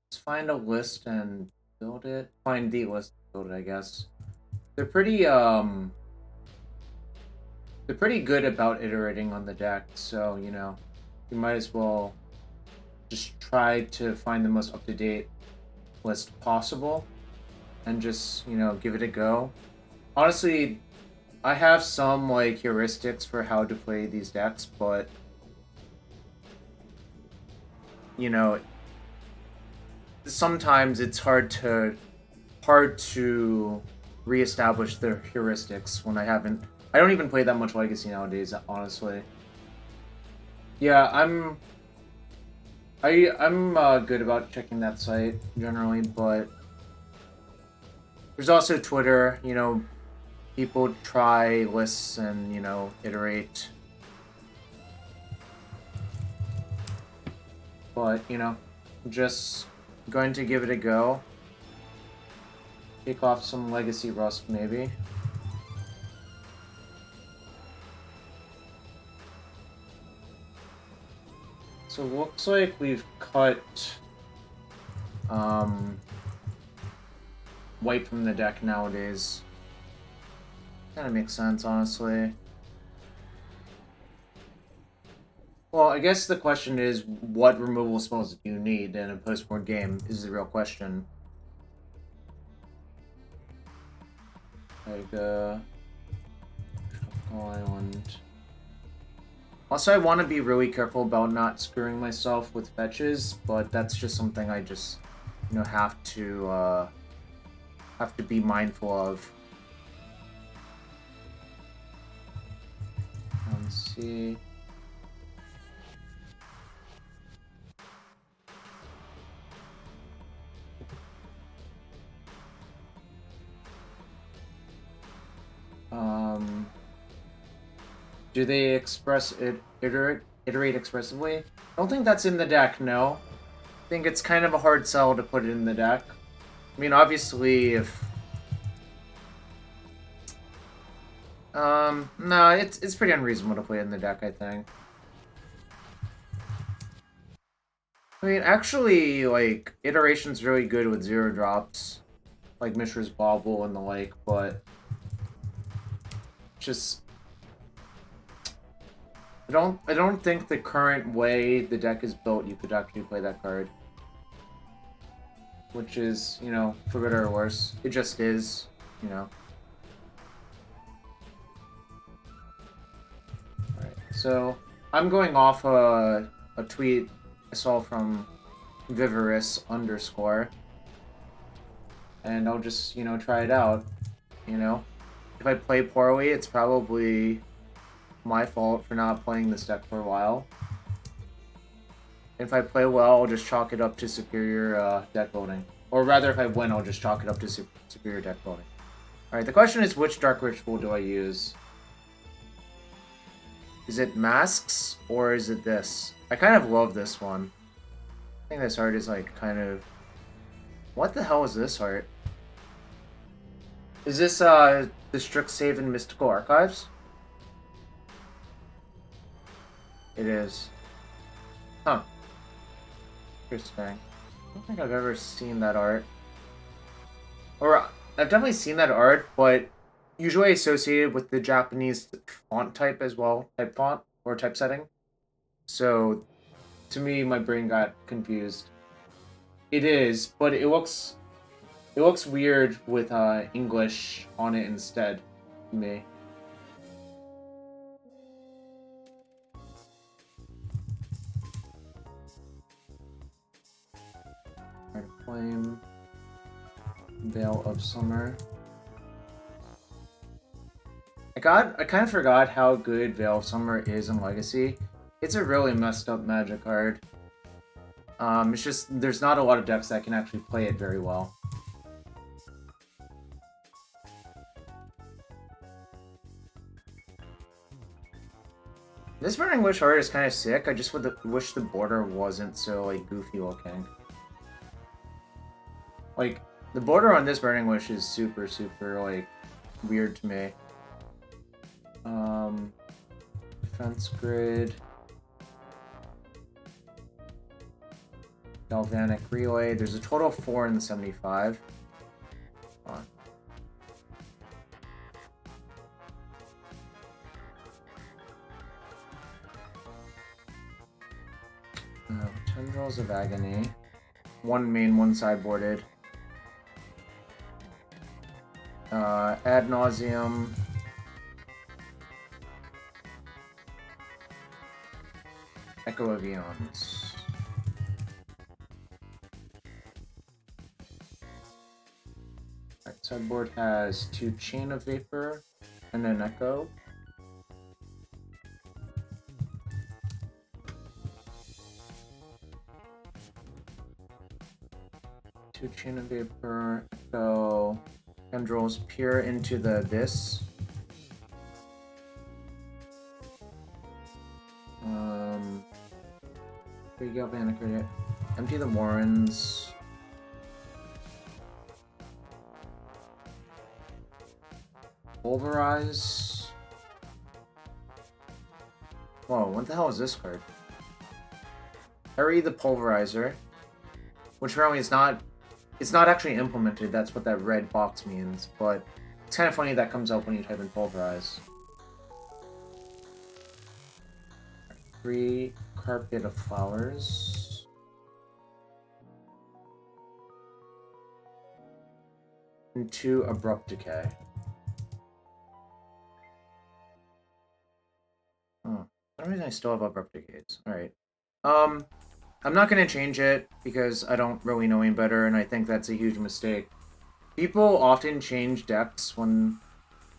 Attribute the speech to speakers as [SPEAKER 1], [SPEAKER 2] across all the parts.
[SPEAKER 1] Let's find a list and build it. Find the list and build it, I guess. They're pretty good about iterating on the deck, so you know, you might as well just try to find the most up-to-date list possible and just, you know, give it a go. Honestly, I have some like heuristics for how to play these decks, but you know, sometimes it's hard to reestablish the heuristics when I don't even play that much Legacy nowadays, honestly. Yeah, I'm good about checking that site generally, but there's also Twitter, you know, people try lists and, you know, iterate. But, you know, just going to give it a go. Kick off some Legacy Rust, maybe. So it looks like we've cut white from the deck nowadays. Kind of makes sense, honestly. Well, I guess the question is, what removal spells do you need in a post-board game is the real question. Like, Island. Also, I want to be really careful about not screwing myself with fetches, but that's just something I just, you know, have to be mindful of. Let's see. Do they iterate expressively? I don't think that's in the deck, no. I think it's kind of a hard sell to put it in the deck. I mean, obviously, if... no, it's pretty unreasonable to play it in the deck, I think. I mean, actually, like, iteration's really good with 0-drops. Like Mishra's Bauble and the like, but... just... I don't think the current way the deck is built you could actually play that card. Which is, you know, for better or worse. It just is, you know. Alright, so I'm going off a tweet I saw from Viverus _. And I'll just, you know, try it out. You know? If I play poorly, it's probably my fault for not playing this deck for a while. If I play well, I'll just chalk it up to superior deck building. Or rather, if I win, I'll just chalk it up to superior deck building. Alright, the question is, which Dark Ritual do I use? Is it Masks, or is it this? I kind of love this one. I think this art is, like, kind of... What the hell is this art? Is this, the Strixhaven Mystical Archives? It is. Huh. Interesting. I don't think I've ever seen that art. Or, I've definitely seen that art, but usually associated with the Japanese font type as well. Type font, or type setting. So, to me, my brain got confused. It is, but it looks weird with English on it instead, to me. Rite of Flame, Veil of Summer. I kind of forgot how good Veil of Summer is in Legacy. It's a really messed up Magic card. It's just there's not a lot of decks that can actually play it very well. This Burning Wish art is kind of sick. I just wish the border wasn't so like goofy looking. Like the border on this Burning Wish is super like weird to me. Defense grid. Galvanic Relay. There's a total of 4 in the 75. On. Tendrils of Agony. 1 main, 1 sideboarded. Ad Nauseam. Echo of Eons. Alright, sideboard has 2 Chain of Vapor and an Echo. Two Chain of Vapor, Echo, Tendrils, Peer into the Abyss. There you go, Galvanic Relay. Empty the Warrens. Pulverize. Whoa, what the hell is this card? Harry the Pulverizer. Which apparently is not... It's not actually implemented, that's what that red box means, but it's kind of funny that comes up when you type in Pulverize. 3 Carpet of Flowers. And 2 Abrupt Decay. Oh, for some reason I still have Abrupt Decays. Alright. I'm not going to change it because I don't really know any better, and I think that's a huge mistake. People often change decks when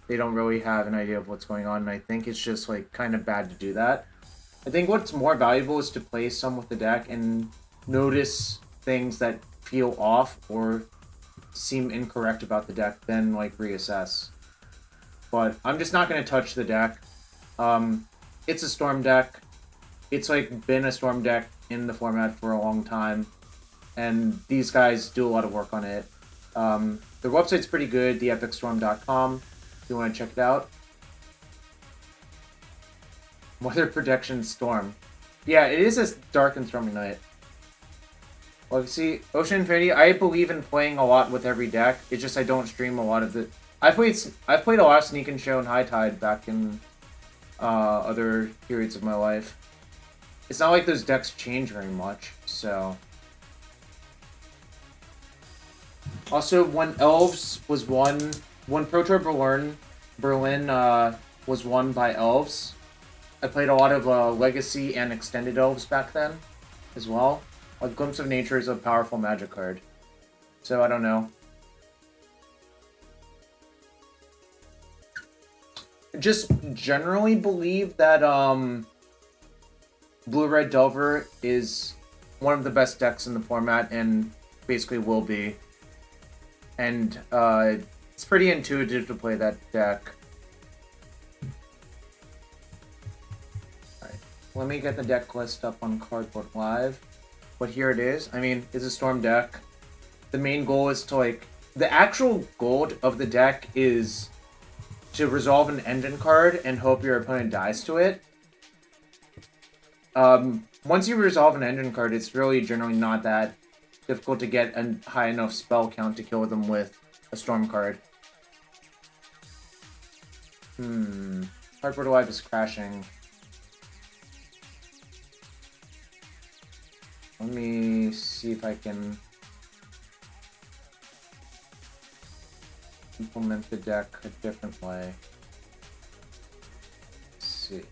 [SPEAKER 1] they don't really have an idea of what's going on, and I think it's just like kind of bad to do that. I think what's more valuable is to play some with the deck and notice things that feel off or seem incorrect about the deck, then like reassess. But I'm just not going to touch the deck. It's a Storm deck. It's like been a Storm deck in the format for a long time, and these guys do a lot of work on it. Their website's pretty good, theepicstorm.com, if you want to check it out. Weather Protection Storm. Yeah, it is a dark and stormy night. Well, see, Ocean Infinity, I believe in playing a lot with every deck. It's just I don't stream a lot of the... I've played a lot of Sneak and Show and High Tide back in other periods of my life. It's not like those decks change very much, so... Also, when Elves was won... When Pro Tour Berlin was won by Elves, I played a lot of Legacy and Extended Elves back then, as well. A Glimpse of Nature is a powerful Magic card. So, I don't know. Just generally believe that, Blue-Red Delver is one of the best decks in the format, and basically will be. And, it's pretty intuitive to play that deck. Alright, let me get the deck list up on Cardboard Live. But here it is. I mean, it's a Storm deck. The main goal is to, like... The actual goal of the deck is to resolve an engine card and hope your opponent dies to it. Once you resolve an engine card, it's really generally not that difficult to get a high enough spell count to kill them with a Storm card. Cardboard Alive is crashing. Let me see if I can implement the deck a different way. Let's see.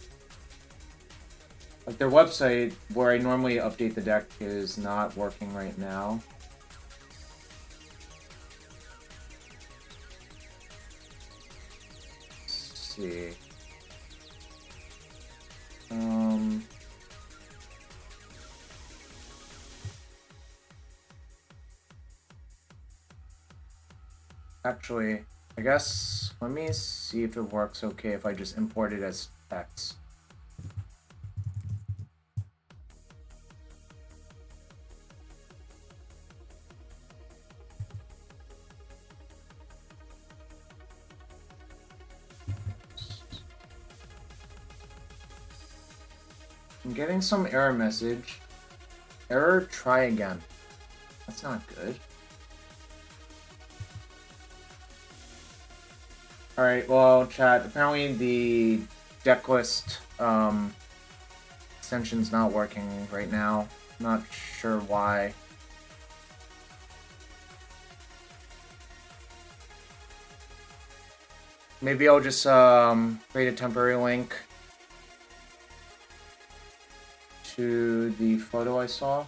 [SPEAKER 1] Like, their website, where I normally update the deck, is not working right now. Let's see. Actually, I guess, let me see if it works okay if I just import it as text. I'm getting some error message. Error, try again. That's not good. Alright, well, chat, apparently the Decklist extension's not working right now. Not sure why. Maybe I'll just create a temporary link to the photo I saw.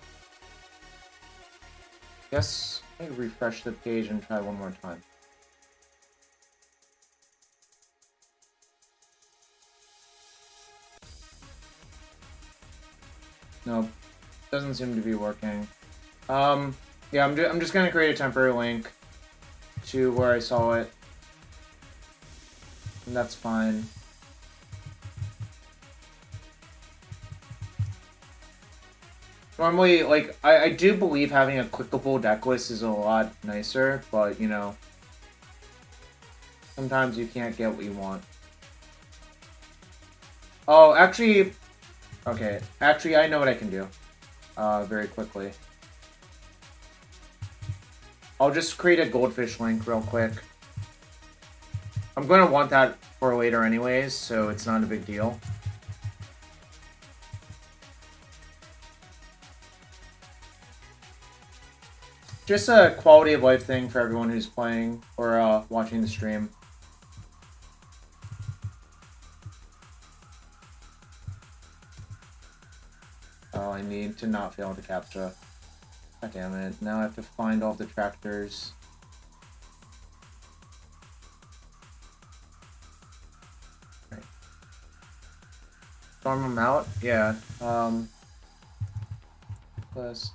[SPEAKER 1] Guess I refresh the page and try one more time. Nope, doesn't seem to be working. Yeah, I'm just gonna create a temporary link to where I saw it, and that's fine. Normally, like, I do believe having a clickable deck list is a lot nicer, but, you know, sometimes you can't get what you want. Oh, actually, okay, actually, I know what I can do, very quickly. I'll just create a goldfish link real quick. I'm going to want that for later anyways, so it's not a big deal. Just a quality of life thing for everyone who's playing or watching the stream. Oh, I need to not fail the captcha. God damn it. Now I have to find all the tractors. Right. Storm them out? Yeah. List.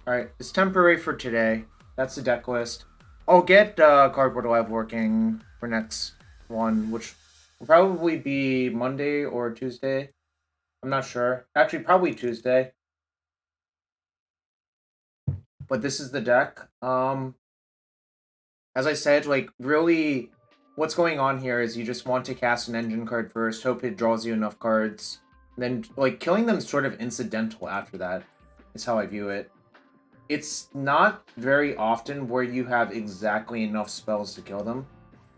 [SPEAKER 1] Alright, it's temporary for today. That's the deck list. I'll get Cardboard Live working for next one, which will probably be Monday or Tuesday. I'm not sure. Actually, probably Tuesday. But this is the deck. As I said, like, really, what's going on here is you just want to cast an engine card first, hope it draws you enough cards, then, like, killing them sort of incidental after that is how I view it. It's not very often where you have exactly enough spells to kill them.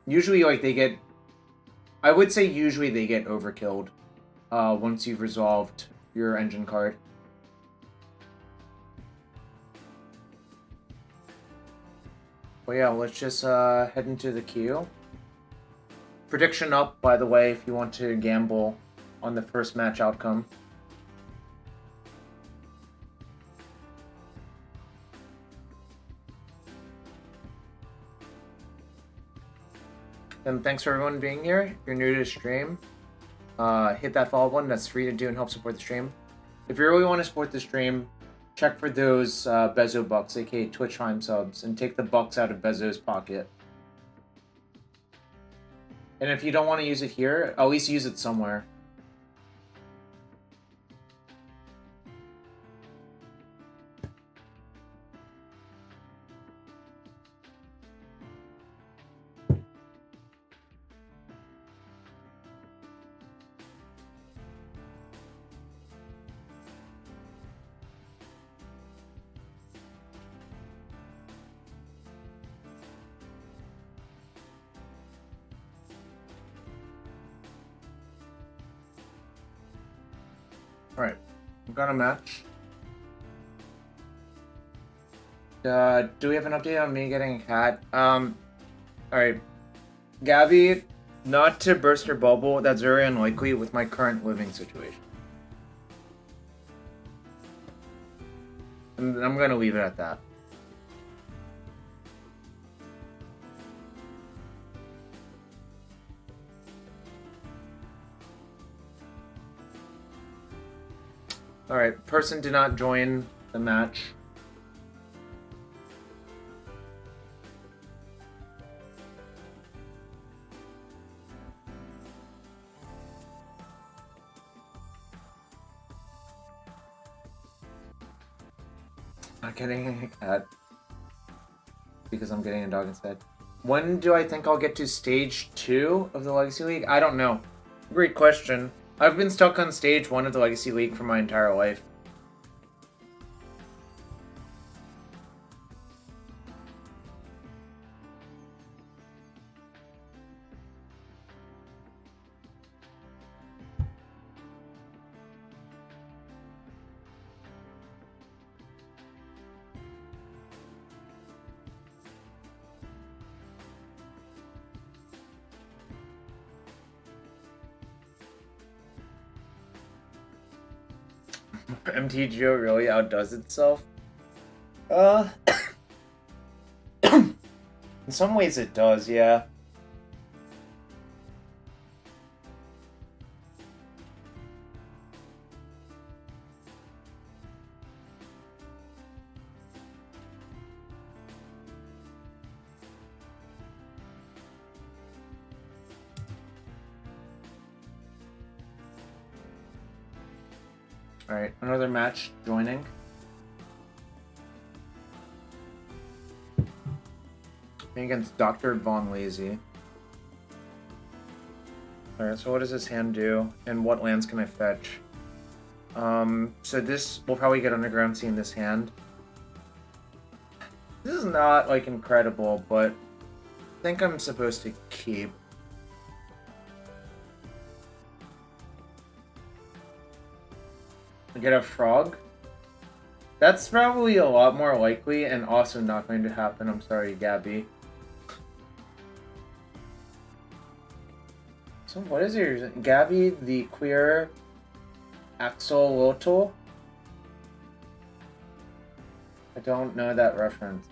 [SPEAKER 1] Usually, like, they get... I would say usually they get overkilled once you've resolved your engine card. But yeah, let's just head into the queue. Prediction up, by the way, if you want to gamble on the first match outcome. And thanks for everyone being here. If you're new to the stream, hit that follow button. That's free to do and help support the stream. If you really want to support the stream, check for those Bezo bucks, aka Twitch Prime subs, and take the bucks out of Bezo's pocket. And if you don't want to use it here, at least use it somewhere. Alright, we've got a match. Do we have an update on me getting a cat? Alright. Gabby, not to burst your bubble, that's very unlikely with my current living situation. And I'm gonna leave it at that. Alright, person did not join the match. Not getting a cat. Because I'm getting a dog instead. When do I think I'll get to stage 2 of the Legacy League? I don't know. Great question. I've been stuck on stage 1 of the Legacy League for my entire life. MTGO really outdoes itself. In some ways it does, yeah. Alright, another match joining. Against Dr. Von Lazy. Alright, so what does this hand do? And what lands can I fetch? So this will probably get Underground Sea in this hand. This is not, like, incredible, but I think I'm supposed to keep. Get a frog? That's probably a lot more likely and also not going to happen. I'm sorry, Gabby. So what is your... Gabby, the queer axolotl? I don't know that reference.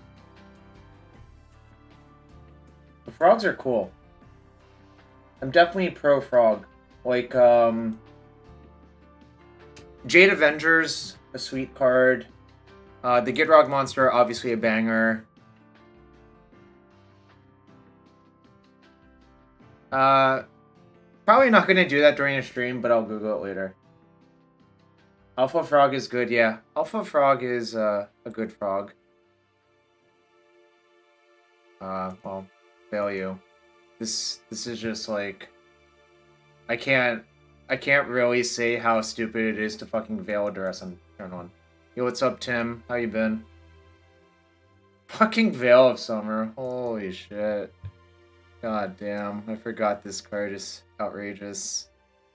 [SPEAKER 1] The frogs are cool. I'm definitely pro frog. Like, Jade Avengers, a sweet card. The Gidrog monster, obviously a banger. Probably not gonna do that during a stream, but I'll Google it later. Alpha Frog is good, yeah. Alpha Frog is a good frog. Well, fail you. This is just like... I can't really say how stupid it is to fucking Veil Duress and turn on. Yo, what's up, Tim? How you been? Fucking Veil of Summer. Holy shit. God damn. I forgot this card is outrageous.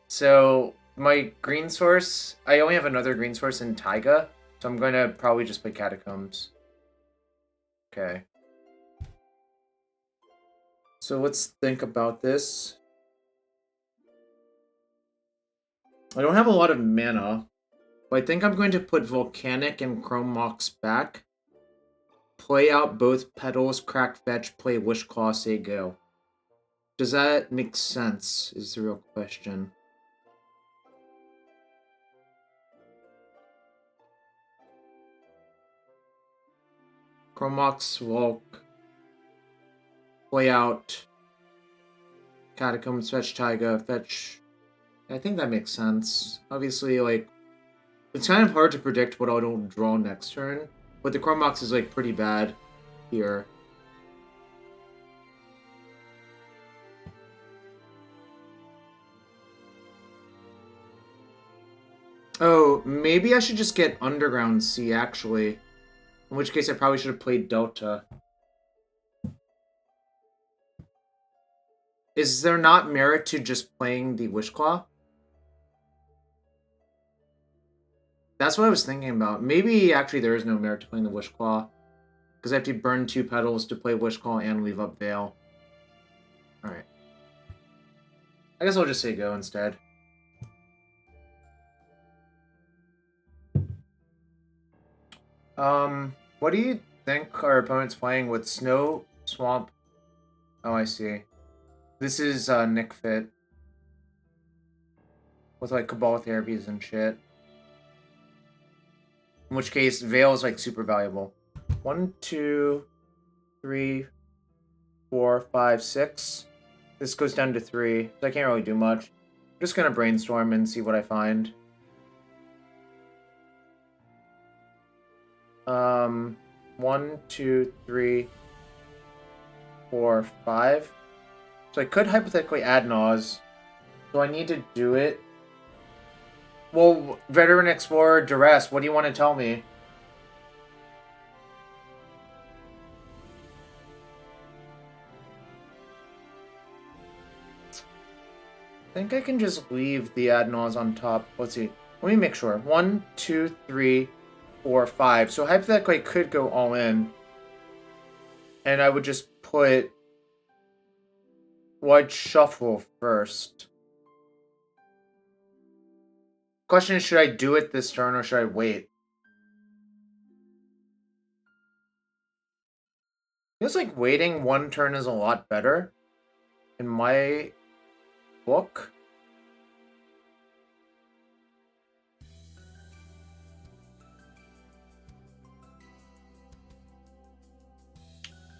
[SPEAKER 1] So, my green source... I only have another green source in Taiga, so I'm going to probably just play Catacombs. Okay. So let's think about this. I don't have a lot of mana, but I think I'm going to put Volcanic and Chrome Mox back. Play out both Petals, crack fetch, play Wishclaw, say go. Does that make sense, is the real question. Chrome Mox, Volk. Play out Catacombs, fetch Taiga, fetch... I think that makes sense. Obviously, like, it's kind of hard to predict what I'll draw next turn, but the Chrome Mox is, like, pretty bad here. Oh, maybe I should just get Underground Sea, actually. In which case, I probably should have played Delta. Is there not merit to just playing the Wishclaw? That's what I was thinking about. Maybe, actually, there is no merit to playing the Wishclaw. Because I have to burn 2 Petals to play Wishclaw and leave up Veil. Alright. I guess I'll just say go instead. What do you think our opponent's playing with Snow, Swamp? Oh, I see. This is, Nick Fit. With, like, Cabal therapies and shit. In which case, Veil is, like, super valuable. 1, 2, 3, 4, 5, 6. This goes down to 3, so I can't really do much. I'm just gonna brainstorm and see what I find. 1, 2, 3, 4, 5. So I could hypothetically add Naws. Do I need to do it? Well, Veteran Explorer, Duress, what do you want to tell me? I think I can just leave the add Naws on top. Let's see. Let me make sure. 1, 2, 3, 4, 5. So hypothetically I could go all in. And I would just put... Well, I'd shuffle first. Question is, should I do it this turn or should I wait? Feels like waiting one turn is a lot better in my book.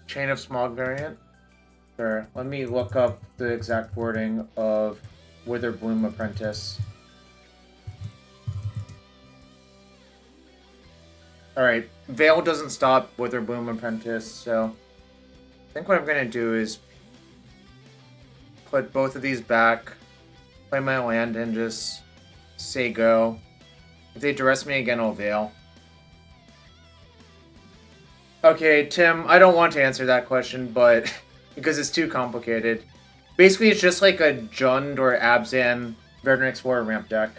[SPEAKER 1] Chain of Smog variant? Sure. Let me look up the exact wording of Witherbloom Apprentice. Alright, Veil doesn't stop Witherbloom Apprentice, so I think what I'm gonna do is put both of these back, play my land, and just say go. If they duress me again, I'll Veil. Okay, Tim, I don't want to answer that question, but because it's too complicated. Basically, it's just like a Jund or Abzan Veteran Explorer ramp deck.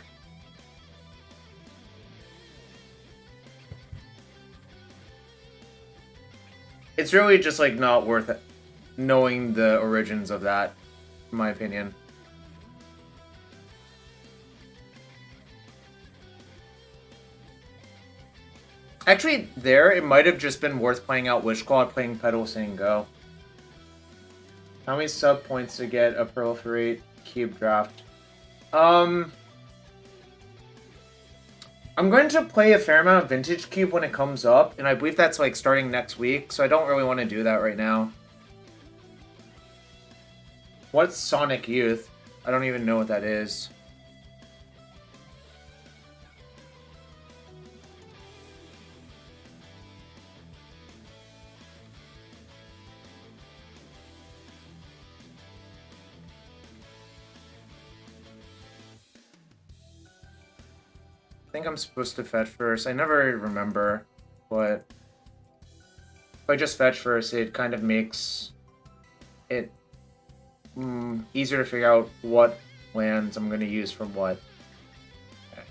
[SPEAKER 1] It's really just like not worth it, knowing the origins of that, in my opinion. Actually, it might have just been worth playing out Wishclaw, playing Petal, saying go. How many sub points to get a Proliferate Cube draft? I'm going to play a fair amount of Vintage Cube when it comes up, and I believe that's like starting next week, so I don't really want to do that right now. What's Sonic Youth? I don't even know what that is. I think I'm supposed to fetch first. I never remember, but if I just fetch first, it kind of makes it easier to figure out what lands I'm going to use for what. Okay.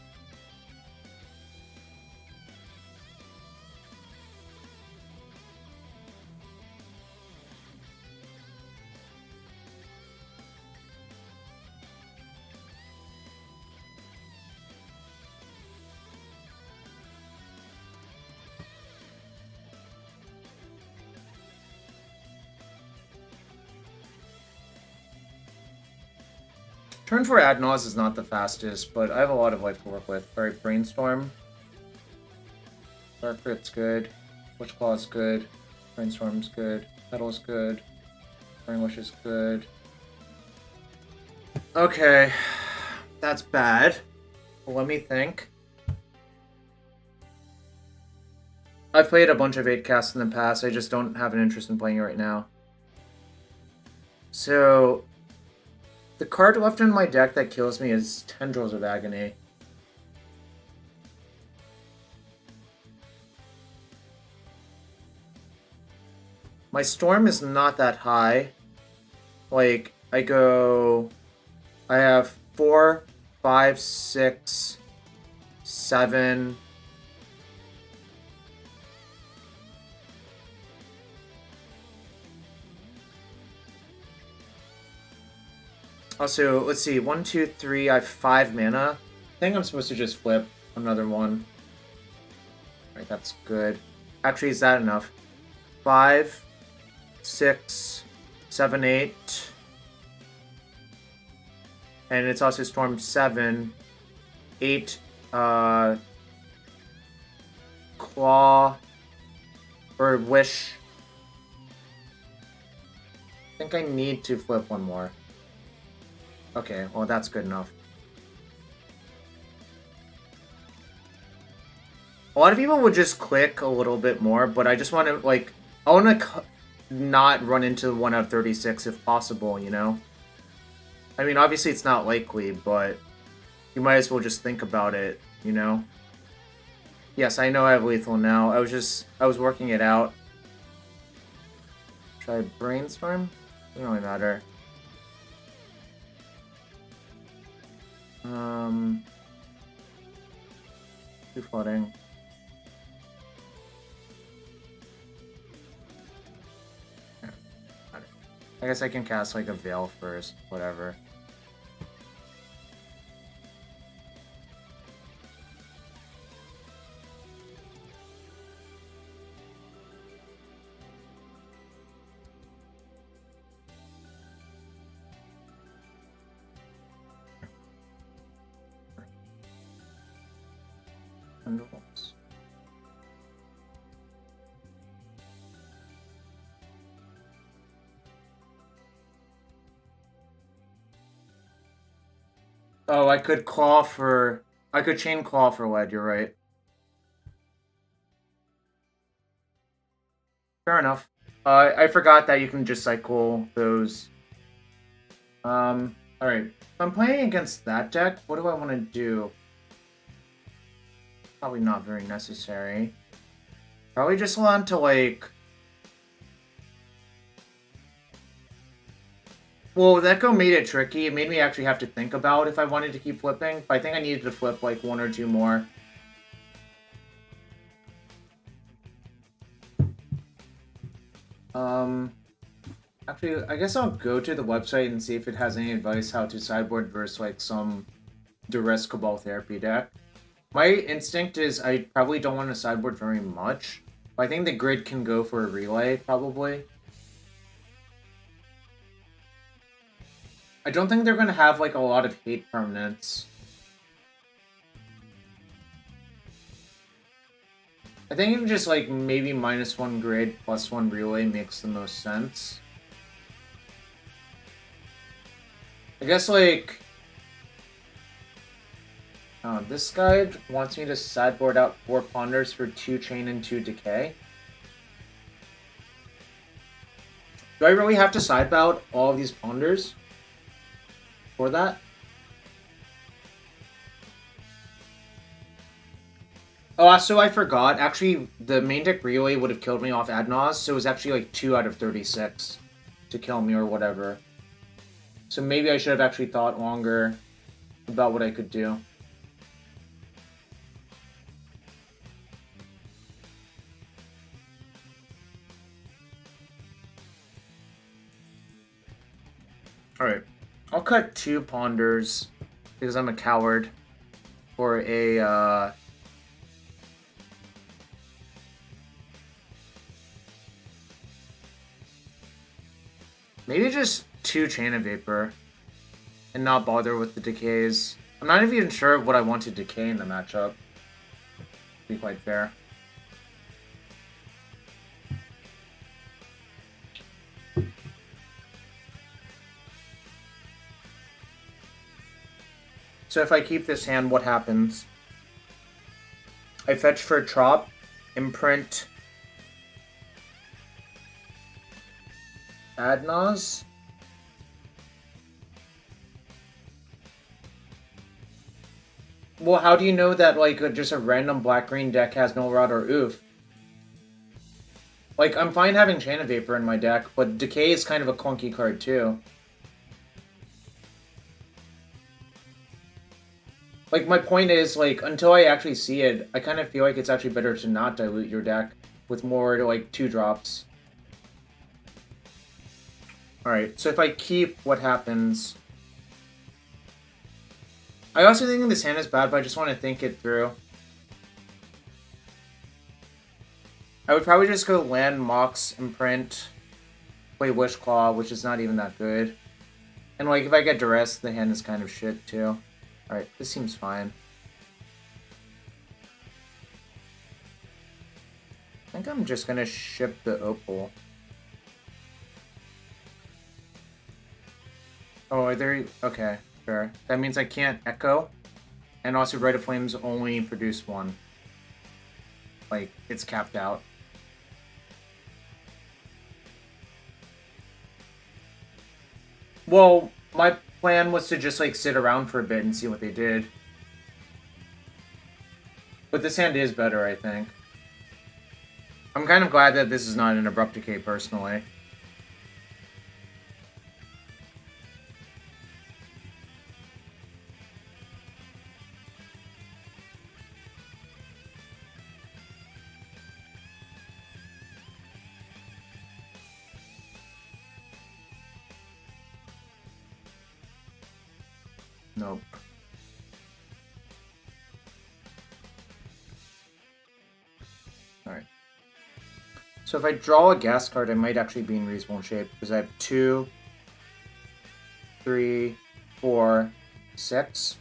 [SPEAKER 1] Turn 4 Adnos is not the fastest, but I have a lot of life to work with. Alright, Brainstorm. Dark Grit's good. Witchclaw's good. Brainstorm's good. Petal's good. Brainwash is good. Okay. That's bad. Well, let me think. I've played a bunch of 8 casts in the past, I just don't have an interest in playing it right now. So, the card left in my deck that kills me is Tendrils of Agony. My Storm is not that high. Like, I have 4, 5, 6, 7... Also, let's see, 1, 2, 3, I have 5 mana. I think I'm supposed to just flip another one. Alright, that's good. Actually, is that enough? 5, 6, 7, 8. And it's also Storm 7. 8, Claw, or Wish. I think I need to flip one more. Okay, well that's good enough. A lot of people would just click a little bit more, but I just want to, like, I want to not run into 1 out of 36 if possible, you know? I mean, obviously it's not likely, but you might as well just think about it, you know? Yes, I know I have lethal now. I was working it out. Should I Brainstorm? Doesn't really matter. Two flooding. I guess I can cast like a Veil first, whatever. Bundles. Oh, I could chain claw for lead, you're right. Fair enough. I forgot that you can just cycle those. Alright. If I'm playing against that deck, what do I want to do? Probably not very necessary. Probably just want to, like... Well, that go made it tricky. It made me actually have to think about if I wanted to keep flipping. But I think I needed to flip, like, one or two more. Actually, I guess I'll go to the website and see if it has any advice how to sideboard versus, like, some Duress Cabal Therapy deck. My instinct is I probably don't want to sideboard very much. But I think the grid can go for a relay, probably. I don't think they're going to have, like, a lot of hate permanents. I think even just, like, maybe -1 grid, +1 relay makes the most sense. I guess, like... this guide wants me to sideboard out 4 Ponders for 2 Chain and 2 Decay. Do I really have to sideboard all of these Ponders for that? Oh, so I forgot. Actually, the main deck relay would have killed me off ad nauseam, so it was actually like 2 out of 36 to kill me or whatever. So maybe I should have actually thought longer about what I could do. Alright. I'll cut 2 Ponders because I'm a coward for a, maybe just 2 Chain of Vapor and not bother with the decays. I'm not even sure what I want to decay in the matchup. To be quite fair. So if I keep this hand, what happens? I fetch for a Trop, imprint ad nauseam. Well, how do you know that, like, just a random black-green deck has no rod or oof? Like, I'm fine having Chain of Vapor in my deck, but Decay is kind of a clunky card, too. Like, my point is, like, until I actually see it, I kind of feel like it's actually better to not dilute your deck with more, like, 2-drops. Alright, so if I keep, what happens? I also think this hand is bad, but I just want to think it through. I would probably just go land, Mox, imprint, play Wishclaw, which is not even that good. And, like, if I get Duress, the hand is kind of shit, too. Alright, this seems fine. I think I'm just gonna ship the Opal. Oh, are there... Okay, fair. That means I can't Echo. And also, Rite of Flames only produce 1. Like, it's capped out. Well, my plan was to just, like, sit around for a bit and see what they did. But this hand is better, I think. I'm kind of glad that this is not an Abrupt Decay, personally. Nope. Alright. So if I draw a gas card, I might actually be in reasonable shape, because I have 2, 3, 4, 6.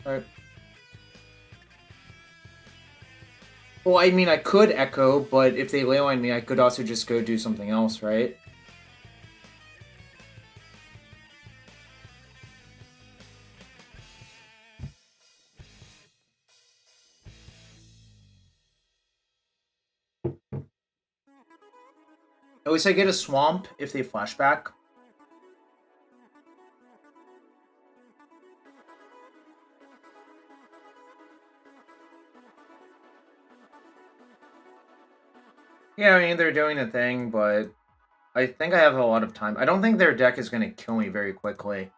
[SPEAKER 1] Alright. Well, I mean, I could Echo, but if they leyline me, I could also just go do something else, right? At least I get a Swamp if they flashback. Yeah, I mean, they're doing a thing, but I think I have a lot of time. I don't think their deck is going to kill me very quickly.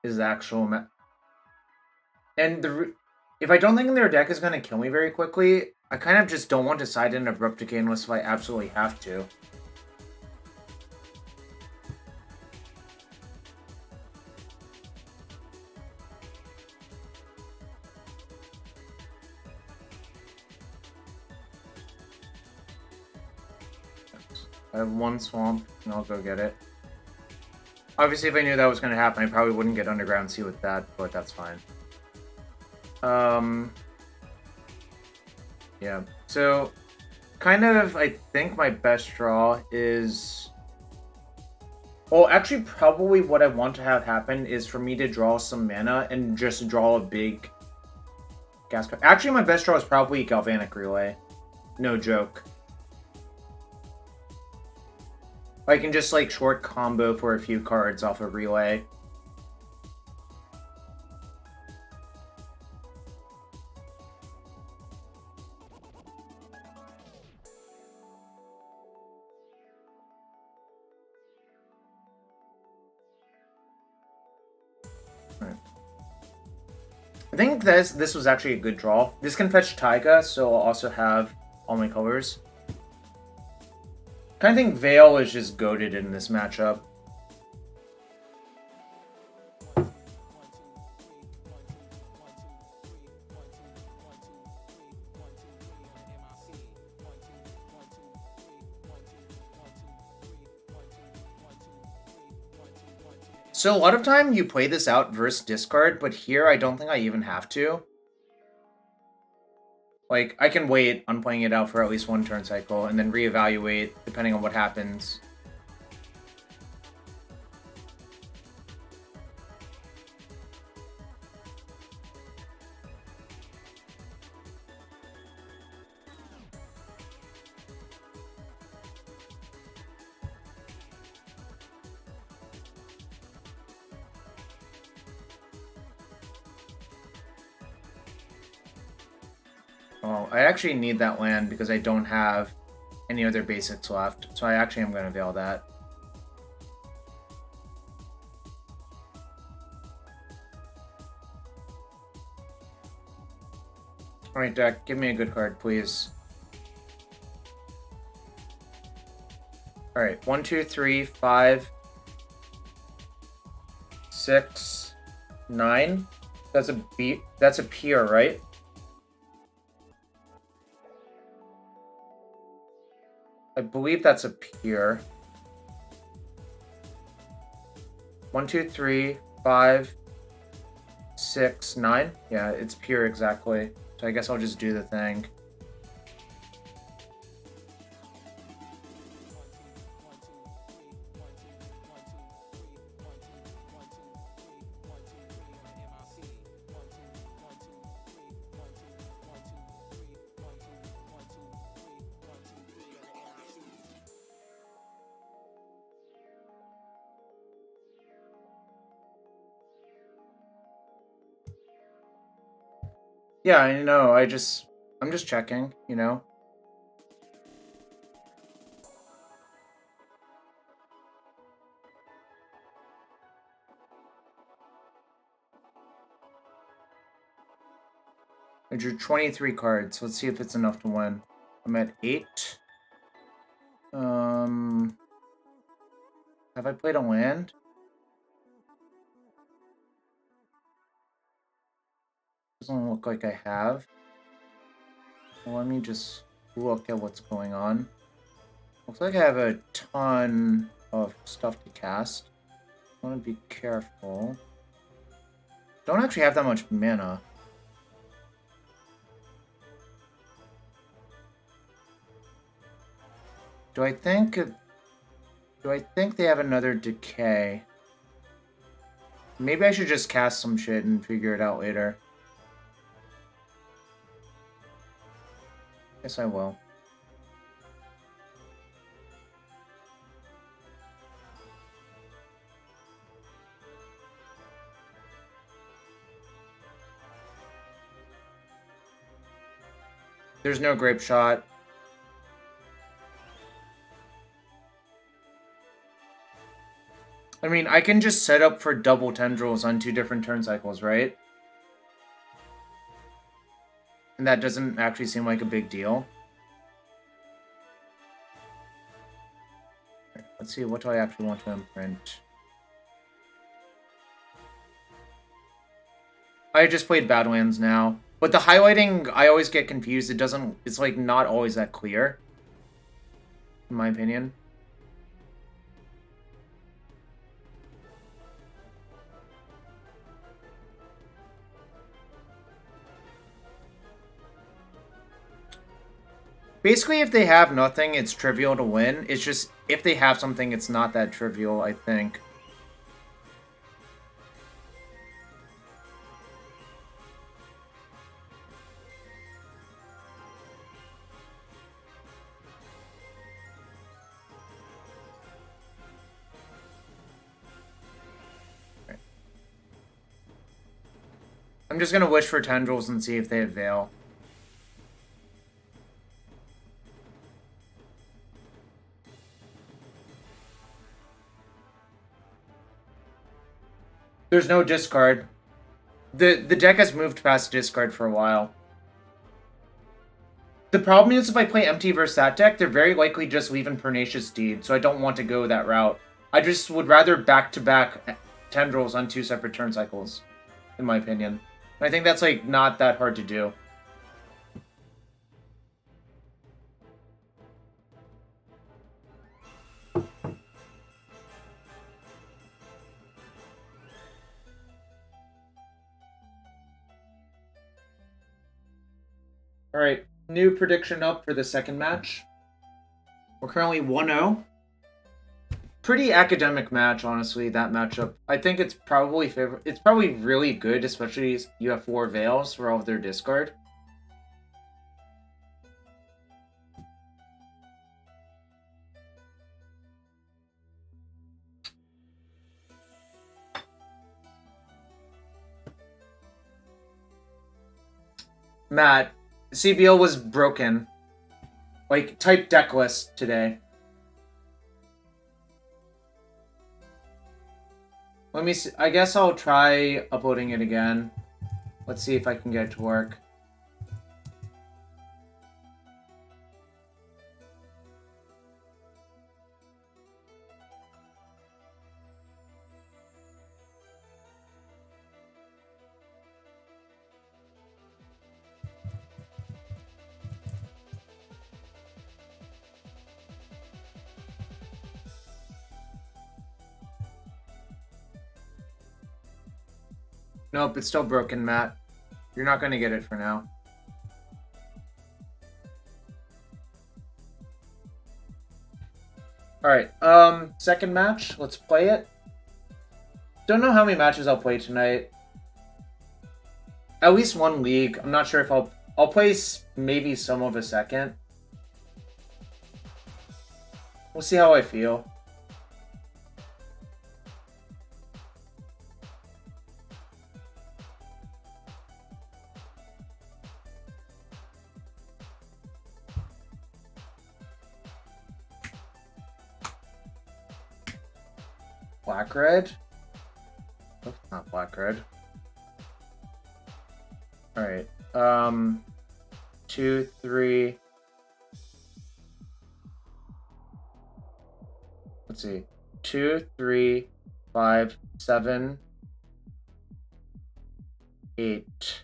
[SPEAKER 1] Is the actual... And if I don't think their deck is going to kill me very quickly, I kind of just don't want to side in Abrupt Decay unless if I absolutely have to. I have one Swamp, and I'll go get it. Obviously, if I knew that was going to happen, I probably wouldn't get Underground Sea with that, but that's fine. Yeah, so kind of, I think my best draw is... Well, actually, probably what I want to have happen is for me to draw some mana and just draw a big gas card. Actually, my best draw is probably Galvanic Relay. No joke. I can just, like, short combo for a few cards off of Relay. I think this was actually a good draw. This can fetch Taiga, so I'll also have all my colors. Kind of think Veil is just goated in this matchup. So a lot of time you play this out versus discard, but here I don't think I even have to. Like, I can wait on playing it out for at least one turn cycle, and then reevaluate depending on what happens. Oh, I actually need that land because I don't have any other basics left, so I actually am going to veil that. Alright, deck, give me a good card, please. Alright, 1, 2, 3, 5, 6, 9. That's a Peer, right? I believe that's a Peer. 1, 2, 3, 5, 6, 9. Yeah, it's Peer exactly. So I guess I'll just do the thing. Yeah, I know. I'm just checking, you know? I drew 23 cards. Let's see if it's enough to win. I'm at 8. Have I played a land? Doesn't look like I have. Well, let me just look at what's going on. Looks like I have a ton of stuff to cast. I want to be careful. Don't actually have that much mana. Do I think they have another decay? Maybe I should just cast some shit and figure it out later. Guess I will. There's no grape shot. I mean, I can just set up for double tendrils on 2 different turn cycles, right? And that doesn't actually seem like a big deal. Let's see, what do I actually want to imprint? I just played Badlands now. But the highlighting, I always get confused. It's like not always that clear. In my opinion. Basically, if they have nothing, it's trivial to win. It's just, if they have something, it's not that trivial, I think. I'm just gonna wish for tendrils and see if they avail. There's no discard. The deck has moved past discard for a while. The problem is if I play empty versus that deck, they're very likely just leaving Pernicious Deed, so I don't want to go that route. I just would rather back-to-back tendrils on 2 separate turn cycles, in my opinion. And I think that's, like, not that hard to do. Alright, new prediction up for the second match. We're currently 1-0. Pretty academic match, honestly, that matchup. I think it's probably it's probably really good, especially if you have 4 Veils for all of their discard. Matt, CBL was broken. Like, type Decklist today. Let me see. I guess I'll try uploading it again. Let's see if I can get it to work. Nope, it's still broken, Matt. You're not going to get it for now. Alright, second match. Let's play it. Don't know how many matches I'll play tonight. At least 1 league. I'm not sure if I'll play maybe some of a second. We'll see how I feel. Black red? Oh, not black red. Alright. 2, 3. Let's see. 2, 3, 5, 7, 8.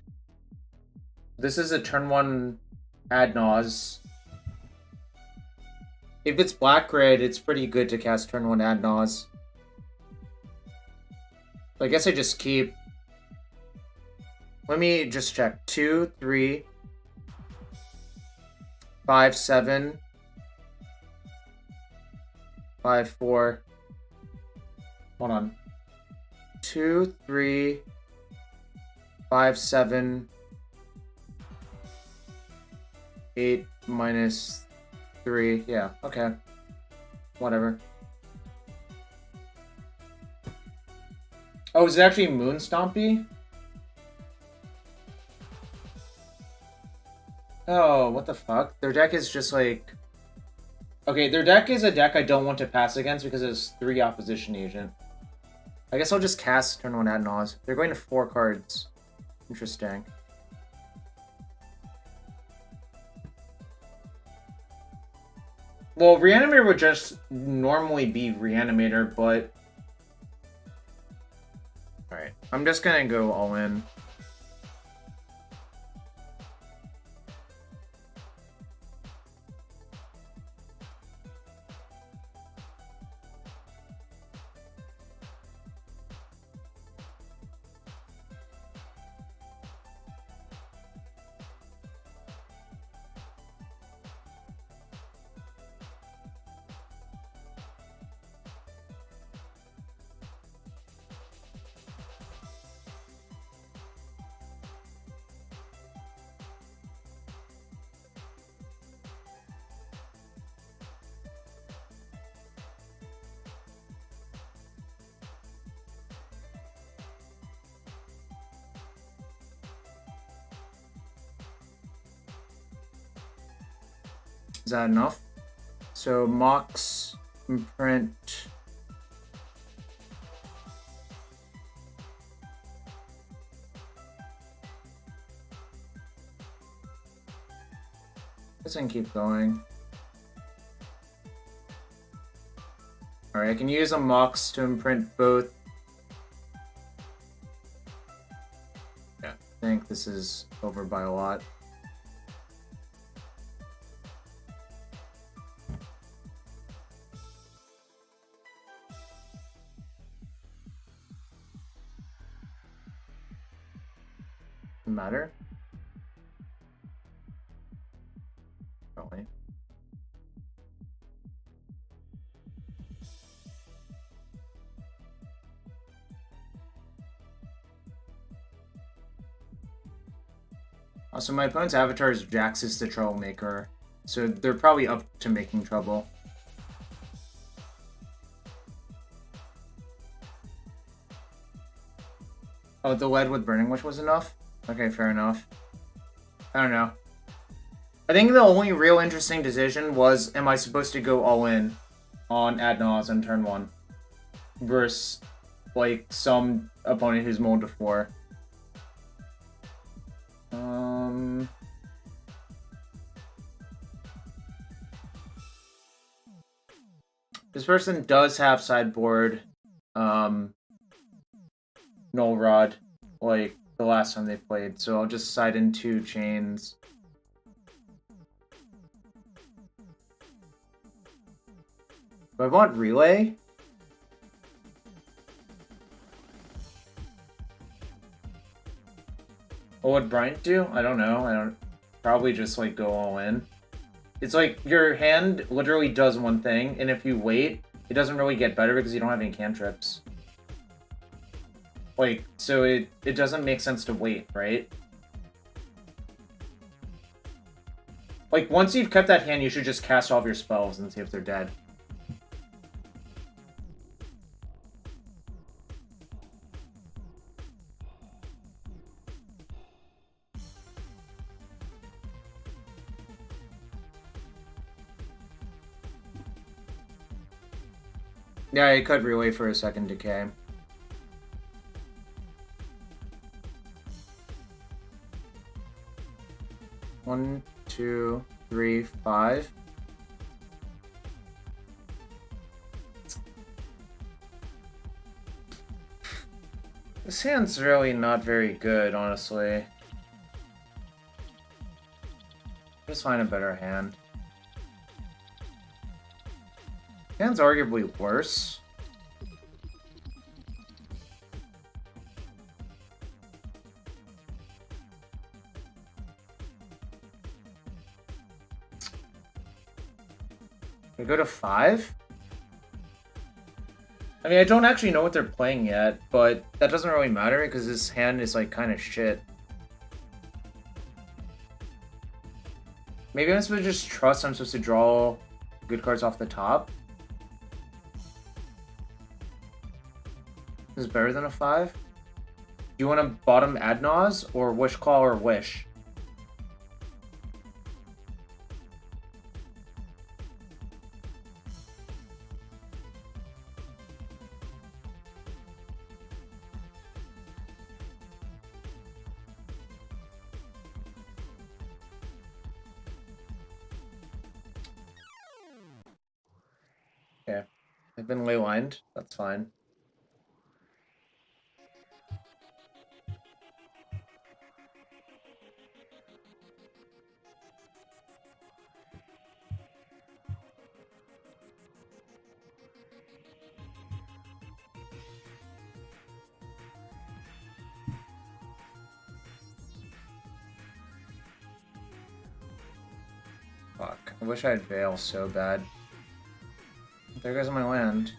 [SPEAKER 1] This is a turn 1 ad nause. If it's black red, it's pretty good to cast turn 1 ad nause. I guess I just keep. Let me just check. 2, 3, 5, 7, 5, 4. Hold on. 2, 3, 5, 7, 8 minus 3. Yeah, okay. Whatever. Oh, is it actually Moon Stompy? Oh, what the fuck? Their deck is just like... Okay, their deck is a deck I don't want to pass against because it's 3 opposition agent. I guess I'll just cast turn 1 ad nauseam. They're going to 4 cards. Interesting. Well, Reanimator would just normally be Reanimator, but... Alright, I'm just gonna go all in. Is that enough? So, Mox, Imprint... Guess I can keep going. Alright, I can use a Mox to imprint both. Yeah, I think this is over by a lot. Matter? Probably. Also, my opponent's avatar is Jaxis the Troublemaker, so they're probably up to making trouble. Oh, the lead with Burning Wish was enough? Okay, fair enough. I don't know. I think the only real interesting decision was, am I supposed to go all in on ad nauseam turn 1? Versus, like, some opponent who's mulled to 4. This person does have sideboard, Null Rod, like, the last time they played, so I'll just side in 2 chains. Do I want Relay? What would Bryant do? I don't know. I don't... Probably just, like, go all in. It's like, your hand literally does one thing, and if you wait, it doesn't really get better because you don't have any cantrips. Like, so it doesn't make sense to wait, right? Like, once you've kept that hand, you should just cast all of your spells and see if they're dead. Yeah, I could relay for a second decay. One, 2, 3, 5. This hand's really not very good, honestly. Just find a better hand. Hand's arguably worse. We go to 5? I mean, I don't actually know what they're playing yet, but that doesn't really matter because this hand is like kind of shit. Maybe I'm supposed to just trust I'm supposed to draw good cards off the top. This is better than a 5. Do you want to bottom Adnaz or Wish Claw or Wish? Okay. I've been ley-lined. That's fine. Fuck. I wish I had Veil so bad. There goes my land.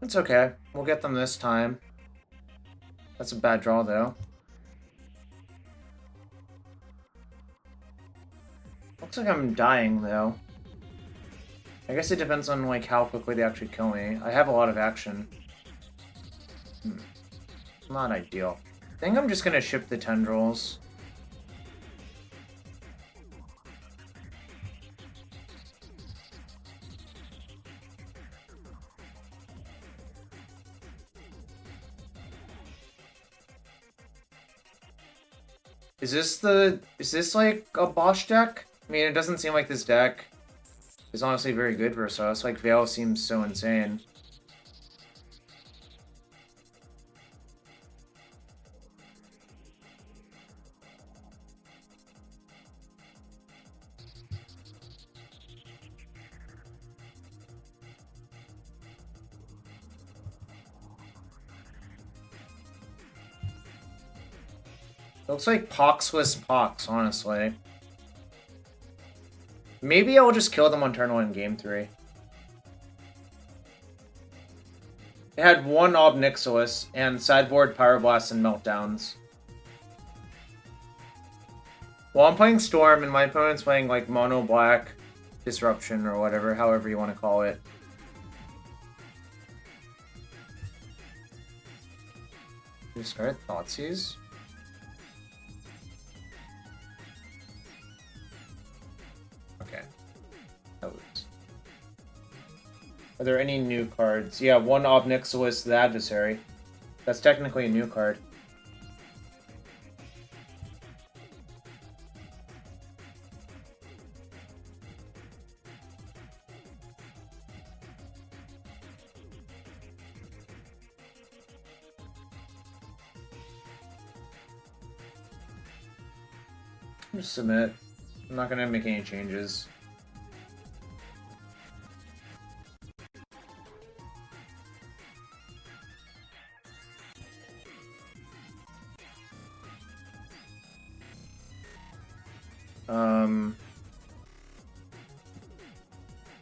[SPEAKER 1] It's okay. We'll get them this time. That's a bad draw, though. Looks like I'm dying, though. I guess it depends on, like, how quickly they actually kill me. I have a lot of action. Not ideal. I think I'm just gonna ship the tendrils. Is this like a Bosch deck? I mean, it doesn't seem like this deck is honestly very good versus us. Like, Veil seems so insane. Looks like Poxless Pox, honestly. Maybe I'll just kill them on turn 1 in game 3. It had 1 Ob Nixilis and sideboard Pyroblast and Meltdowns. Well, I'm playing Storm and my opponent's playing like Monoblack Disruption or whatever, however you want to call it. Discard Thoughtseize. Okay. Are there any new cards? Yeah, 1 Ob Nixilis, the Adversary. That's technically a new card. Just submit. I'm not gonna make any changes.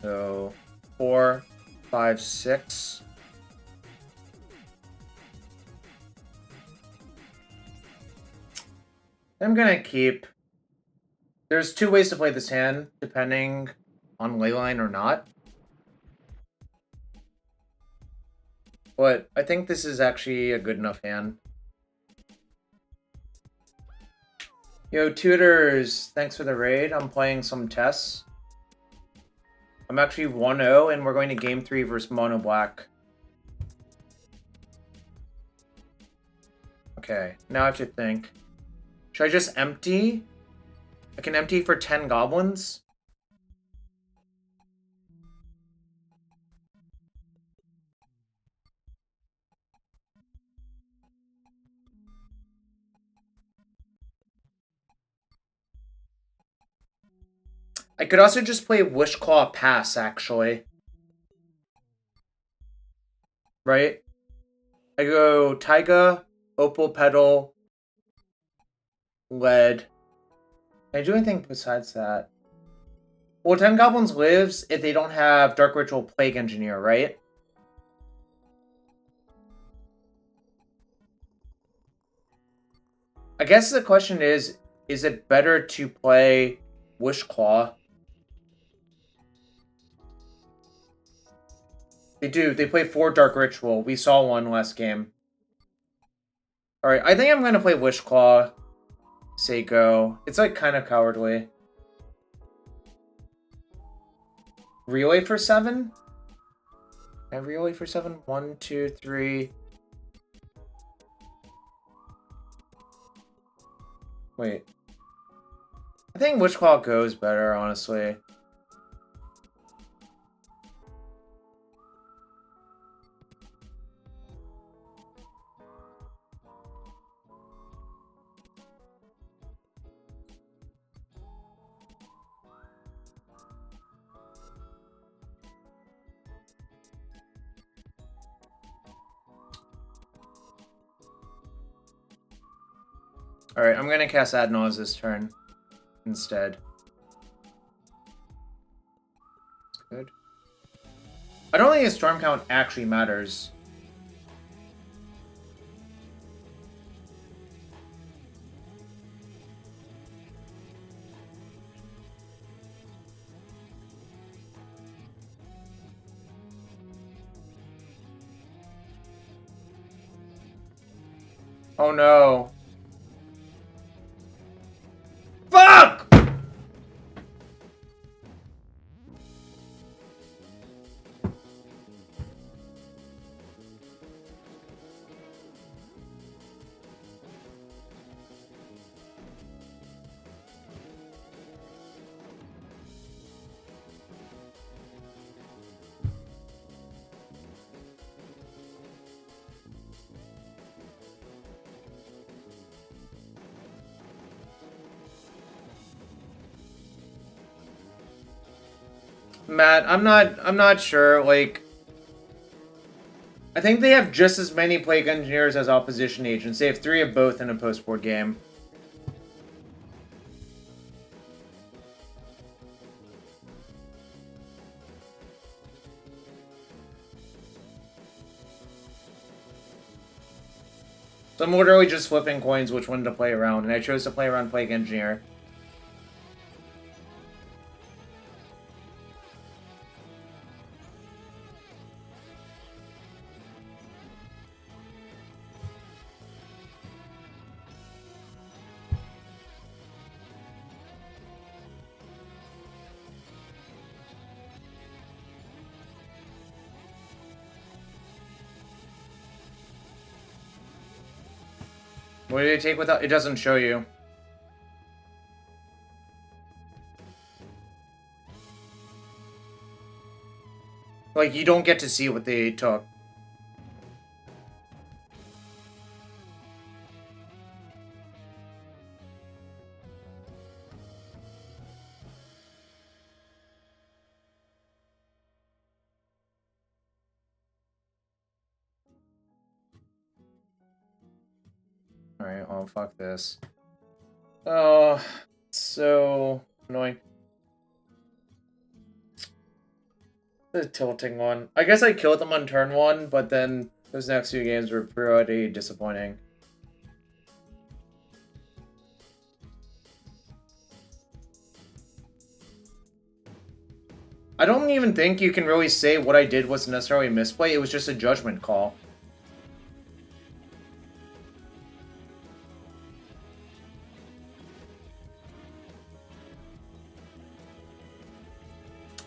[SPEAKER 1] So 4, 5, 6. I'm gonna keep. There's 2 ways to play this hand, depending on leyline or not. But I think this is actually a good enough hand. Yo, Tutors, thanks for the raid. I'm playing some TES. I'm actually 1-0, and we're going to game 3 versus Monoblack. Okay, now I have to think. Should I just empty? I can empty for 10 goblins? I could also just play Wishclaw Pass, actually. Right? I go Taiga, Opal Petal, Lead. Can I do anything besides that? Well, 10 Goblins lives if they don't have Dark Ritual Plague Engineer, right? I guess the question is it better to play Wishclaw? They do. They play 4 Dark Ritual. We saw one last game. Alright, I think I'm going to play Wishclaw. Say go. It's like kind of cowardly. Relay for 7? Can I relay for 7? 1, 2, 3. Wait. I think Wishclaw goes better, honestly. Alright, I'm gonna cast Adnaz this turn instead. That's good. I don't think a storm count actually matters. Oh no. Fuck! Matt, I'm not sure, like, I think they have just as many Plague Engineers as Opposition Agents. They have 3 of both in a post-board game. So I'm literally just flipping coins which one to play around, and I chose to play around Plague Engineer. What did it take without? It doesn't show you. Like, you don't get to see what they took. Alright, well, fuck this. Oh, so annoying. The tilting one. I guess I killed them on turn 1, but then those next few games were pretty disappointing. I don't even think you can really say what I did was necessarily a misplay. It was just a judgment call.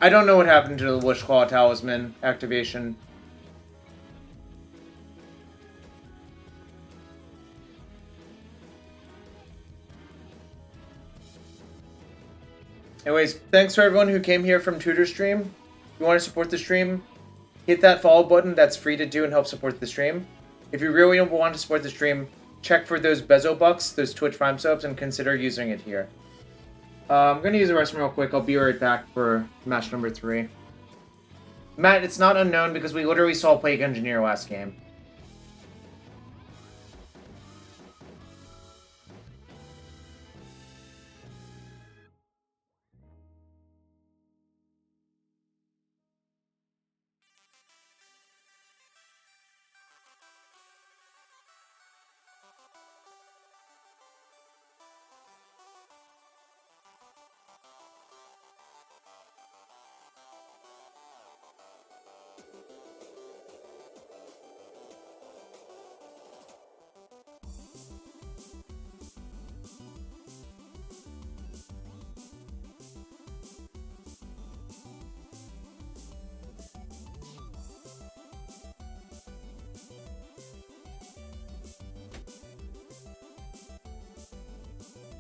[SPEAKER 1] I don't know what happened to the Wishclaw Talisman activation. Anyways, thanks for everyone who came here from Tutor Stream. If you want to support the stream, hit that follow button. That's free to do and help support the stream. If you really want to support the stream, check for those Bezo Bucks, those Twitch Prime subs, and consider using it here. I'm gonna use the restroom real quick. I'll be right back for match number 3. Matt, it's not unknown because we literally saw Plague Engineer last game.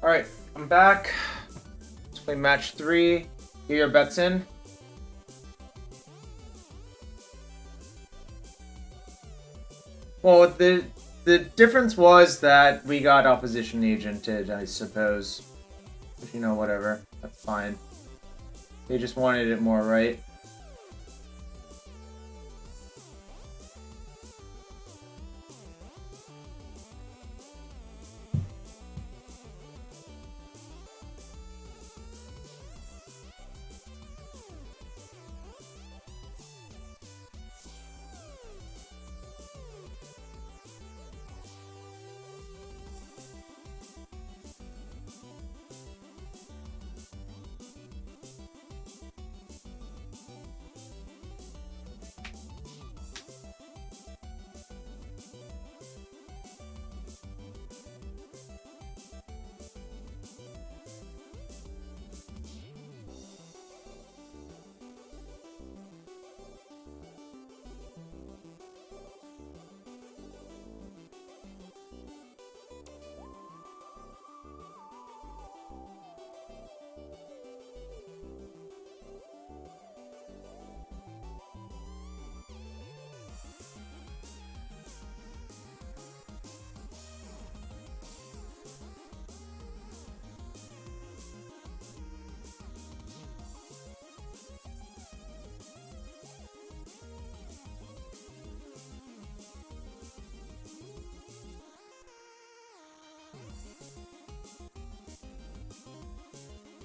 [SPEAKER 1] Alright, I'm back. Let's play match 3. Get your bets in. Well, the difference was that we got opposition agented, I suppose. If you know, whatever. That's fine. They just wanted it more, right?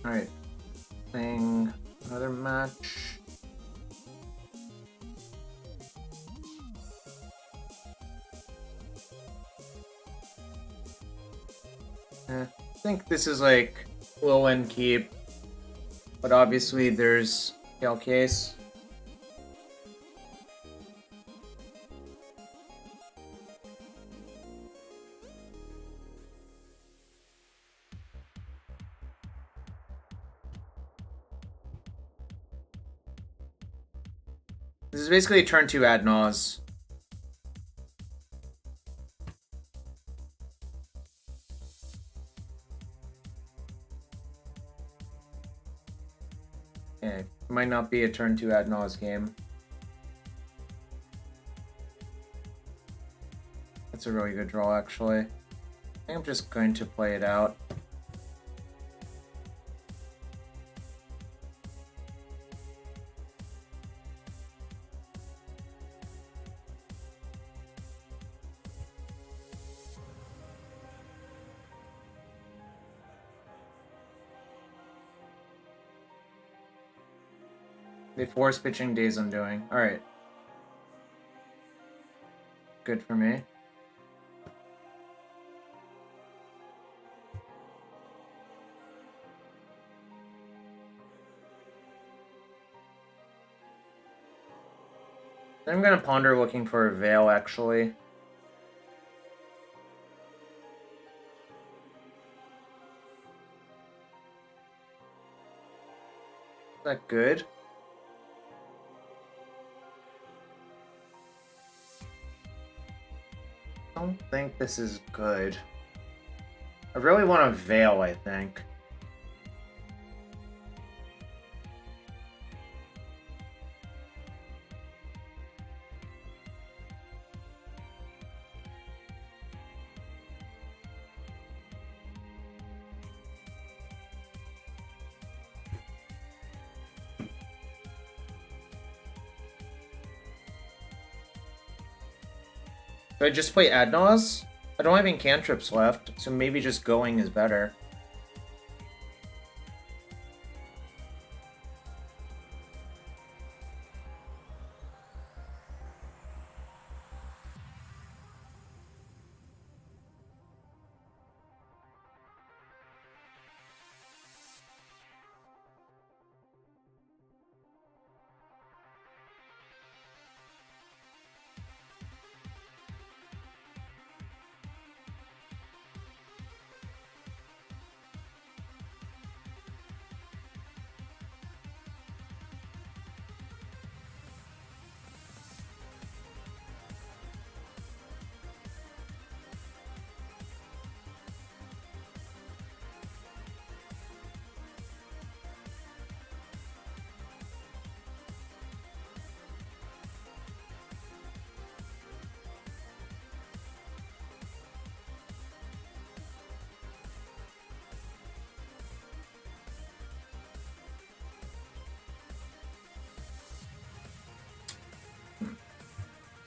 [SPEAKER 1] Alright. Playing another match. I think this is like low end keep, but obviously there's Gale Case. This is basically turn 2 ad nause. Yeah, it might not be a turn 2 ad nause game. That's a really good draw, actually. I think I'm just going to play it out. The force pitching Days Undoing. Alright. Good for me. I'm gonna ponder looking for a Veil, actually. Is that good? I don't think this is good. I really want a Veil, I think. Do I just play Adnos? I don't have any cantrips left, so maybe just going is better.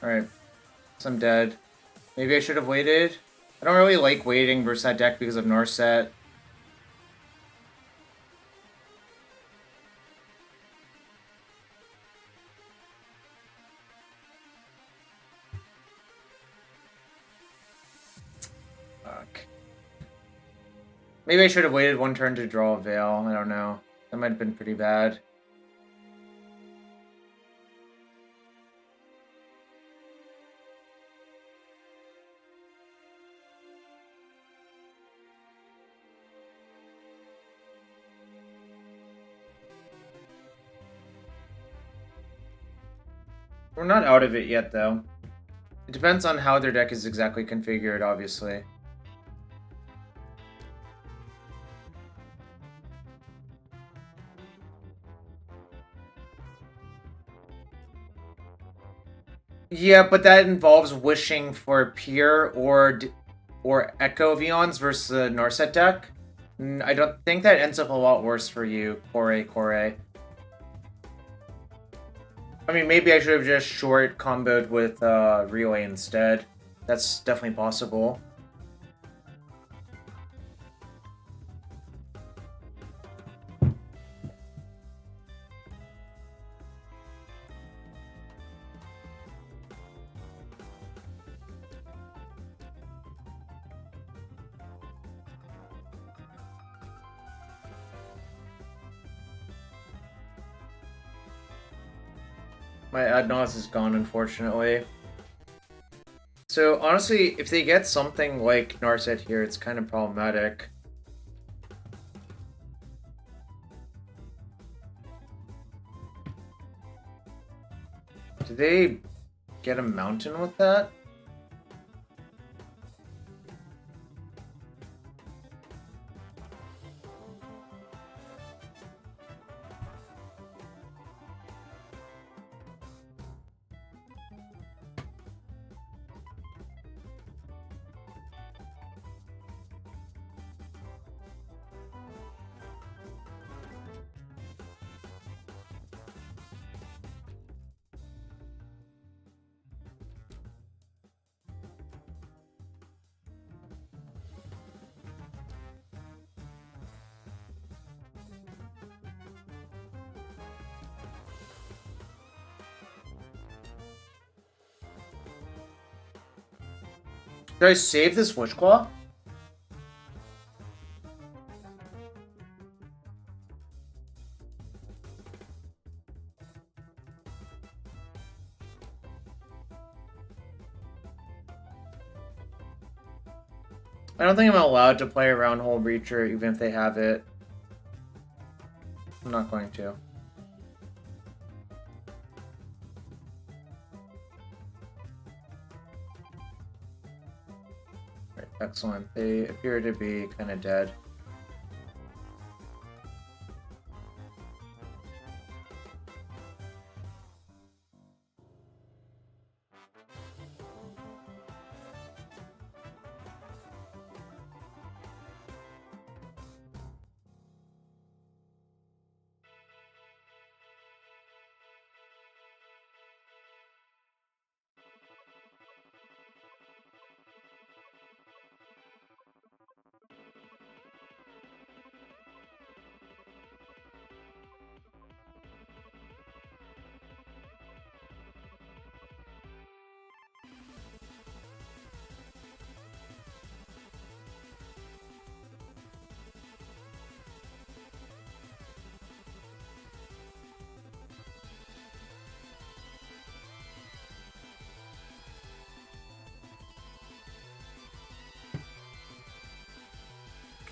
[SPEAKER 1] Alright. So I'm dead. Maybe I should have waited. I don't really like waiting versus that deck because of Narset. Fuck. Maybe I should have waited one turn to draw a Veil. I don't know. That might have been pretty bad. We're not out of it yet, though. It depends on how their deck is exactly configured, obviously. Yeah, but that involves wishing for Peer or Echo of Eons versus the Narset deck. I don't think that ends up a lot worse for you, Kore. I mean, maybe I should have just short comboed with Relay instead. That's definitely possible. My Adnos is gone, unfortunately. So, honestly, if they get something like Narset here, it's kind of problematic. Did they get a mountain with that? Should I save this Witchclaw? I don't think I'm allowed to play around Hole Breacher even if they have it. I'm not going to. Right, excellent. They appear to be kind of dead.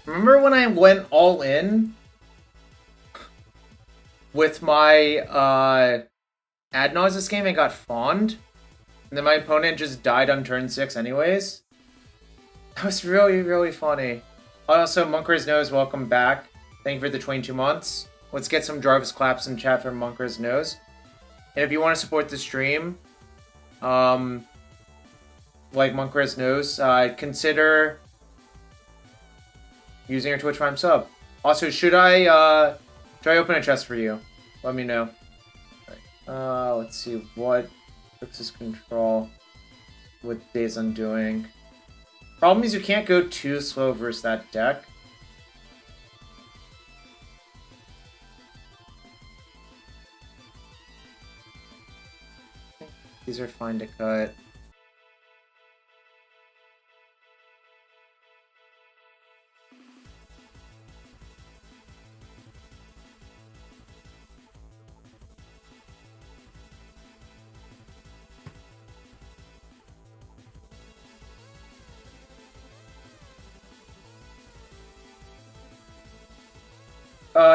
[SPEAKER 1] Remember when I went all in with my ad nauseous game and got fawned? And then my opponent just died on turn 6 anyways? That was really, really funny. Also, Monker's Nose, welcome back. Thank you for the 22 months. Let's get some Jarvis claps in chat for Monker's Nose. And if you want to support the stream, like Monker's Nose, consider using your Twitch Prime sub. Also, should I open a chest for you? Let me know. Let's see what Grixis control with Days Undoing. Problem is you can't go too slow versus that deck. These are fine to cut.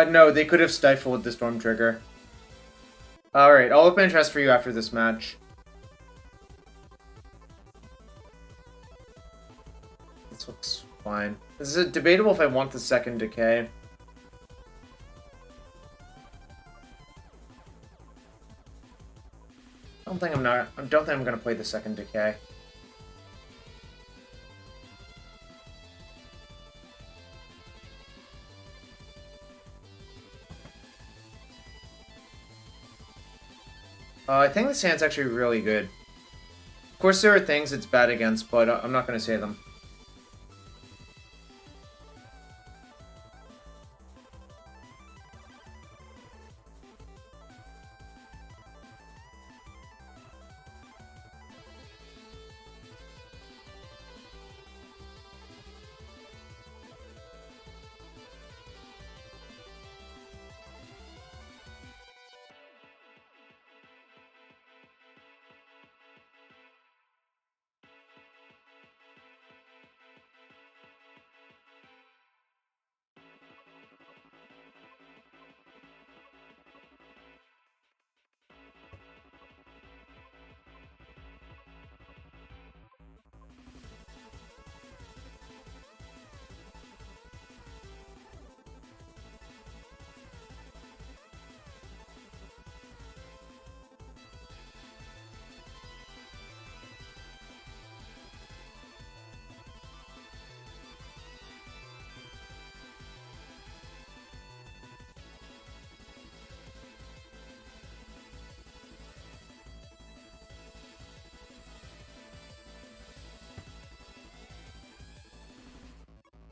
[SPEAKER 1] No, they could have stifled the Storm Trigger. Alright, I'll open a chest for you after this match. This looks fine. This is debatable if I want the second decay. I don't think I'm gonna play the second decay. I think this hand's actually really good. Of course, there are things it's bad against, but I'm not going to say them.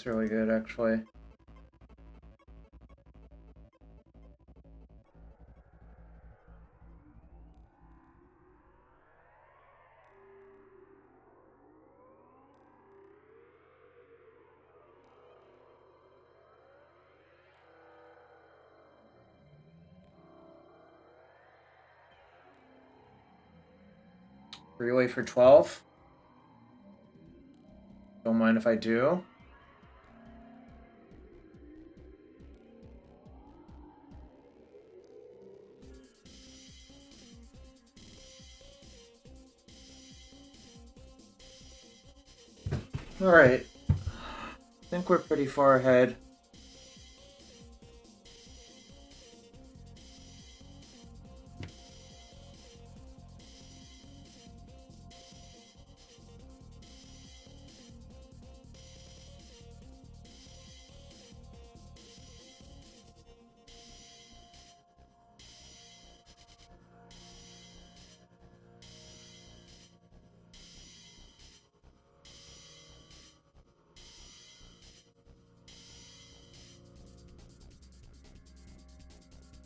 [SPEAKER 1] It's really good, actually. Relay for 12. Don't mind if I do. Alright. I think we're pretty far ahead.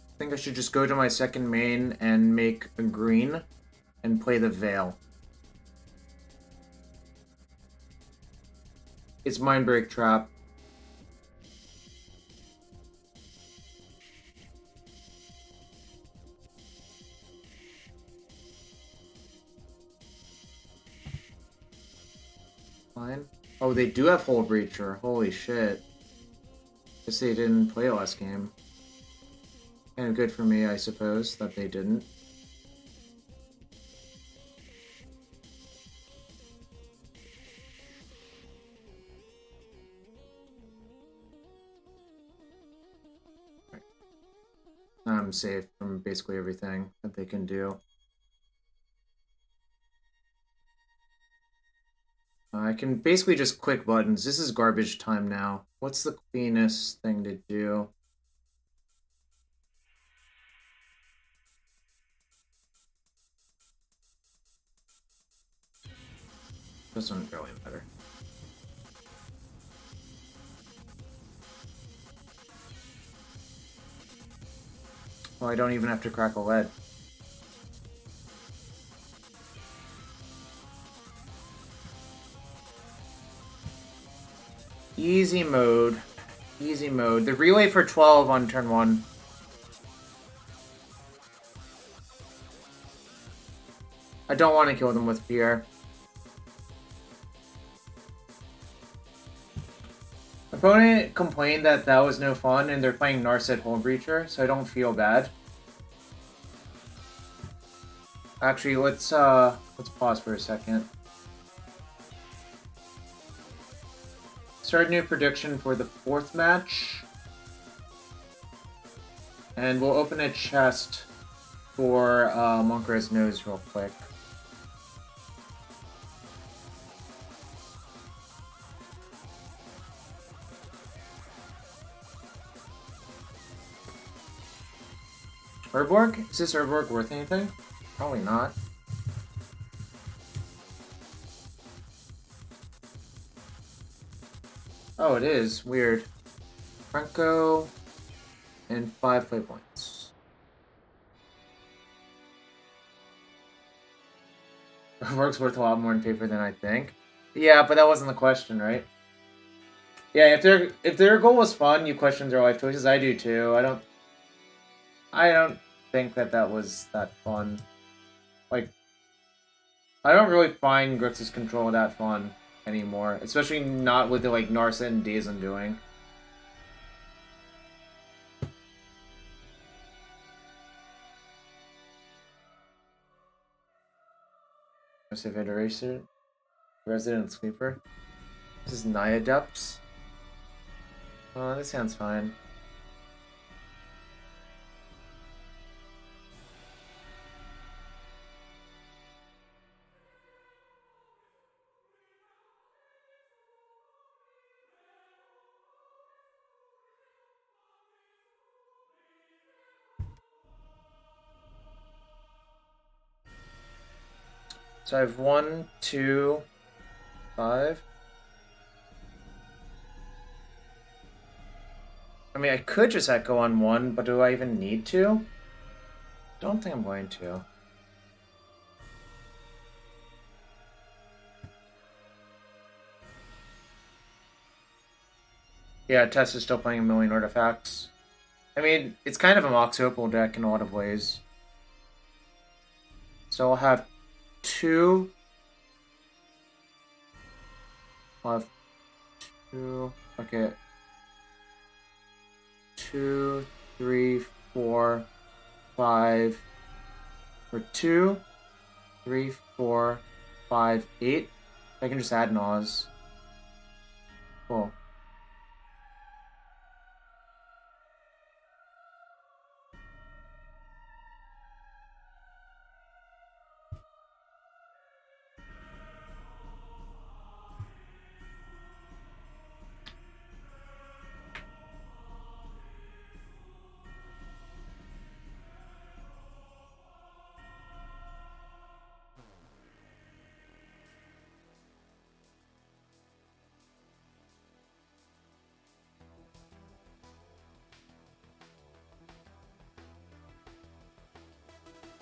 [SPEAKER 1] I think I should just go to my second main and make a green and play the Veil. It's Mindbreak Trap. Fine. Oh, they do have Hole Breacher. Holy shit. Guess they didn't play last game. Kind of good for me, I suppose, that they didn't. I'm safe from basically everything that they can do. I can basically just click buttons. This is garbage time now. What's the cleanest thing to do? Doesn't really matter. Oh, I don't even have to crack a lead. Easy mode. Easy mode. The relay for 12 on turn 1. I don't want to kill them with Peer. Opponent complained that that was no fun, and they're playing Narset Hullbreacher, so I don't feel bad. Actually, let's pause for a second. Start a new prediction for the 4th match. And we'll open a chest for Monkrez Nose real quick. Urborg? Is this Urborg worth anything? Probably not. Oh, it is. Weird. Franco and 5 play points. Urborg's worth a lot more in paper than I think. Yeah, but that wasn't the question, right? Yeah, if their goal was fun, you question their life choices. I do too. I don't think that was that fun. Like, I don't really find Grixis control that fun anymore, especially not with the like Narset and Dazen doing. Aggressive Iteration, Resident Sweeper. This is Naya Depths. Oh, this sounds fine. So I have 1, 2, 5. I mean, I could just echo on 1, but do I even need to? Don't think I'm going to. Yeah, TES is still playing a million artifacts. I mean, it's kind of a Mox Opal deck in a lot of ways. So I'll have 2. I'll have 2. Okay. 2, 3, 4, 5. For 2, 3, 4, 5, 8. I can just add Naws. Cool.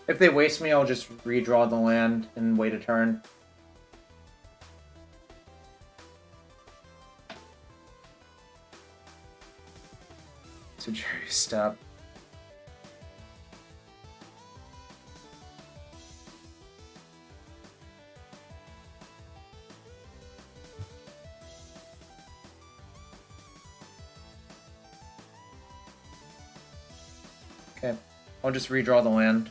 [SPEAKER 1] If they waste me, I'll just redraw the land and wait a turn. It's a jury step. I'll just redraw the land.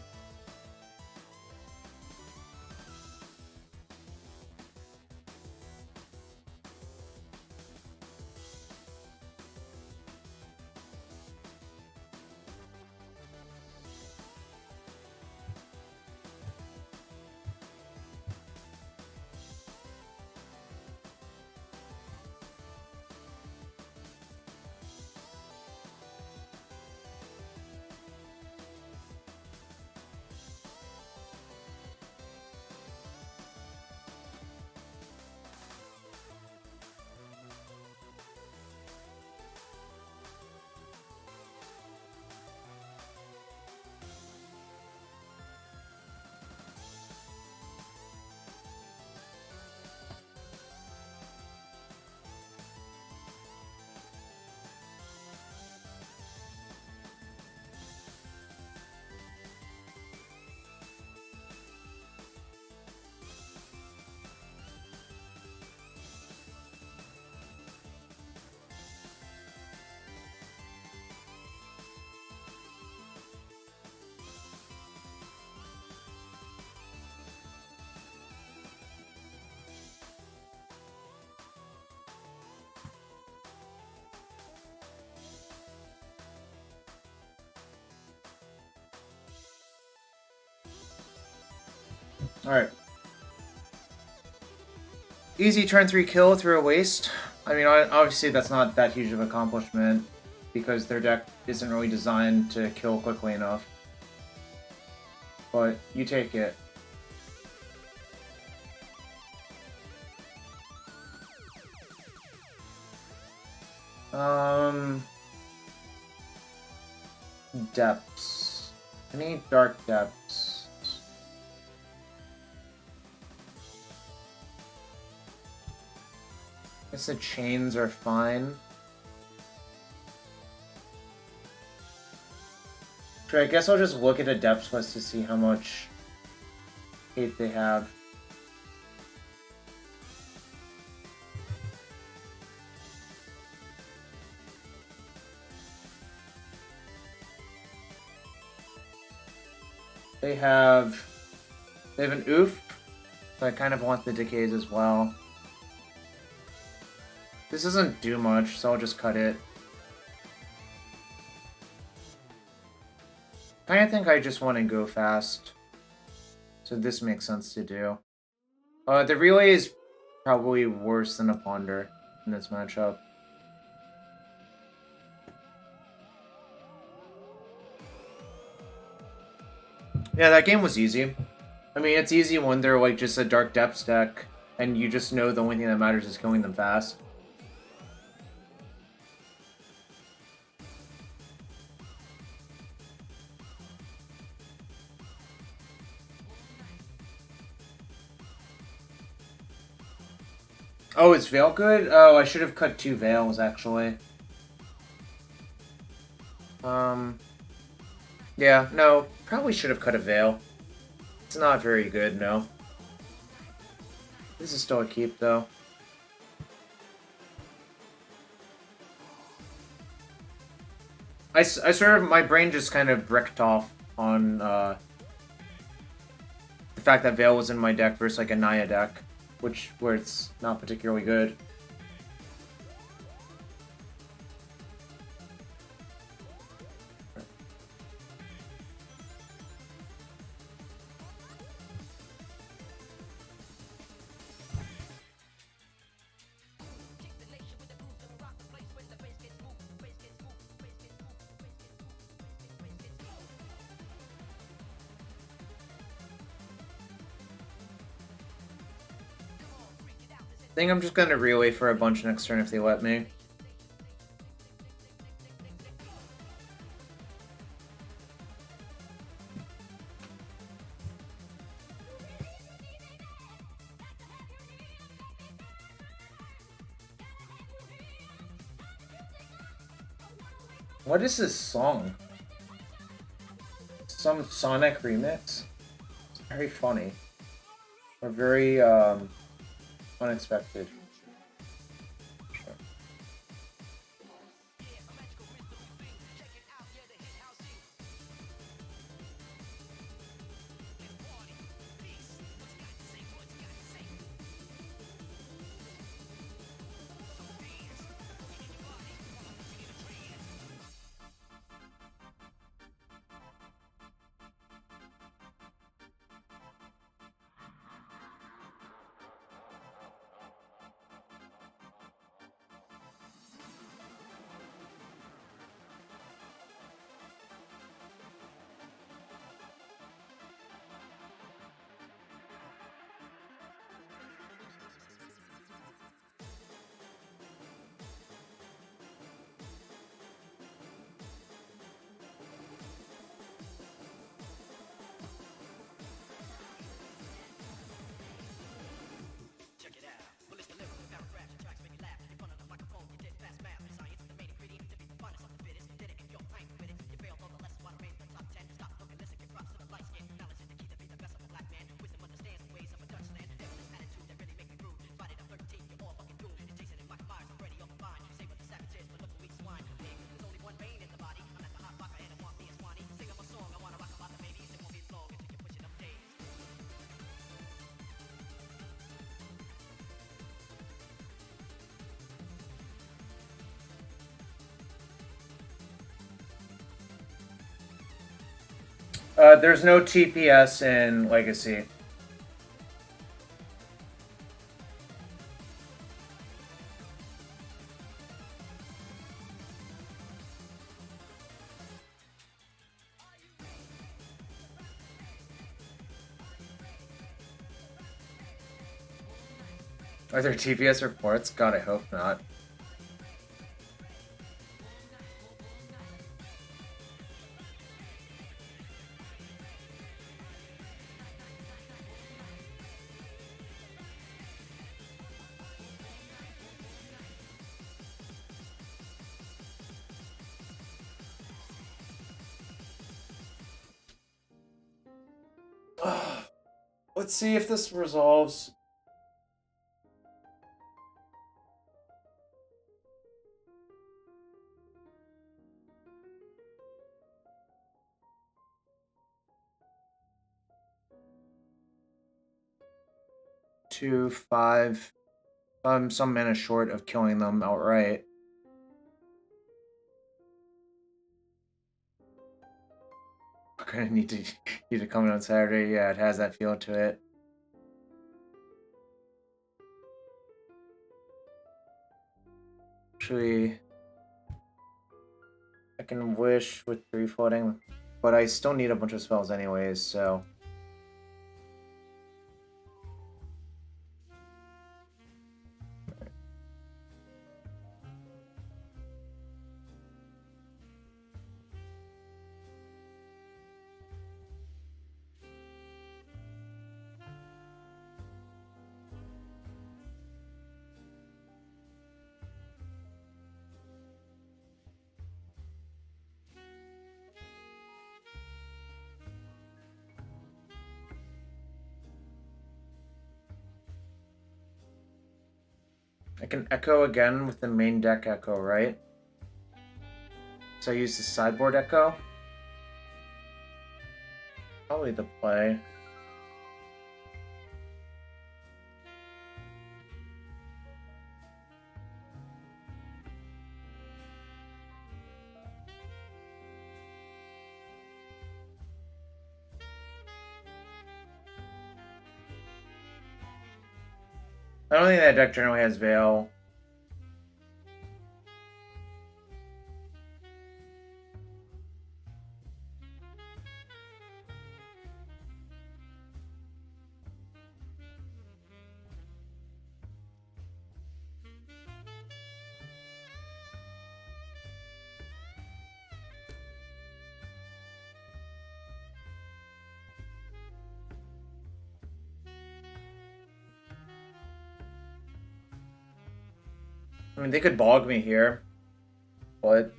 [SPEAKER 1] Alright. Easy turn 3 kill through a waste. I mean, obviously that's not that huge of an accomplishment because their deck isn't really designed to kill quickly enough. But you take it. Depths. I need dark depths. I guess the chains are fine. Sure, I guess I'll just look at a depths list to see how much hate they have. They have an oof, so I kind of want the decays as well. This doesn't do much, so I'll just cut it. I think I just want to go fast, so this makes sense to do. The relay is probably worse than a ponder in this matchup. Yeah, that game was easy. I mean, it's easy when they're like just a Dark Depths deck, and you just know the only thing that matters is killing them fast. Oh, is Veil good? Oh, I should have cut 2 Veils, actually. Yeah, no, probably should have cut a Veil. It's not very good, no. This is still a keep, though. I sort of, my brain just kind of bricked off on, the fact that Veil was in my deck versus, like, a Naya deck, where it's not particularly good. I think I'm just gonna relay for a bunch next turn if they let me. What is this song? Some Sonic remix? It's very funny. Or very, unexpected. Sure. There's no TPS in Legacy. Are there TPS reports? God, I hope not. Let's see if this resolves. Two, five. I'm some mana short of killing them outright. I'm gonna need to come in on Saturday. Yeah, it has that feel to it. Actually, I can wish with 3 floating, but I still need a bunch of spells anyways, so. I can echo again with the main deck echo, right? So I use the sideboard echo. Probably the play. I don't think that deck generally has Veil. I mean, they could bog me here, but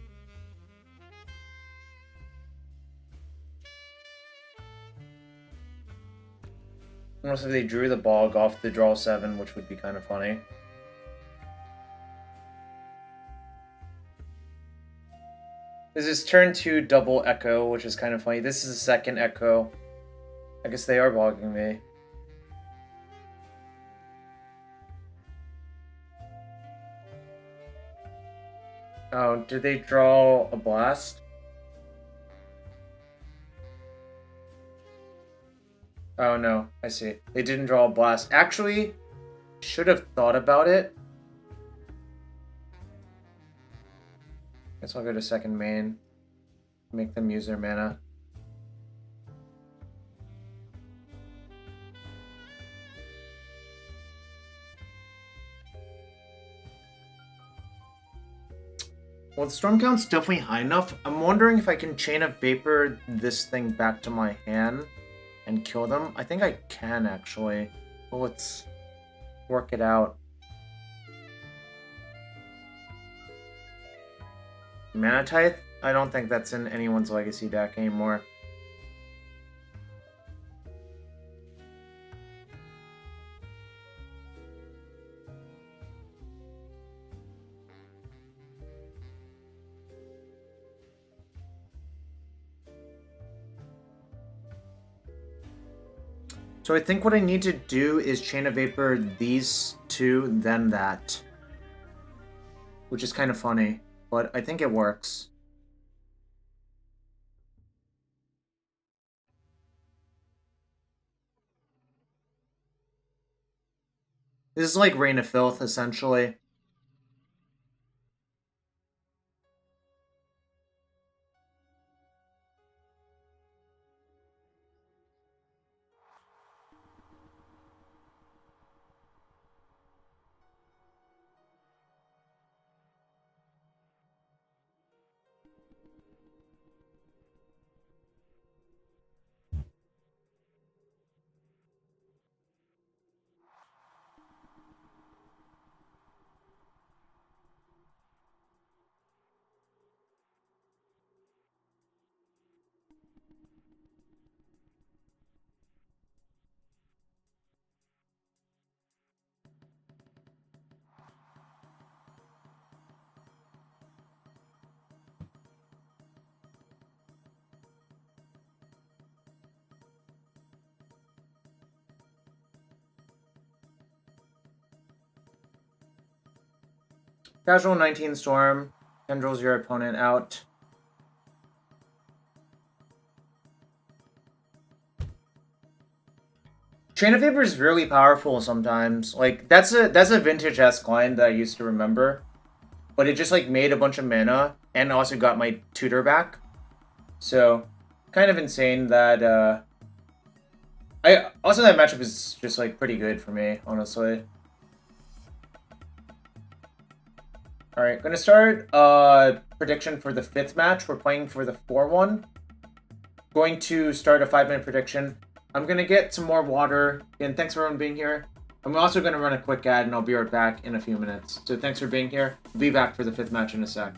[SPEAKER 1] unless if they drew the bog off the draw 7, which would be kind of funny. This is turn 2 double echo, which is kind of funny. This is a second echo. I guess they are bogging me. Oh, did they draw a blast? Oh no, I see. They didn't draw a blast. Actually, should have thought about it. Guess I'll go to second main. Make them use their mana. Well, the storm count's definitely high enough. I'm wondering if I can chain of vapor this thing back to my hand and kill them. I think I can, actually. Well, let's work it out. Mana Tithe? I don't think that's in anyone's Legacy deck anymore. So I think what I need to do is Chain of Vapor these two, then that. Which is kind of funny, but I think it works. This is like Reign of Filth, essentially. Casual 19 Storm. Tendrils your opponent out. Chain of Vapor is really powerful sometimes. Like, that's a vintage-esque line that I used to remember. But it just, like, made a bunch of mana, and also got my tutor back. So, kind of insane that, also, that matchup is just, like, pretty good for me, honestly. Alright, gonna start prediction for the 5th match. We're playing for the 4-1. Going to start a 5-minute prediction. I'm gonna get some more water. Again, thanks for everyone being here. I'm also gonna run a quick ad and I'll be right back in a few minutes. So thanks for being here. I'll be back for the 5th match in a sec.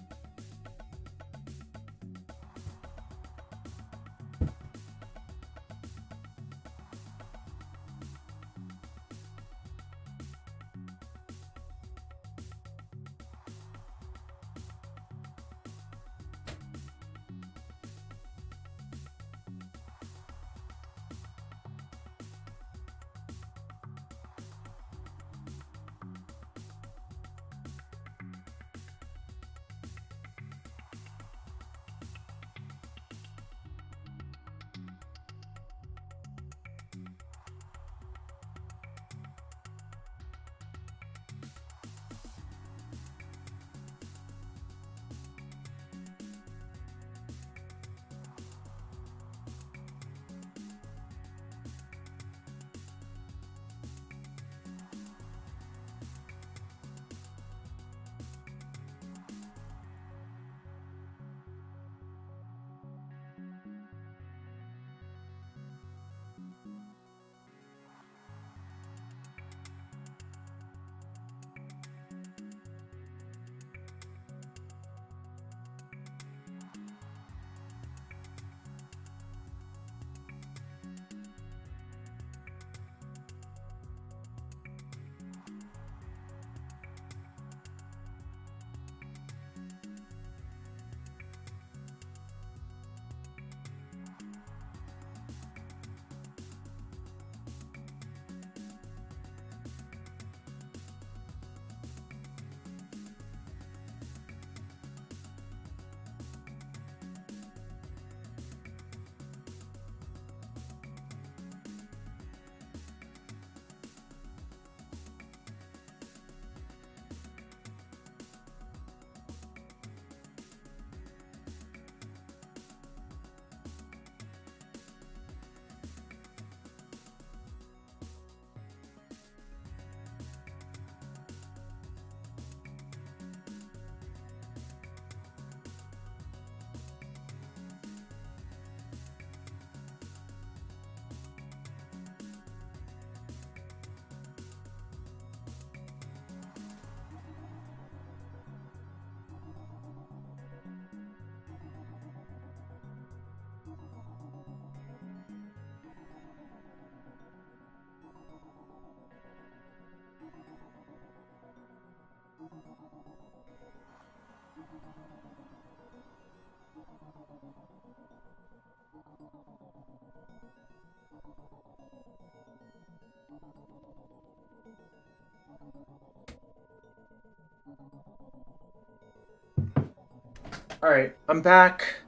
[SPEAKER 1] Alright, I'm back.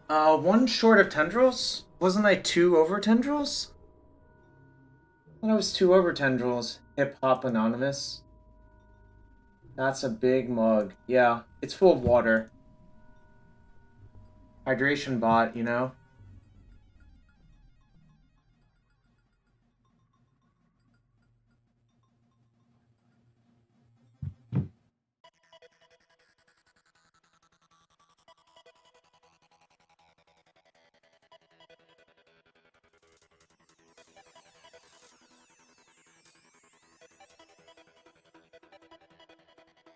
[SPEAKER 1] One short of tendrils? Wasn't I 2 over tendrils? I thought I was 2 over tendrils. Hip Hop Anonymous. That's a big mug. Yeah, it's full of water. Hydration bot, you know?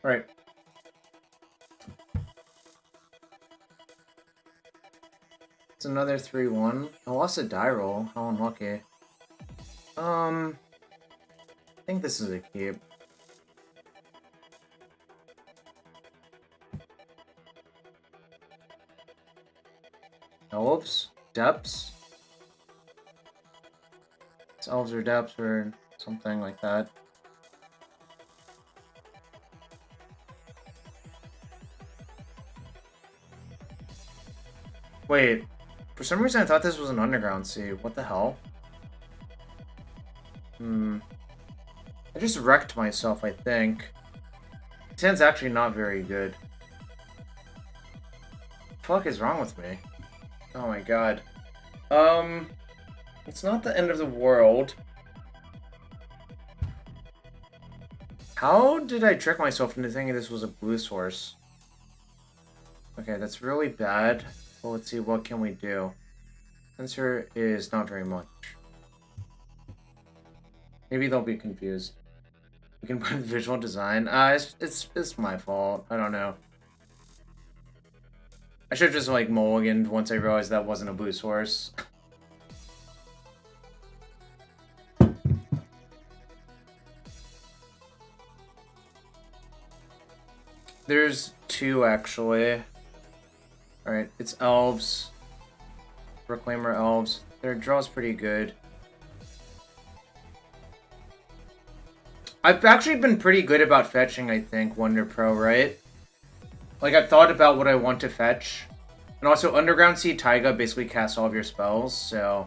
[SPEAKER 1] Right. It's another 3-1. I lost a die roll. How unlucky. I think this is a keep. Elves? Depths? It's elves or depths or something like that. Wait. For some reason I thought this was an underground sea. What the hell? I just wrecked myself, I think. This hand's actually not very good. What the fuck is wrong with me? Oh my god. It's not the end of the world. How did I trick myself into thinking this was a blue source? Okay, that's really bad. Well, let's see, what can we do? Answer is not very much. Maybe they'll be confused. We can put visual design. It's my fault. I don't know. I should have just like mulliganed once I realized that wasn't a blue source. There's two actually. Alright, it's Elves. Reclaimer Elves. Their draw's pretty good. I've actually been pretty good about fetching, I think, Wonder Pro, right? Like, I've thought about what I want to fetch. And also, Underground Sea Taiga basically casts all of your spells, so...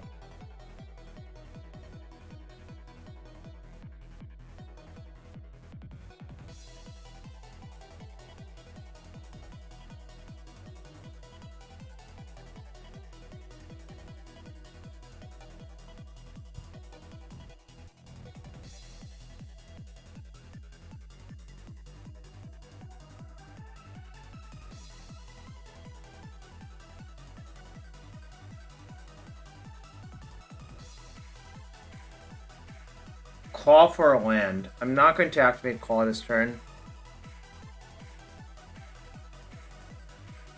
[SPEAKER 1] Claw for a land. I'm not going to activate Claw this turn.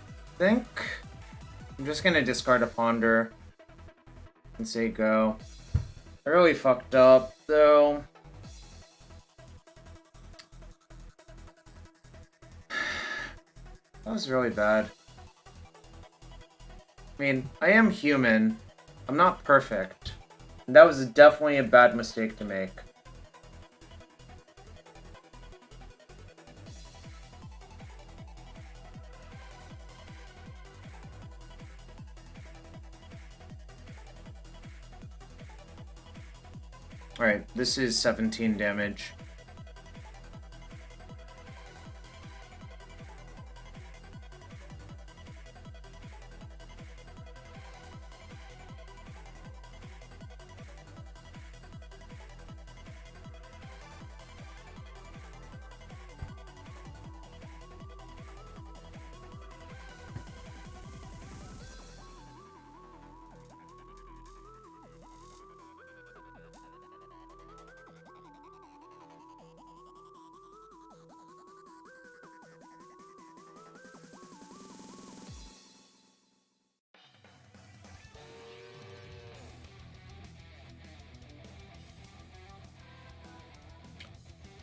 [SPEAKER 1] I think I'm just going to discard a Ponder and say go. I really fucked up, though. That was really bad. I mean, I am human. I'm not perfect. And that was definitely a bad mistake to make. Alright, this is 17 damage.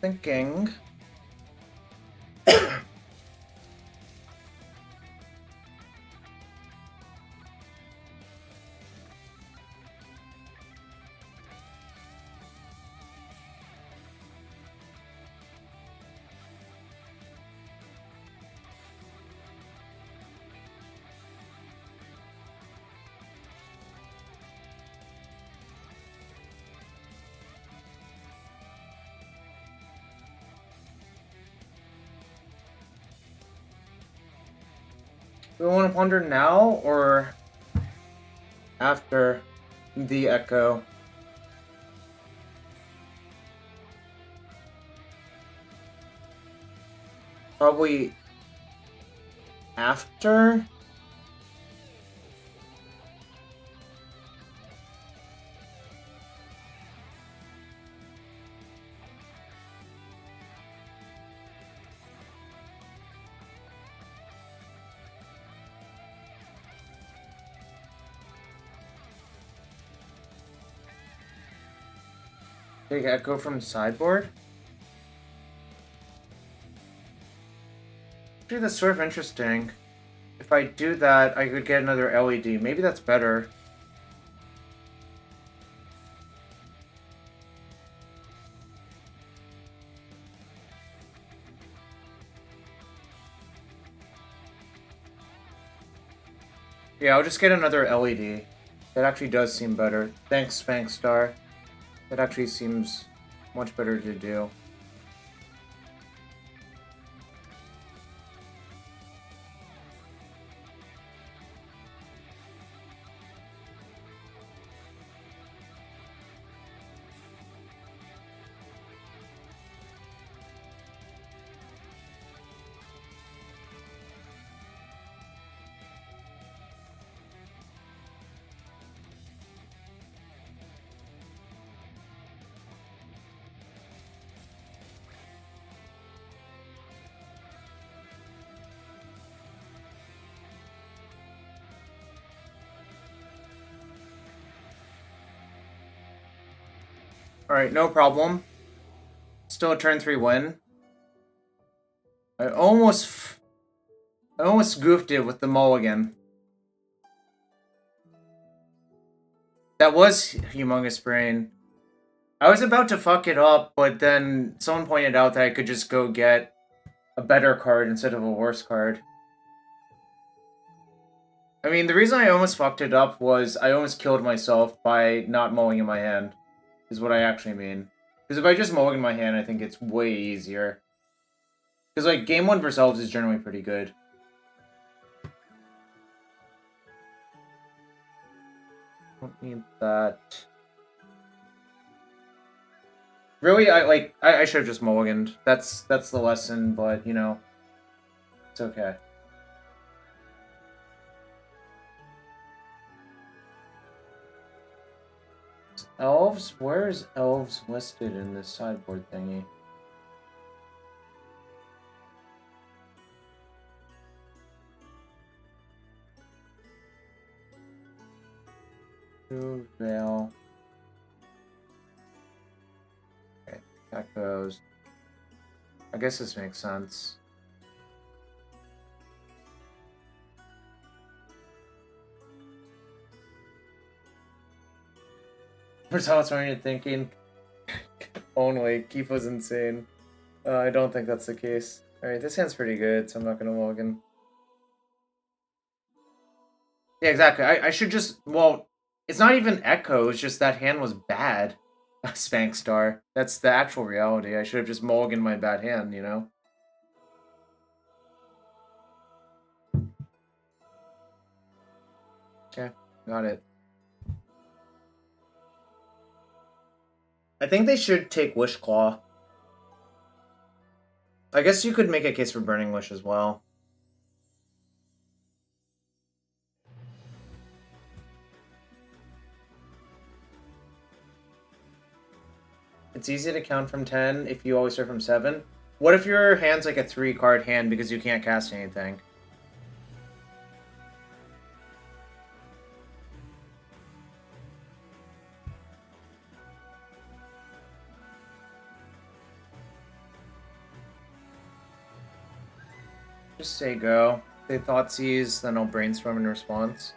[SPEAKER 1] Thinking. Do we want to ponder now or after the echo? Probably after? Take echo from sideboard? Actually, that's sort of interesting. If I do that, I could get another LED. Maybe that's better. Yeah, I'll just get another LED. That actually does seem better. Thanks, Spank Star. That actually seems much better to do. Alright, no problem. Still a turn 3 win. I almost goofed it with the mulligan. That was Humongous Brain. I was about to fuck it up, but then someone pointed out that I could just go get a better card instead of a worse card. I mean, the reason I almost fucked it up was I almost killed myself by not mulling in my hand, is what I actually mean. Because if I just mulligan in my hand, I think it's way easier. Because, like, game 1 versus Elves is generally pretty good. Don't need that. Really, I should have just mulliganed. That's the lesson, but, you know, it's okay. Elves? Where is Elves listed in this sideboard thingy? Veil. Okay, that goes. I guess this makes sense. For someone starting to thinking, only Keith was insane. I don't think that's the case. Alright, this hand's pretty good, so I'm not gonna mulligan. Yeah, exactly. I should just, well, it's not even Echo, it's just that hand was bad. Spank Star. That's the actual reality. I should have just mulliganed my bad hand, you know? Okay, got it. I think they should take Wish Claw. I guess you could make a case for Burning Wish as well. It's easy to count from 10 if you always start from 7. What if your hand's like a 3-card hand because you can't cast anything? Just say go. They Thoughtseize, then I'll brainstorm in response.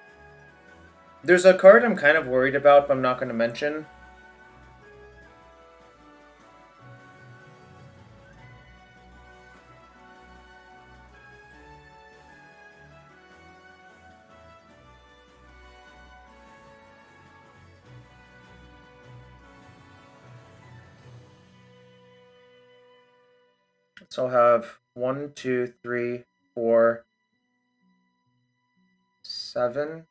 [SPEAKER 1] There's a card I'm kind of worried about, but I'm not going to mention. So I'll have 1, 2, 3, 4, 7.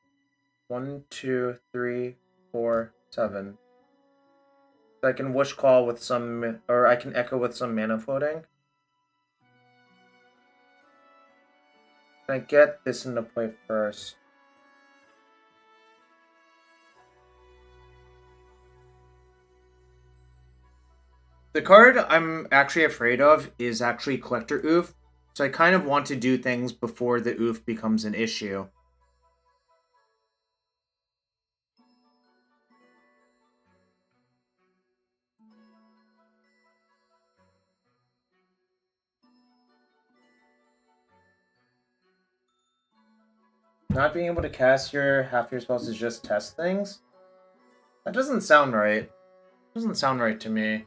[SPEAKER 1] 1, 2, 3, 4, 7. I can Wish Call with some, or I can Echo with some mana floating. Can I get this into play first? The card I'm actually afraid of is actually Collector Oof, so I kind of want to do things before the Oof becomes an issue. Not being able to cast your half your spells is just test things? That doesn't sound right. Doesn't sound right to me.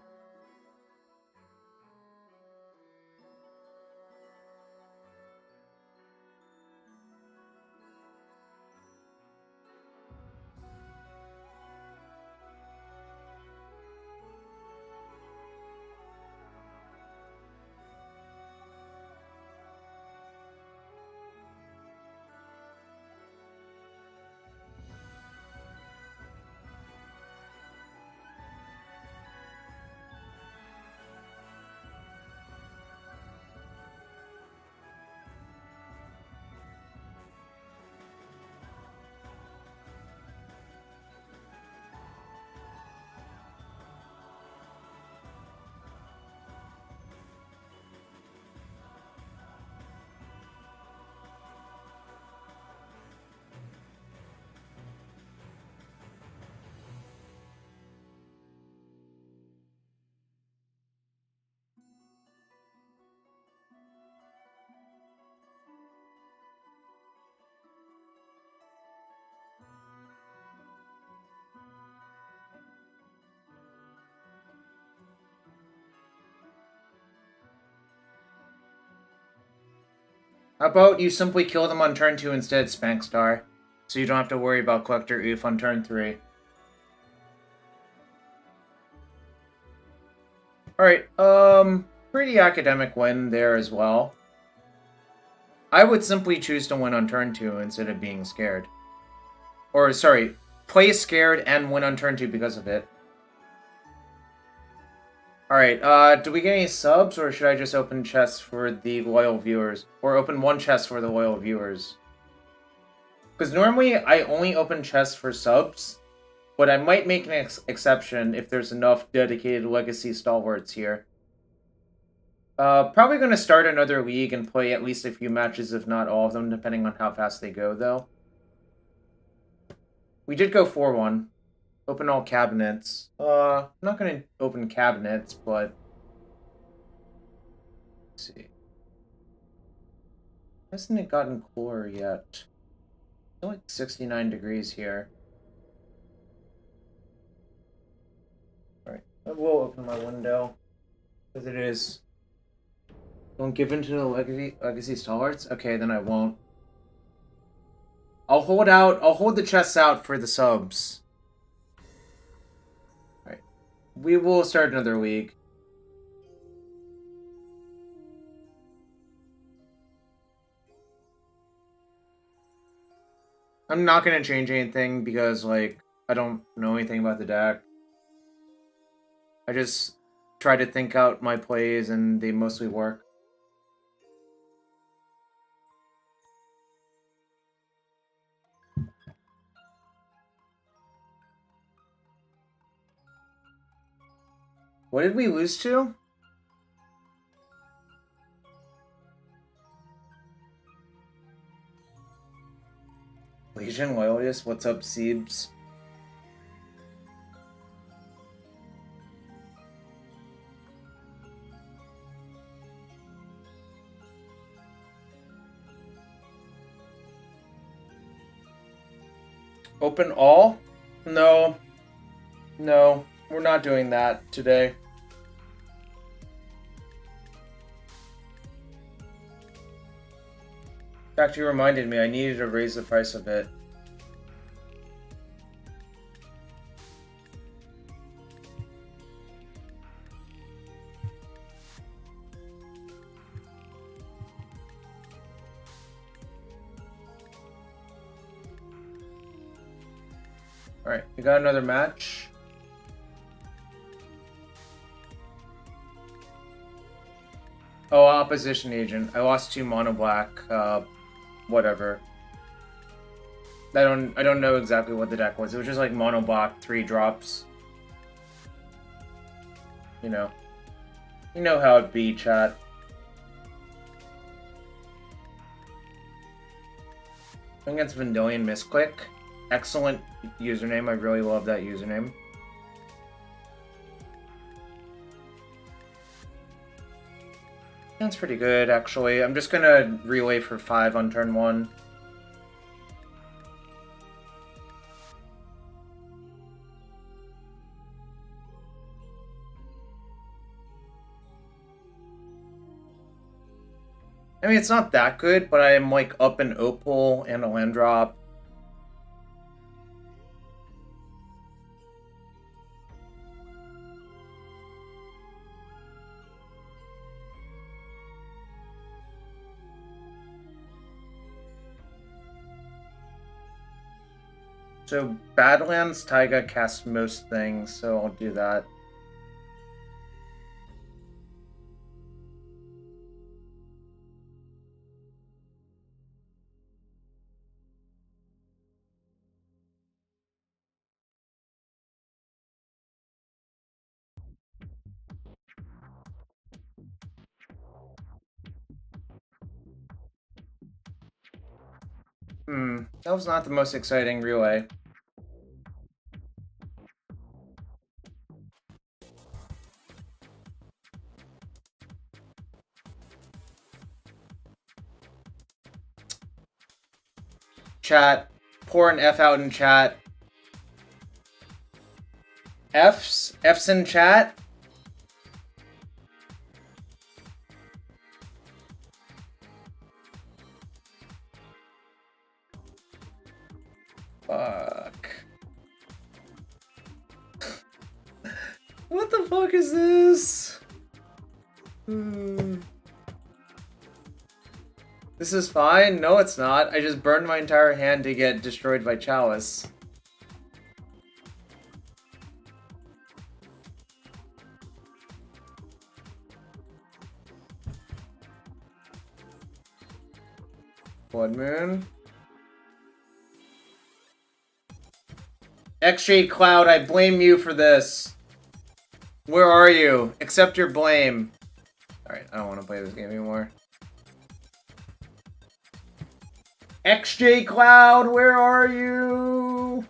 [SPEAKER 1] How about you simply kill them on turn 2 instead, Spankstar, so you don't have to worry about Collector Oof on turn 3. Alright, pretty academic win there as well. I would simply choose to win on turn 2 instead of being scared. Or, sorry, play scared and win on turn 2 because of it. Alright, do we get any subs, or should I just open chests for the loyal viewers? Or open one chest for the loyal viewers? Because normally I only open chests for subs, but I might make an exception if there's enough dedicated Legacy stalwarts here. Probably going to start another league and play at least a few matches, if not all of them, depending on how fast they go, though. We did go 4-1. Open all cabinets. I'm not going to open cabinets, but... Let's see. Hasn't it gotten cooler yet? It's like 69 degrees here. Alright, I will open my window. Because it is... Don't give in to the Legacy Stalwarts? Okay, then I won't. I'll hold the chests out for the subs. Alright. We will start another week. I'm not going to change anything because, like, I don't know anything about the deck. I just try to think out my plays and they mostly work. What did we lose to? Legion Loyalist? What's up, Siebes? Open all? No. No, we're not doing that today. In fact, you reminded me I needed to raise the price of it. Alright, we got another match. Oh, opposition agent. I lost 2 Monoblack. Whatever. I don't know exactly what the deck was. It was just like Monoblack, 3 drops. You know. You know how it be, chat. Against Vendilion Misclick. Excellent username. I really love that username. That's pretty good, actually. I'm just gonna relay for 5 on turn 1. I mean, it's not that good, but I am, like, up an Opal and a land drop. So, Badlands Taiga casts most things, so I'll do that. That was not the most exciting relay. Chat. Pour an F out in chat. F's in chat? Fuck. What the fuck is this? This is fine? No, it's not. I just burned my entire hand to get destroyed by Chalice. Blood Moon. XJ Cloud, I blame you for this. Where are you? Accept your blame. Alright, I don't want to play this game anymore. XJ Cloud, where are you?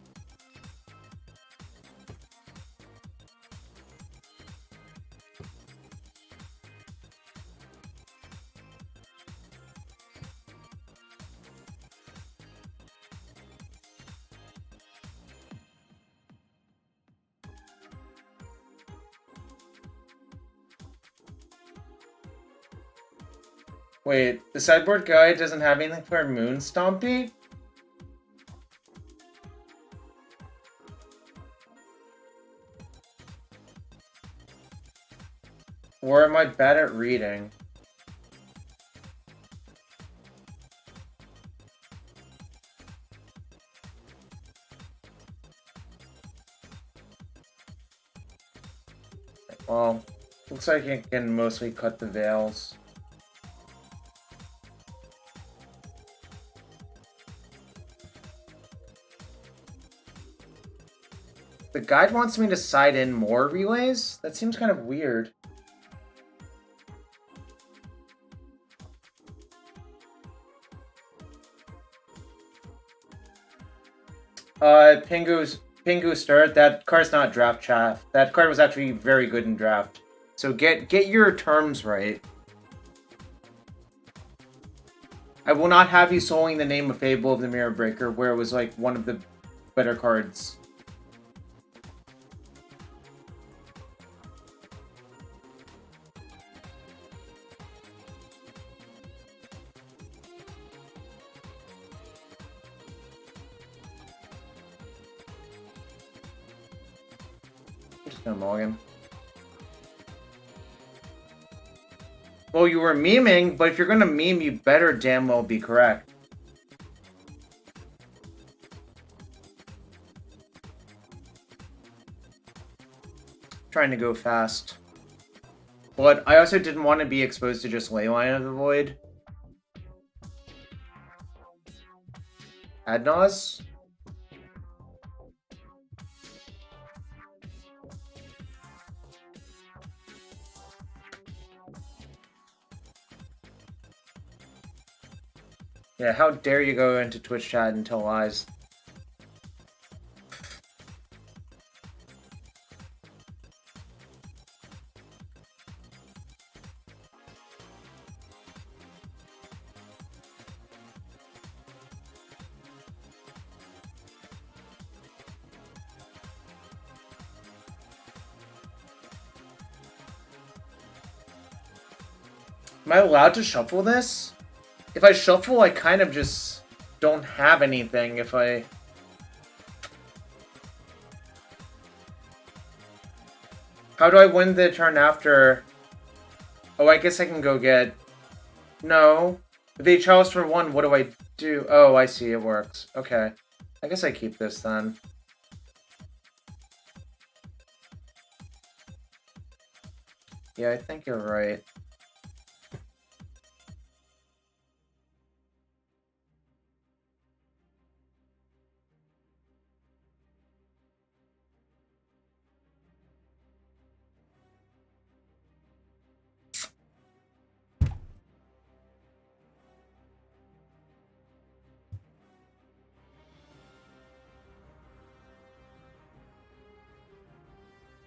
[SPEAKER 1] Wait, the sideboard guide doesn't have anything for Moon Stompy? Or am I bad at reading? Well, looks like I can mostly cut the veils. The guide wants me to side in more relays? That seems kind of weird. Pingu Stir, that card's not draft chaff. That card was actually very good in draft. So get your terms right. I will not have you soloing the name of Fable of the Mirror Breaker, where it was like one of the better cards. Mulligan. Well, you were memeing, but if you're gonna meme, you better damn well be correct. trying to go fast. But I also didn't want to be exposed to just Leyline of the Void. Adnos? Yeah, how dare you go into Twitch chat and tell lies. Am I allowed to shuffle this? If I shuffle, I kind of just don't have anything if I... How do I win the turn after? Oh, I guess I can go get... No. If they chalice for 1, what do I do? Oh, I see, it works. Okay. I guess I keep this then. Yeah, I think you're right.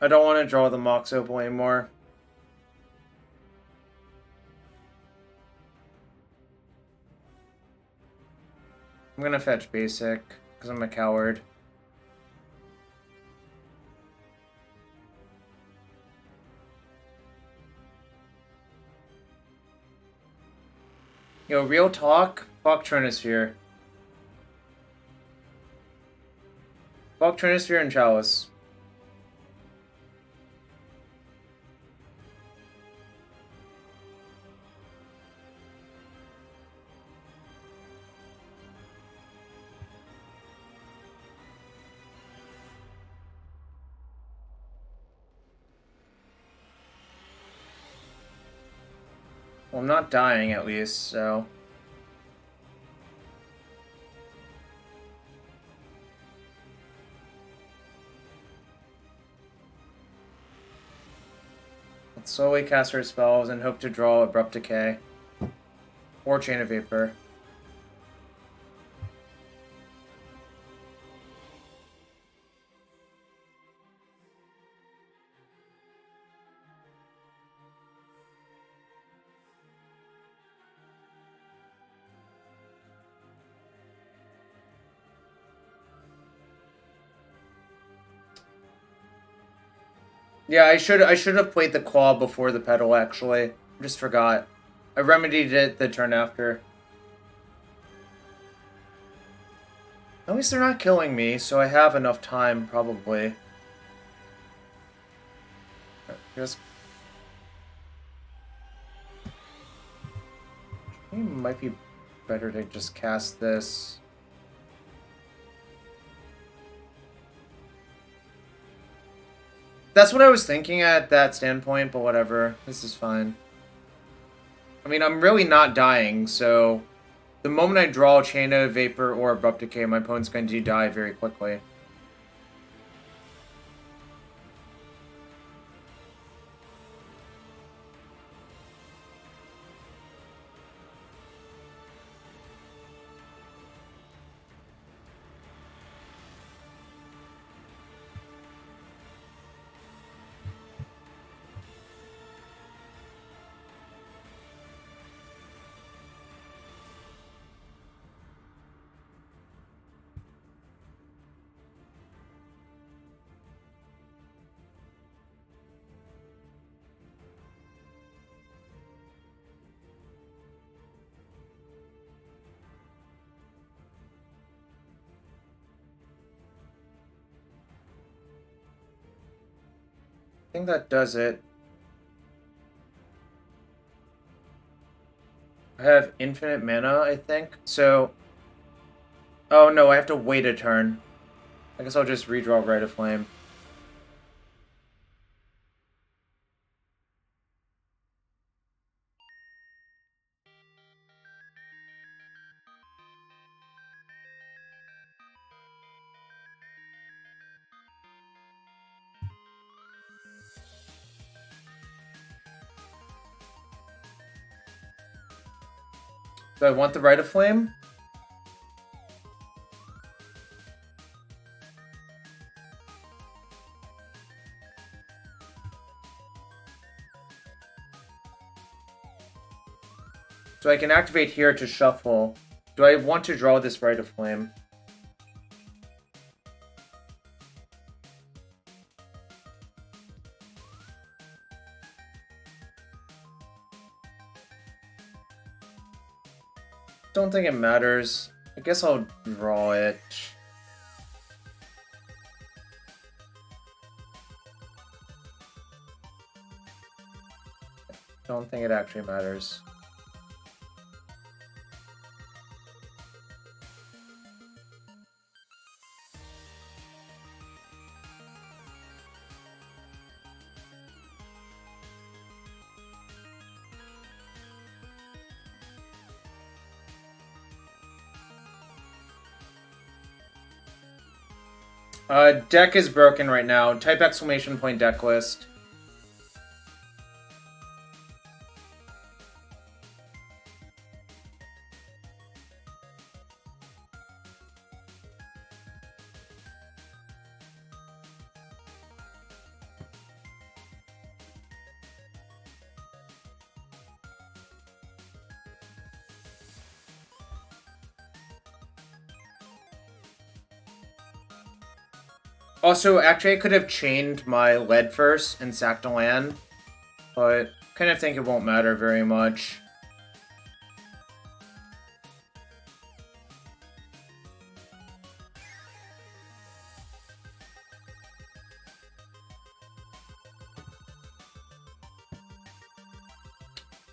[SPEAKER 1] I don't want to draw the Mox Opal anymore. I'm gonna fetch basic, because I'm a coward. Yo, real talk? Fuck Trinisphere. Fuck Trinisphere and Chalice. Well, I'm not dying, at least, so... Let's slowly cast our spells and hope to draw Abrupt Decay. Or Chain of Vapor. Yeah, I should have played the claw before the Petal, actually. I just forgot. I remedied it the turn after. At least they're not killing me, so I have enough time, probably. Just... It might be better to just cast this. That's what I was thinking at that standpoint, but whatever. This is fine. I mean, I'm really not dying, so... The moment I draw Chain of Vapor or Abrupt Decay, my opponent's going to die very quickly. I think that does it. I have infinite mana, I think. So... Oh no, I have to wait a turn. I guess I'll just redraw Rite of Flame. Do I want the Rite of Flame? So I can activate here to shuffle. Do I want to draw this Rite of Flame? Don't think it matters. I guess I'll draw it. Don't think it actually matters. Deck is broken right now. Type exclamation point Decklist. Also, actually, I could have chained my lead first and sacked a land, but kind of think it won't matter very much.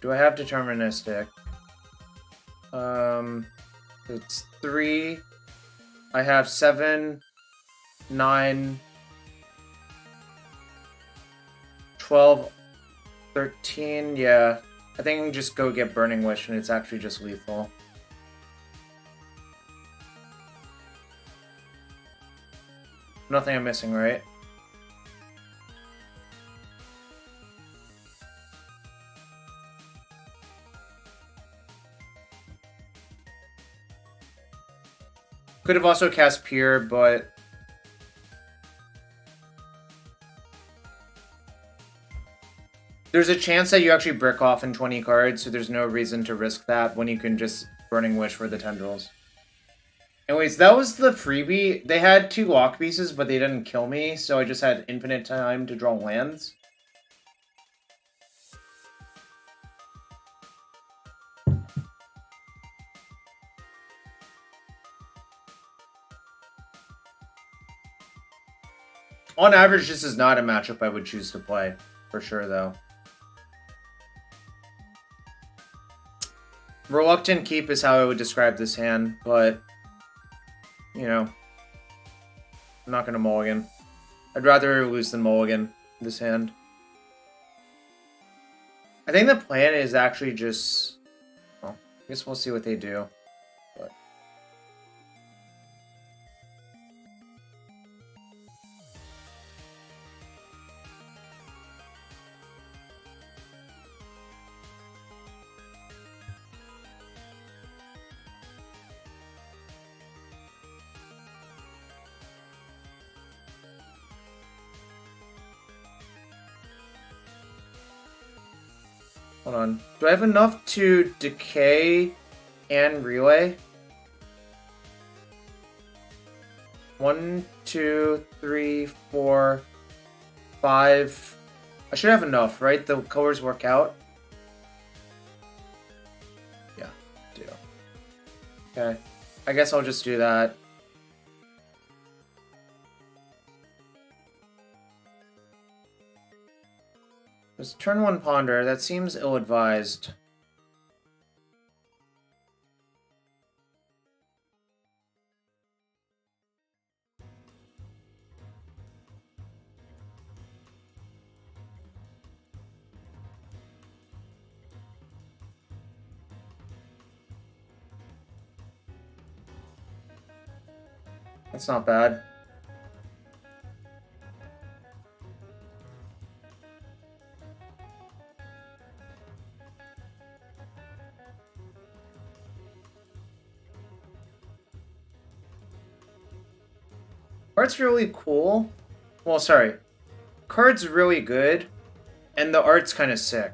[SPEAKER 1] Do I have deterministic? It's 3. I have 7, 9, 12, 13, yeah. I think I can just go get Burning Wish and it's actually just lethal. Nothing I'm missing, right? Could have also cast Peer, but there's a chance that you actually brick off in 20 cards, so there's no reason to risk that when you can just Burning Wish for the Tendrils. Anyways, that was the freebie. They had 2 lock pieces, but they didn't kill me, so I just had infinite time to draw lands. On average, this is not a matchup I would choose to play, for sure, though. Reluctant Keep is how I would describe this hand, but, you know, I'm not going to mulligan. I'd rather lose than mulligan this hand. I think the plan is actually just, well, I guess we'll see what they do. But hold on. Do I have enough to decay and relay? 1, 2, 3, 4, 5. I should have enough, right? The colors work out. Yeah, do. Okay. I guess I'll just do that. Just turn 1 Ponder. That seems ill-advised. That's not bad. Art's really cool. Well, sorry. Card's really good, and the art's kind of sick.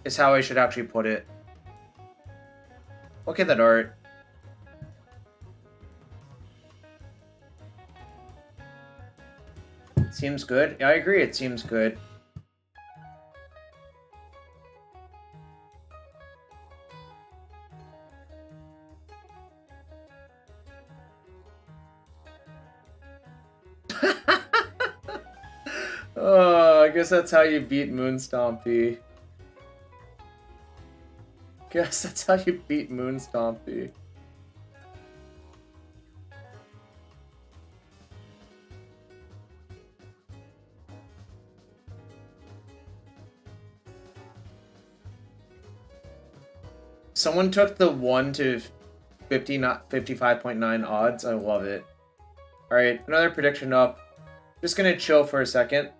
[SPEAKER 1] Is how I should actually put it. Look at that art. Seems good. Yeah, I agree, it seems good. Oh, I guess that's how you beat Moon Stompy. Guess that's how you beat Moon Stompy. Someone took the 1 to 50, not 55.9 odds. I love it. Alright, another prediction up. Just gonna chill for a second.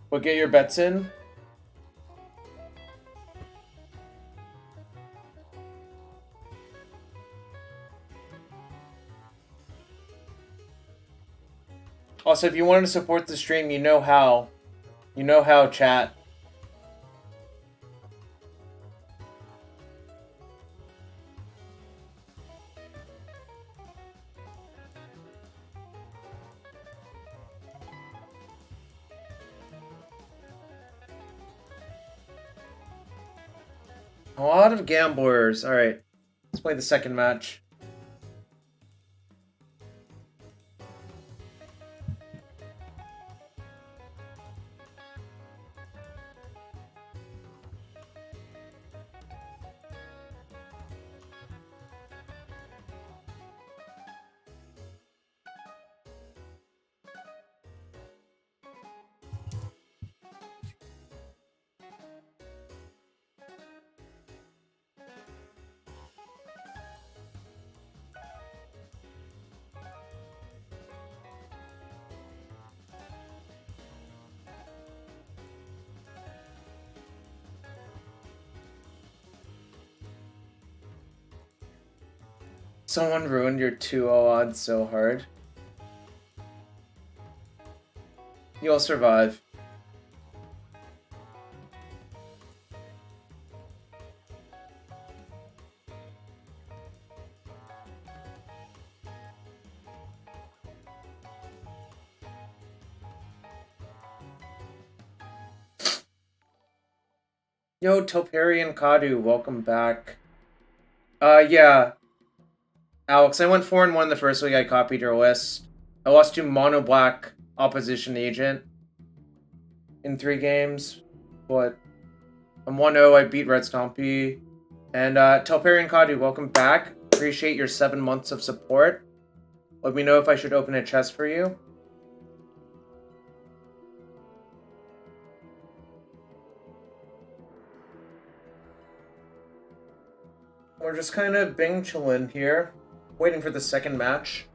[SPEAKER 1] But get your bets in. Also, if you wanted to support the stream, you know how. You know how, chat. A lot of gamblers. Alright. Let's play the second match. Someone ruined your 2-0 odds so hard. You'll survive. Yo, Toparian Kadu, welcome back. Yeah. Alex, I went 4-1 the first week I copied your list. I lost to Monoblack Opposition Agent in 3 games, but I'm 1-0, I beat Red Stompy. And Telparian Kadu, welcome back. Appreciate your 7 months of support. Let me know if I should open a chest for you. We're just kind of bing chillin' here, waiting for the second match.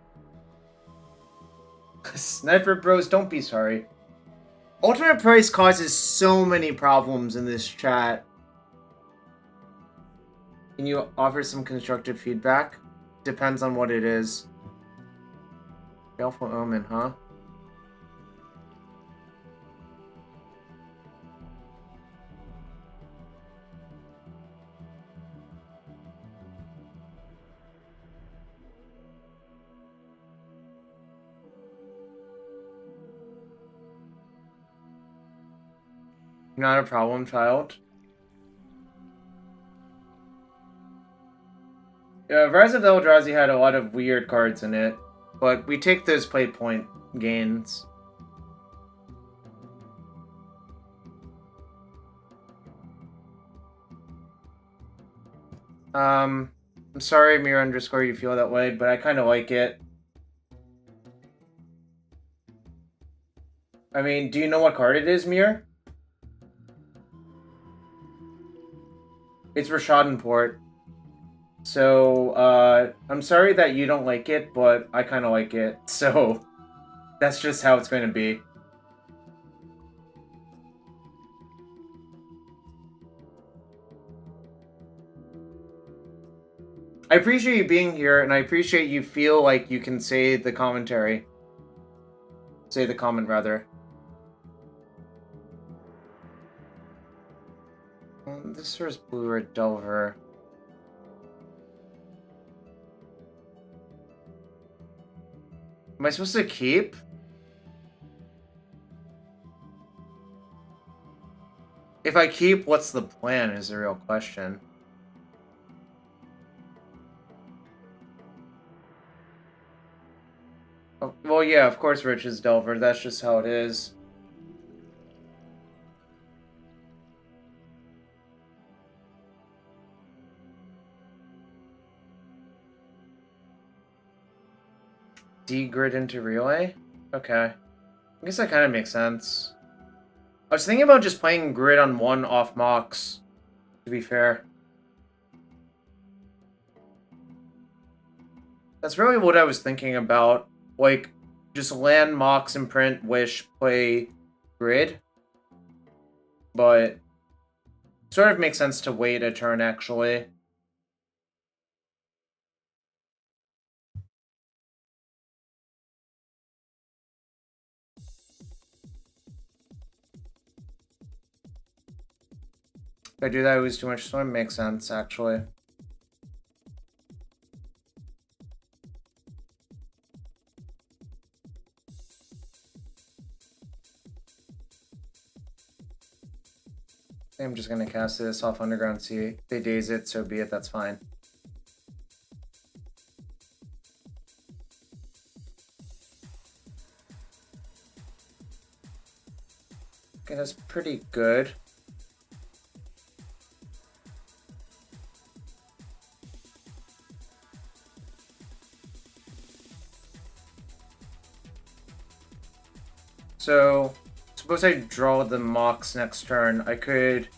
[SPEAKER 1] Sniper bros, don't be sorry. Ultimate price causes so many problems in this chat. Can you offer some constructive feedback? Depends on what it is. Baleful Omen, huh? Not a problem, child. Yeah, Rise of Eldrazi had a lot of weird cards in it, but we take those play point gains. I'm sorry, Mirror underscore, you feel that way, but I kind of like it. I mean, do you know what card it is, Mirror? It's Rashadenport. So, I'm sorry that you don't like it, but I kind of like it. So, that's just how it's going to be. I appreciate you being here, and I appreciate you feel like you can say the commentary. Say the comment, rather. This first blue or Delver. Am I supposed to keep? If I keep, what's the plan is the real question. Oh, well, yeah, of course Rich is Delver. That's just how it is. D-grid into Relay? Okay. I guess that kind of makes sense. I was thinking about just playing grid on one off Mox, to be fair. That's really what I was thinking about. Like, just land Mox, imprint, wish, play grid. But sort of makes sense to wait a turn, actually. If I do that, I lose too much swim. Makes sense, actually. I'm just gonna cast this off Underground Sea. They daze it, so be it, that's fine. Okay, that's pretty good. So, suppose I draw the Mox next turn. I could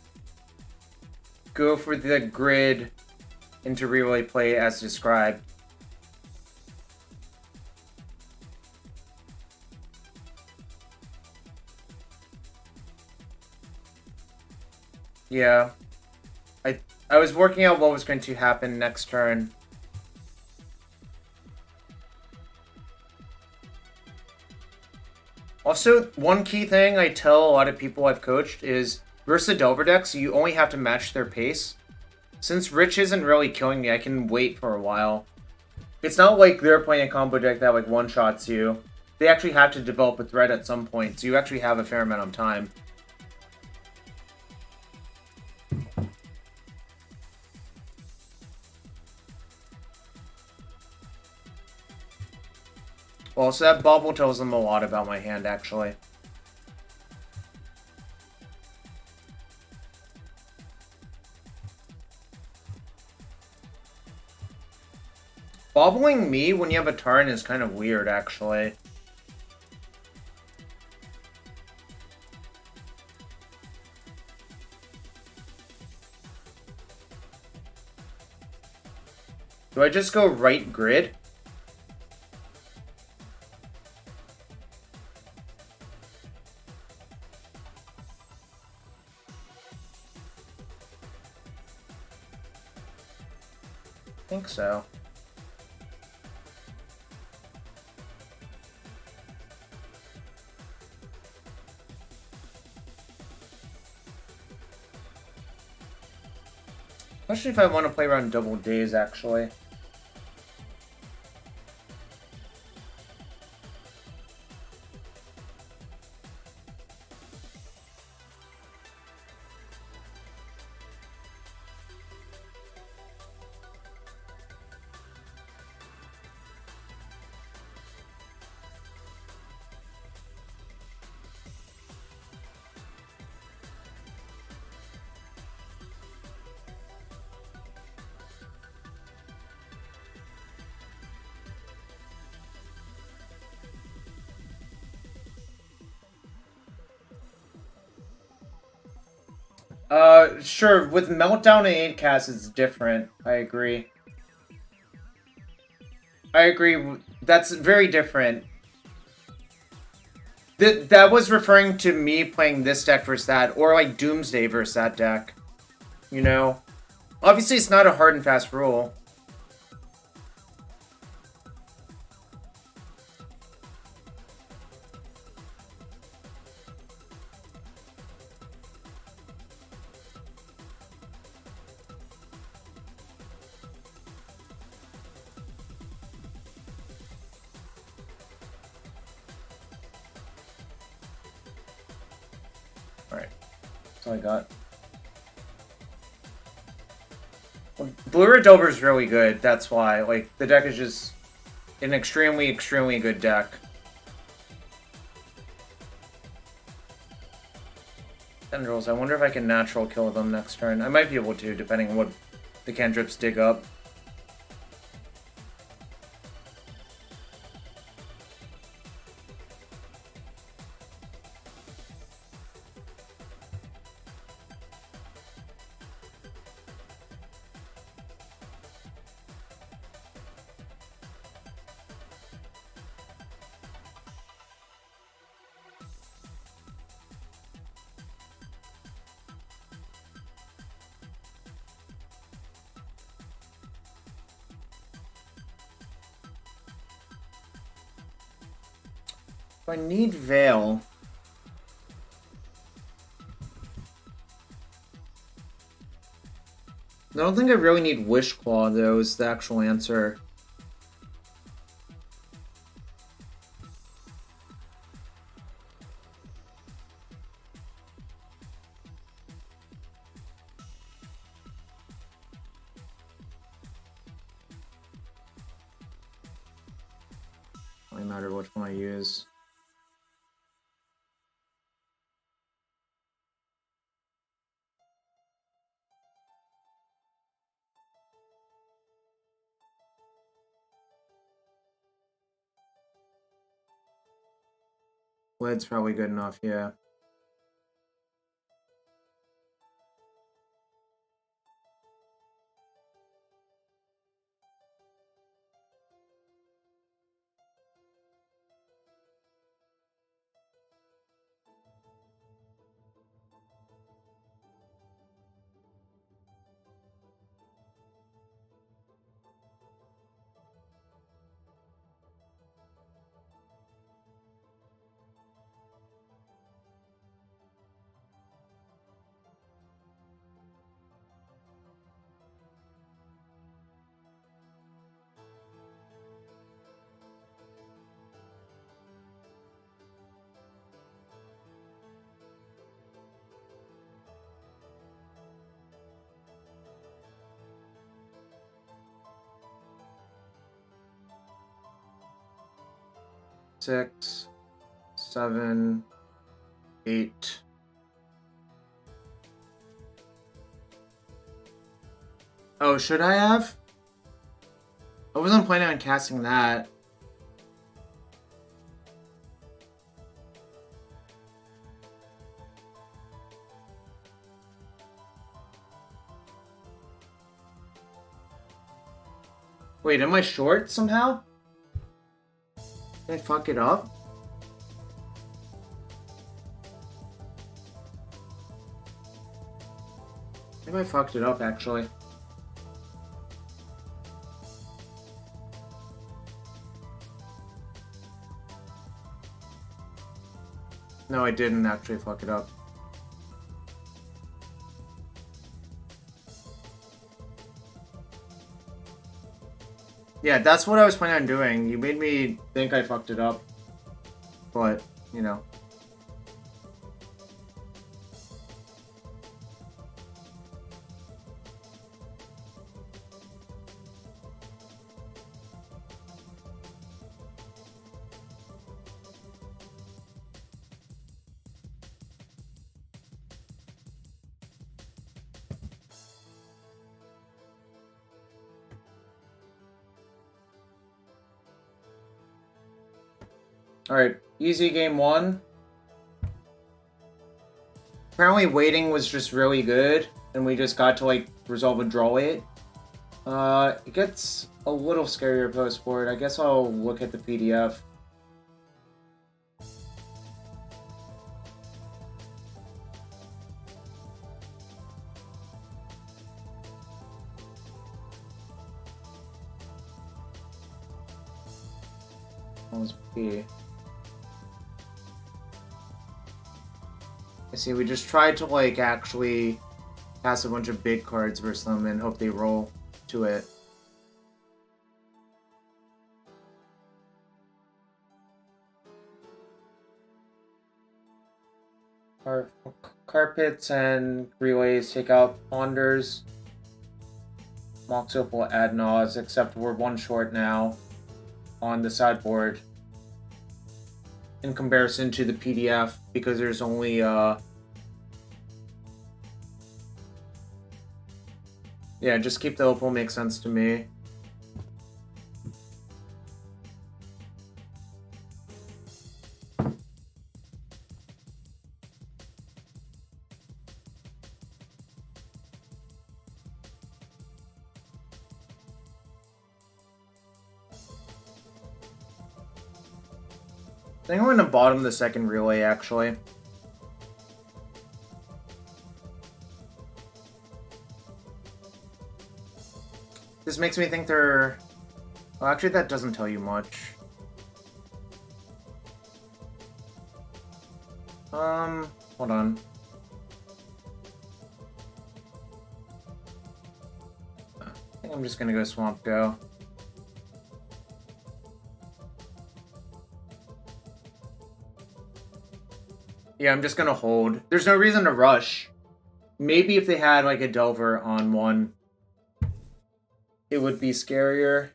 [SPEAKER 1] go for the grid into relay play as described. Yeah. I was working out what was going to happen next turn. Also, one key thing I tell a lot of people I've coached is versus Delver decks, you only have to match their pace. Since Rich isn't really killing me, I can wait for a while. It's not like they're playing a combo deck that like one-shots you. They actually have to develop a threat at some point, so you actually have a fair amount of time. Well, so that bubble tells them a lot about my hand, actually. Bobbling me when you have a turn is kind of weird, actually. Do I just go right grid? I think so. Especially if I want to play around double days, actually. Sure, with Meltdown and 8 cast, it's different. I agree. I agree. That's very different. That was referring to me playing this deck versus that, or like Doomsday versus that deck. You know? Obviously, it's not a hard and fast rule. Alright. That's all I got. Well, Blue Red Delver is really good, that's why. Like, the deck is just an extremely, extremely good deck. Tendrils, I wonder if I can natural kill them next turn. I might be able to, depending on what the cantrips dig up. If I need Veil... I don't think I really need Wish Claw, though, is the actual answer. Doesn't matter which one I use. Lead's probably good enough, yeah. Six, 7, 8. Oh, should I have? I wasn't planning on casting that. Wait, am I short somehow? Did I fuck it up? Maybe I fucked it up, actually. No, I didn't actually fuck it up. Yeah, that's what I was planning on doing. You made me think I fucked it up. But, you know. Alright, easy game 1. Apparently waiting was just really good, and we just got to, like, resolve a draw it. It gets a little scarier post-board. I guess I'll look at the PDF. That was P. I see, we just tried to, like, actually pass a bunch of big cards versus them and hope they roll to it. Alright. Carpets and relays take out ponders. Moxop will add Naws, except we're one short now on the sideboard in comparison to the PDF because there's only yeah, just keep the Opal makes sense to me. I think I'm going to bottom the second relay, actually. This makes me think they're... Well, actually, that doesn't tell you much. Hold on. I think I'm just going to go Swamp Go. Yeah, I'm just gonna hold. There's no reason to rush. Maybe if they had, like, a Delver on one, it would be scarier.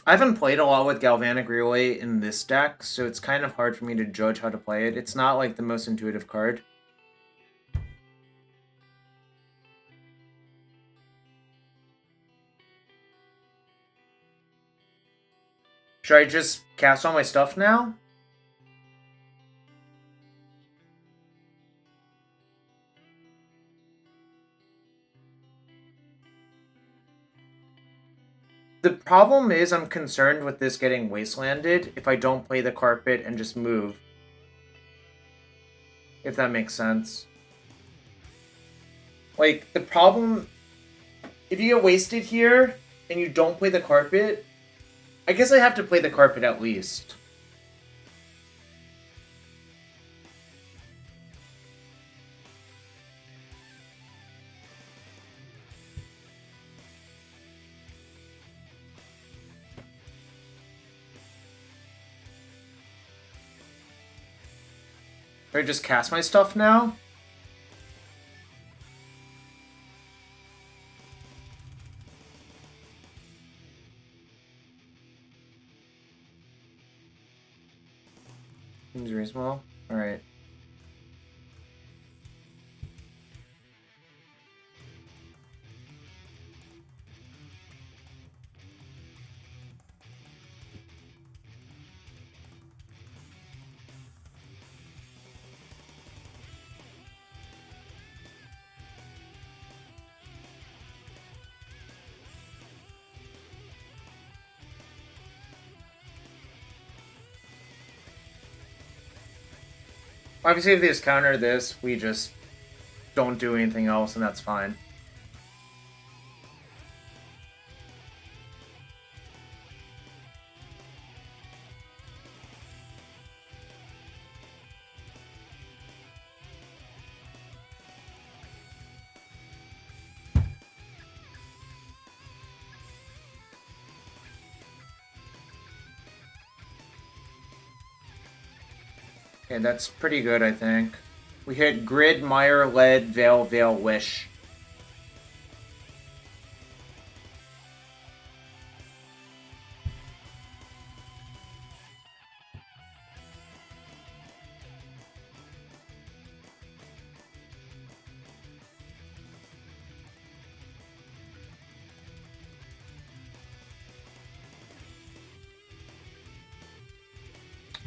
[SPEAKER 1] I haven't played a lot with Galvanic Relay in this deck, so it's kind of hard for me to judge how to play it. It's not, like, the most intuitive card. Should I just cast all my stuff now? The problem is I'm concerned with this getting wastelanded if I don't play the carpet and just move. If that makes sense. Like, the problem... If you get wasted here and you don't play the carpet... I guess I have to play the carpet at least. Should I just cast my stuff now? Seems reasonable. Alright. Obviously, if they just counter this, we just don't do anything else, and that's fine. Okay, that's pretty good, I think. We hit Grid, Mire, Lead, Veil, Veil, Wish.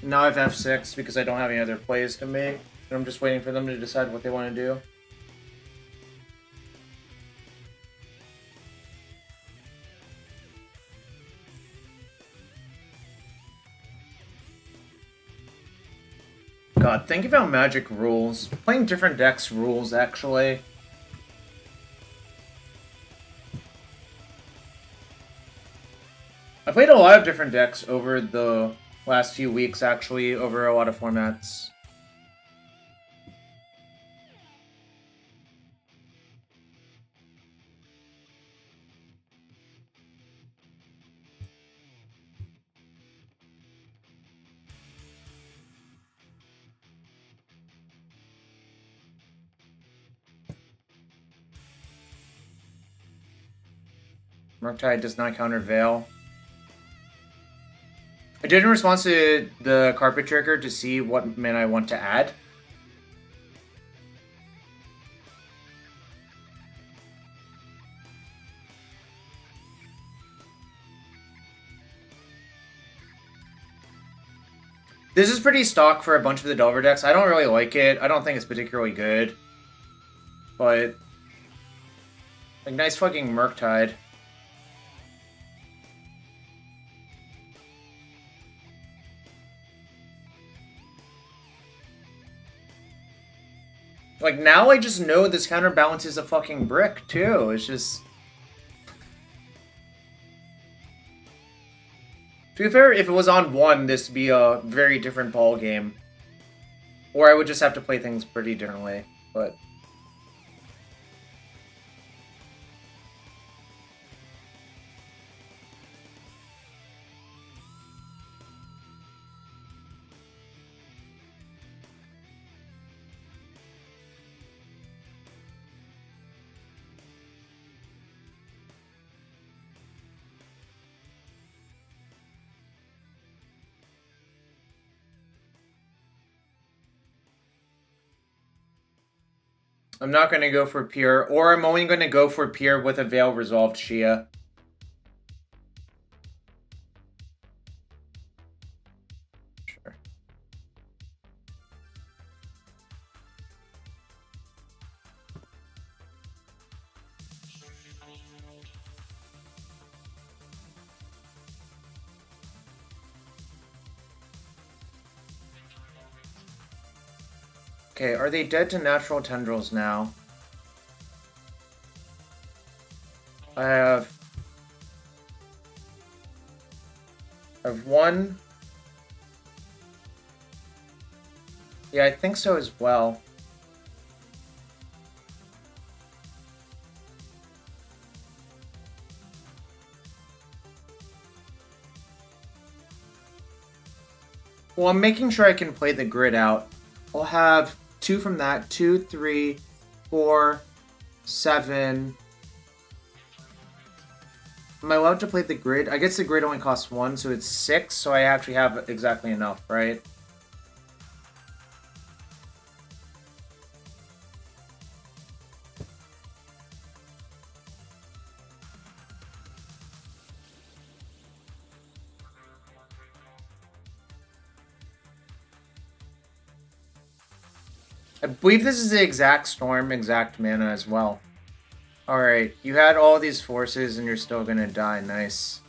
[SPEAKER 1] Now I have F6 because I don't have any other plays to make. And I'm just waiting for them to decide what they want to do. God, think about Magic rules. Playing different decks rules, actually. I played a lot of different decks over the last few weeks, actually, over a lot of formats. Murktide does not counter Veil. I did in response to the Carpet Trigger to see what mana I want to add. This is pretty stock for a bunch of the Delver decks. I don't really like it. I don't think it's particularly good. But... like, nice fucking Murktide. Like, now I just know this counterbalance is a fucking brick, too. It's just... to be fair, if it was on 1, this would be a very different ball game. Or I would just have to play things pretty differently, but... I'm not going to go for Peer, or I'm only going to go for Peer with a Veil Resolved Shia. Sure. Okay, are they dead to natural tendrils now? I have 1. Yeah, I think so as well. Well, I'm making sure I can play the grid out. I'll have 2 from that. 2, 3, 4, 7. Am I allowed to play the grid? I guess the grid only costs 1, so it's 6, so I actually have exactly enough, right? I believe this is the exact storm, exact mana as well. Alright, you had all these forces and you're still gonna die. Nice.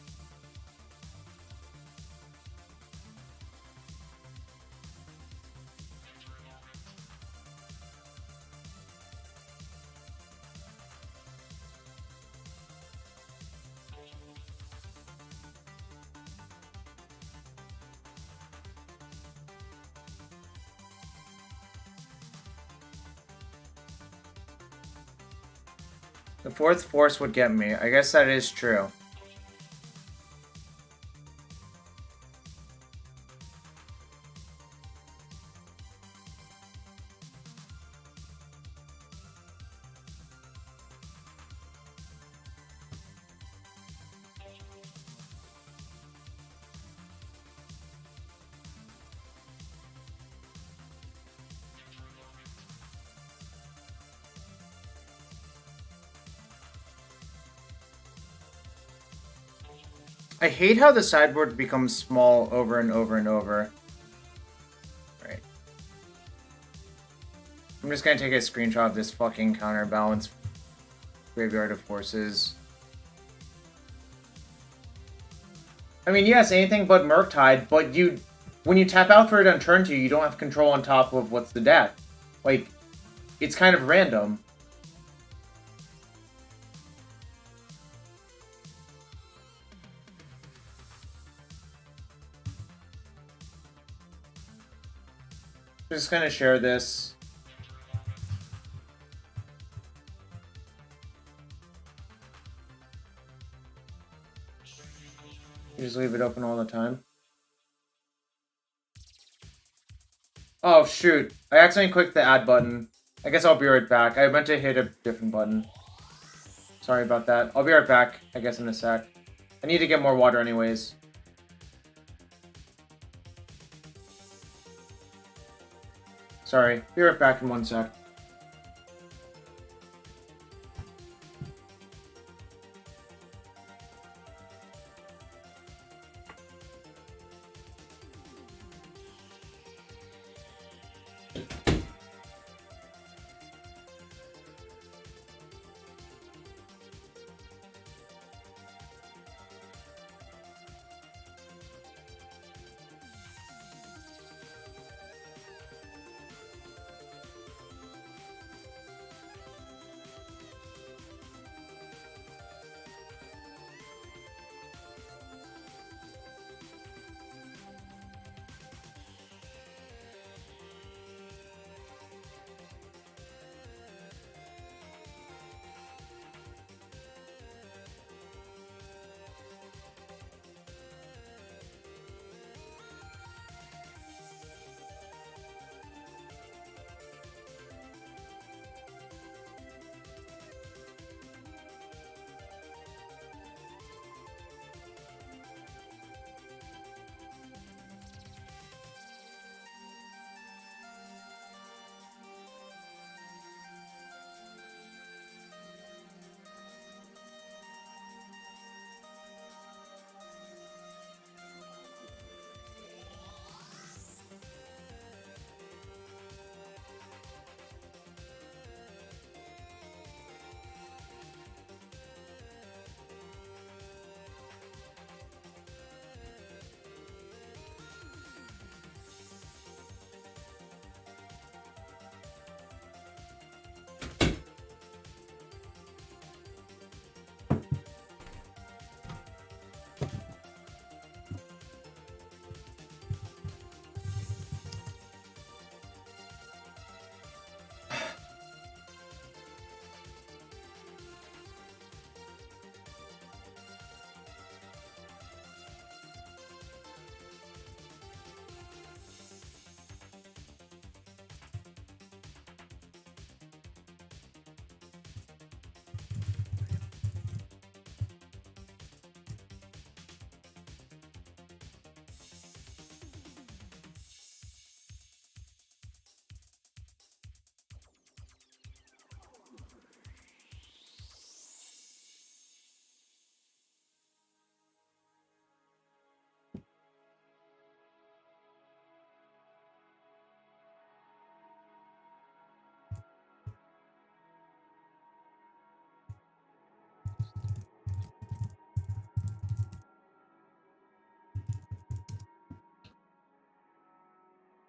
[SPEAKER 1] The 4th force would get me. I guess that is true. I hate how the sideboard becomes small over and over and over. Right. I'm just gonna take a screenshot of this fucking counterbalance graveyard of forces. I mean, yes, anything but Murktide, but when you tap out for it on turn 2, you don't have control on top of what's the deck. Like, it's kind of random. I'm just gonna share this. You just leave it open all the time. Oh shoot, I accidentally clicked the add button. I guess I'll be right back. I meant to hit a different button. Sorry about that. I'll be right back, I guess, in a sec. I need to get more water anyways. Sorry. Be right back in 1 sec.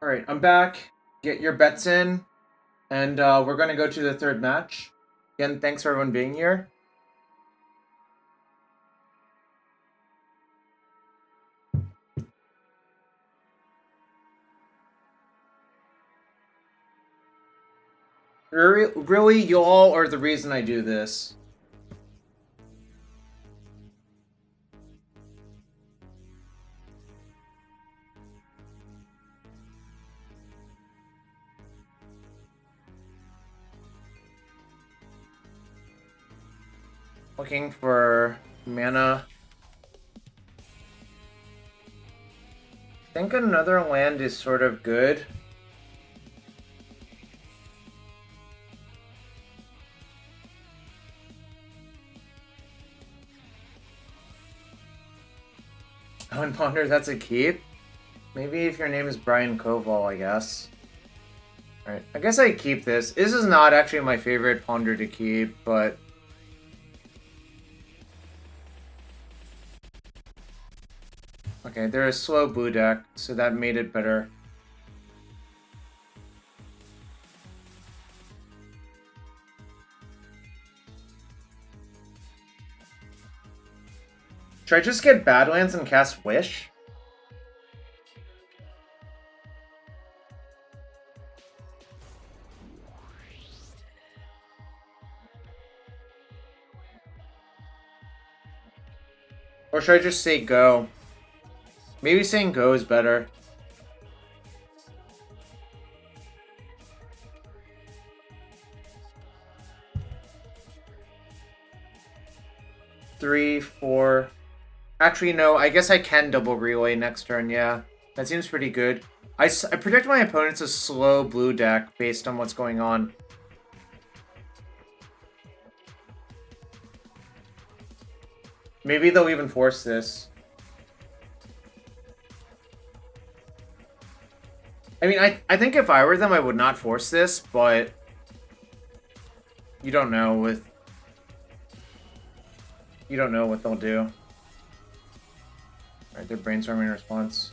[SPEAKER 1] Alright, I'm back. Get your bets in. And we're going to go to the third match. Again, thanks for everyone being here. Really, you all are the reason I do this. Looking for mana. I think another land is sort of good. Oh, and Ponder, that's a keep? Maybe if your name is Brian Koval, I guess. Alright, I guess I keep this. This is not actually my favorite Ponder to keep, but... Okay, they're a slow blue deck, so that made it better. Should I just get Badlands and cast Wish? Or should I just say go? Maybe saying go is better. 3, 4. Actually, no, I guess I can double relay next turn, yeah. That seems pretty good. I predict my opponent's a slow blue deck based on what's going on. Maybe they'll even force this. I mean, I think if I were them, I would not force this, but you don't know with... You don't know what they'll do. Alright, they're brainstorming in response.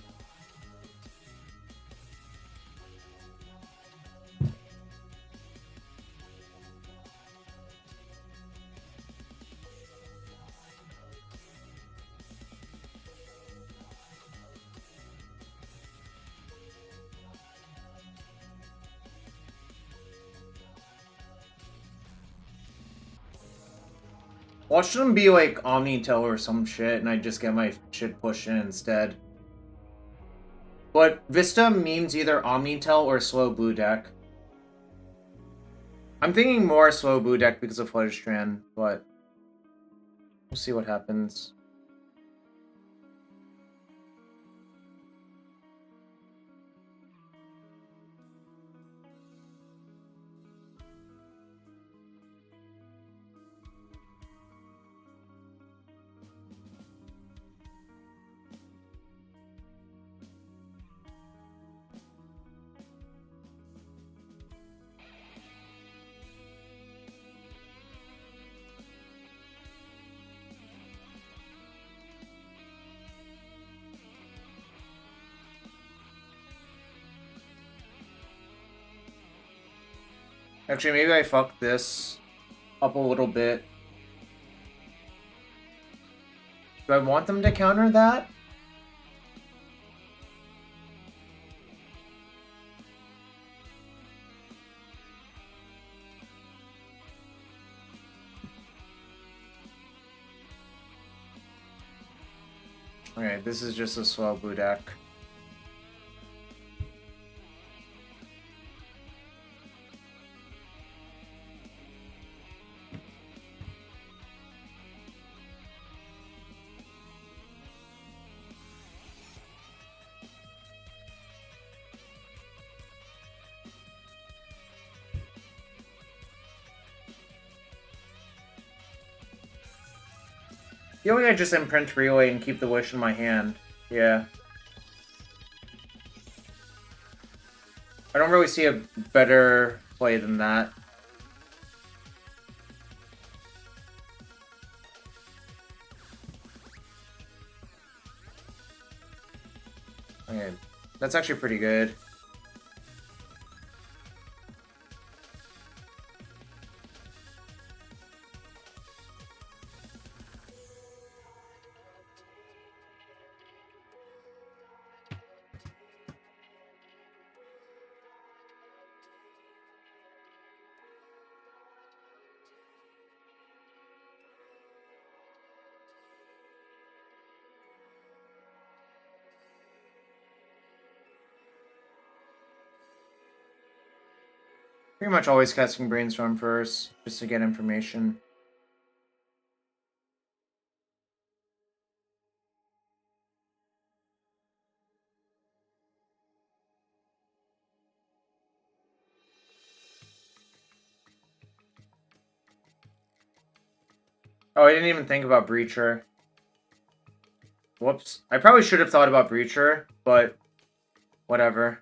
[SPEAKER 1] Watch them be like Omnitel or some shit, and I just get my shit pushed in instead. But Vista means either Omnitel or slow blue deck. I'm thinking more slow blue deck because of Flutterstrand, but we'll see what happens. Actually, maybe I fucked this up a little bit. Do I want them to counter that? Okay, this is just a slow blue deck. The only I just imprint relay and keep the wish in my hand. Yeah. I don't really see a better play than that. Okay, that's actually pretty good. Pretty much always casting Brainstorm first, just to get information. Oh, I didn't even think about Breacher. Whoops. I probably should have thought about Breacher, but whatever.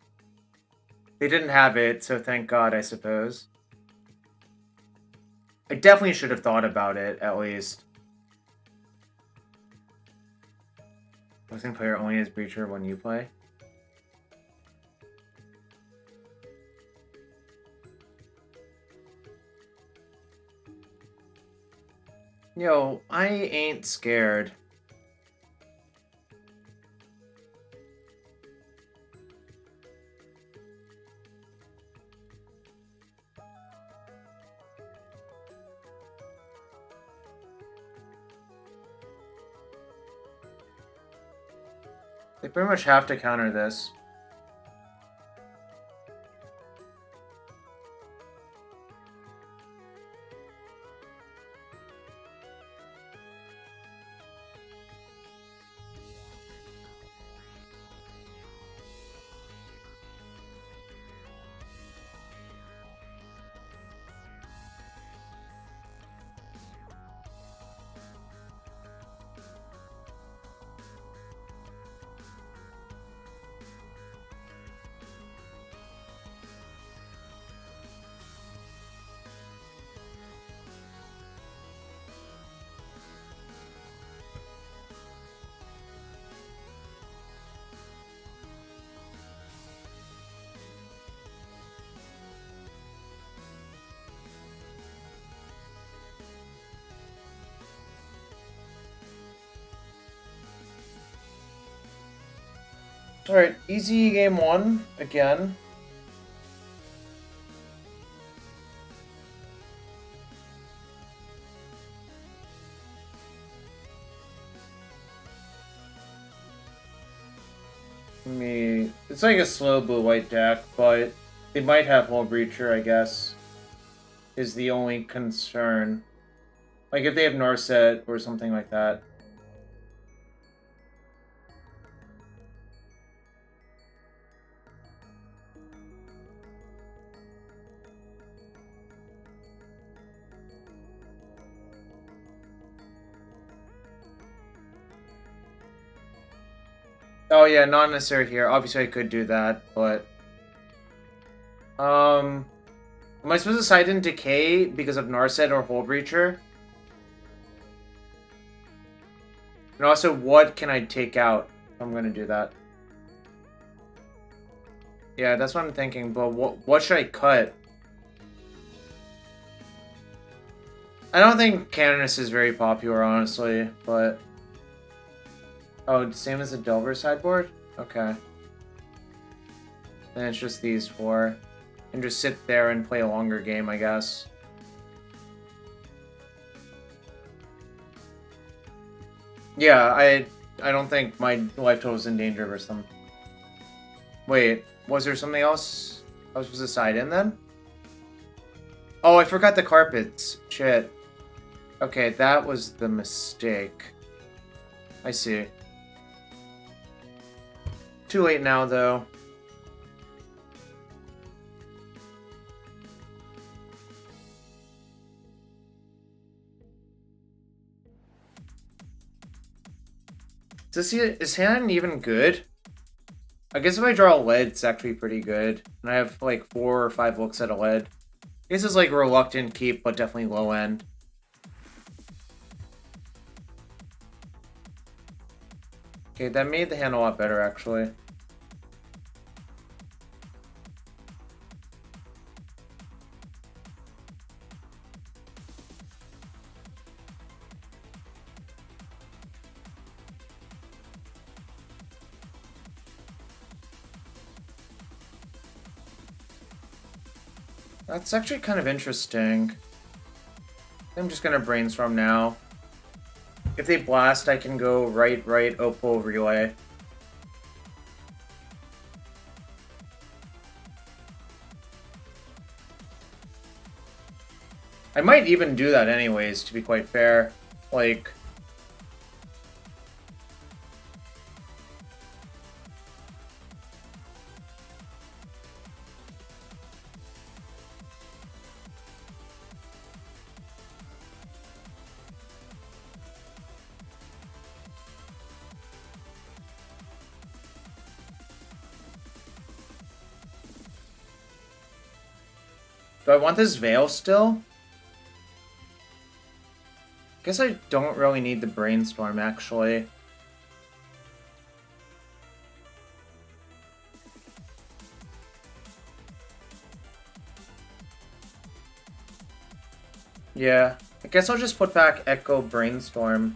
[SPEAKER 1] They didn't have it, so thank God, I suppose. I definitely should have thought about it, at least. Opposing player only has Breacher when you play. Yo, I ain't scared. They pretty much have to counter this. Alright, easy game 1 again. It's like a slow blue-white deck, but they might have Hull Breacher, I guess, is the only concern. Like if they have Narset or something like that. Oh yeah, not necessary here. Obviously I could do that, but... Am I supposed to side in Decay because of Narset or Hull Breacher? And also, what can I take out if I'm gonna do that? Yeah, that's what I'm thinking, but what should I cut? I don't think Canonus is very popular, honestly, but... Oh, same as the Delver sideboard? Okay. Then it's just these four. And just sit there and play a longer game, I guess. Yeah, I don't think my life total is in danger versus them. Wait, was there something else I was supposed to side in then? Oh, I forgot the carpets. Shit. Okay, that was the mistake. I see. Too late now, though. Is hand even good? I guess if I draw a lead, it's actually pretty good. And I have like 4 or 5 looks at a lead. I guess it's like reluctant keep, but definitely low end. Okay, that made the hand a lot better, actually. That's actually kind of interesting. I'm just gonna brainstorm now. If they blast, I can go right, Opal, relay. I might even do that anyways, to be quite fair. Like... Do I want this Veil still? Guess I don't really need the Brainstorm, actually. Yeah, I guess I'll just put back Echo Brainstorm.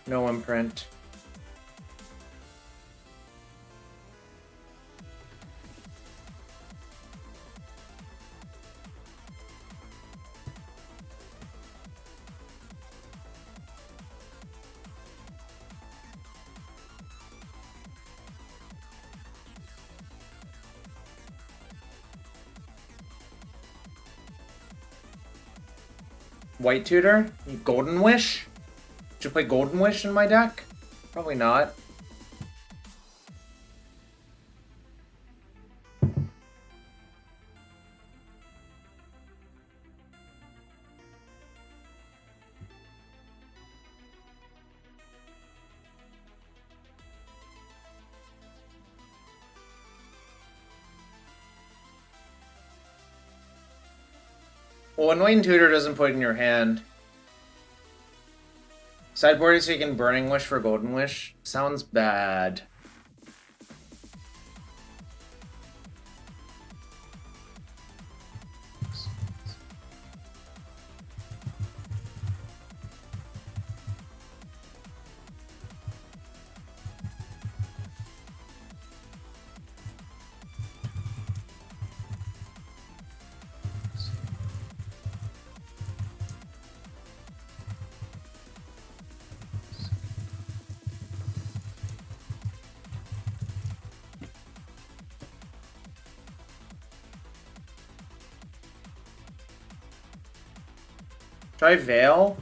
[SPEAKER 1] No imprint. White Tutor? Golden Wish? Should you play Golden Wish in my deck? Probably not. Well, Annoying Tutor doesn't put it in your hand. Sideboarding so you can Burning Wish for Golden Wish? Sounds bad. Should I Veil?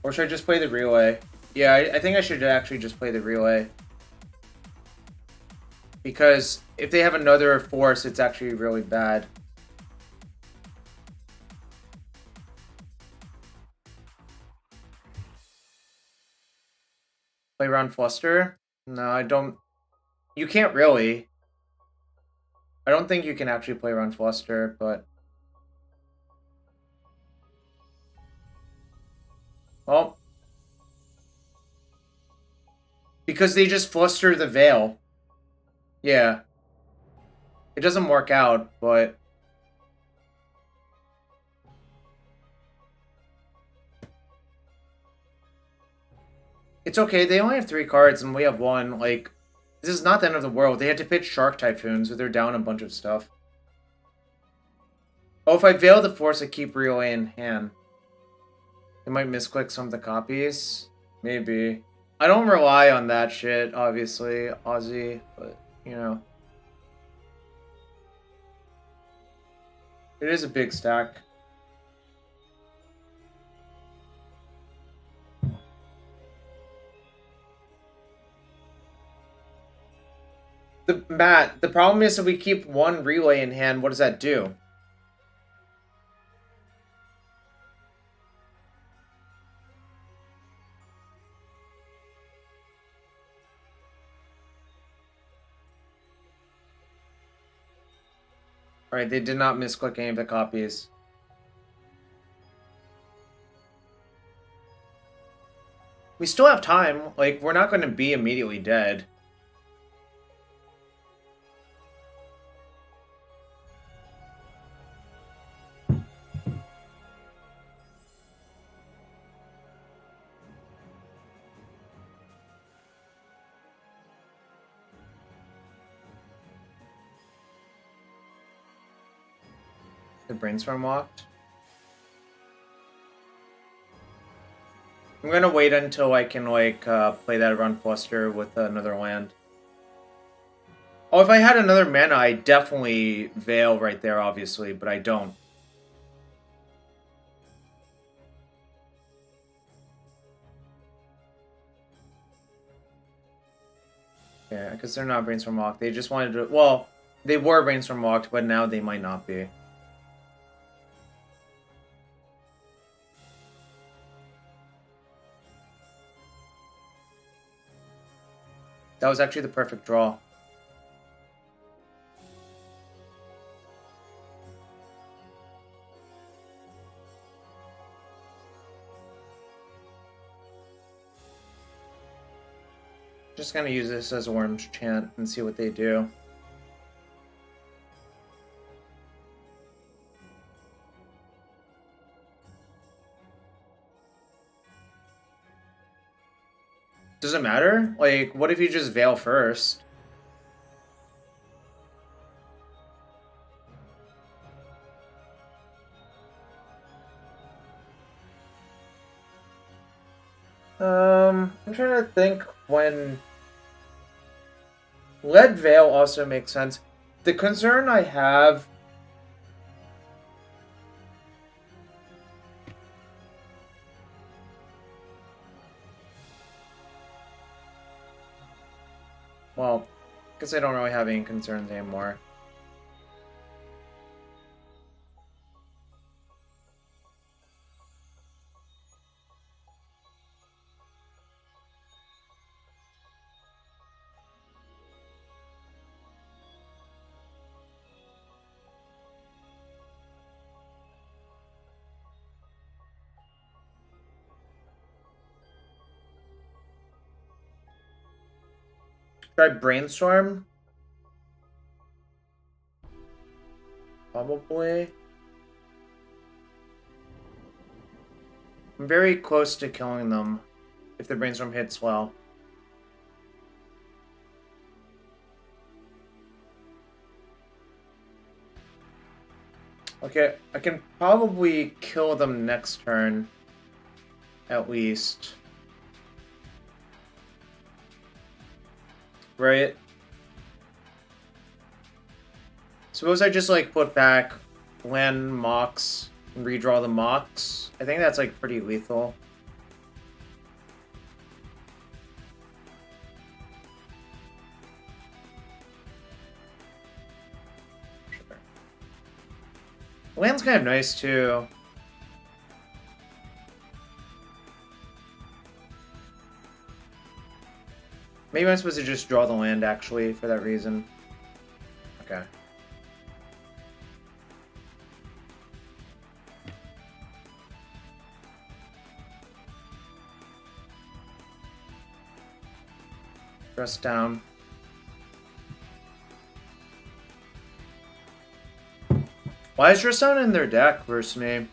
[SPEAKER 1] Or should I just play the Relay? Yeah, I think I should actually just play the Relay. Because if they have another Force, it's actually really bad. Play around Fluster? No, I don't... You can't really. I don't think you can actually play around Fluster, but... Well... Because they just Fluster the Veil. Yeah. It doesn't work out, but... It's okay, they only have 3 cards and we have 1, like... This is not the end of the world. They had to pitch Shark Typhoons, so they're down a bunch of stuff. Oh, if I Veil the Force, I keep Relay in hand. They might misclick some of the copies. Maybe. I don't rely on that shit, obviously, Aussie, but, you know. It is a big stack. Matt, the problem is if we keep 1 Relay in hand, what does that do? Alright, they did not misclick any of the copies. We still have time. Like, we're not going to be immediately dead. The Brainstorm walked. I'm gonna wait until I can, like, play that around Fluster with another land. Oh, if I had another mana, I'd definitely Veil right there, obviously, but I don't. Yeah, because they're not Brainstorm walked. They just wanted to... Well, they were Brainstorm walked, but now they might not be. That was actually the perfect draw. Just gonna use this as a Worm's Chant and see what they do. Does it matter? Like, what if you just Veil first? I'm trying to think when... Lead Veil also makes sense. The concern I have... Well, I guess I don't really have any concerns anymore. Should I Brainstorm? Probably. I'm very close to killing them if the Brainstorm hits well. Okay, I can probably kill them next turn. At least. Right? Suppose I just, like, put back land Mox redraw the Mox. I think that's like pretty lethal. Sure. Land's kind of nice too. Maybe I'm supposed to just draw the land actually for that reason. Okay. Press down. Why is Dress down in their deck versus me?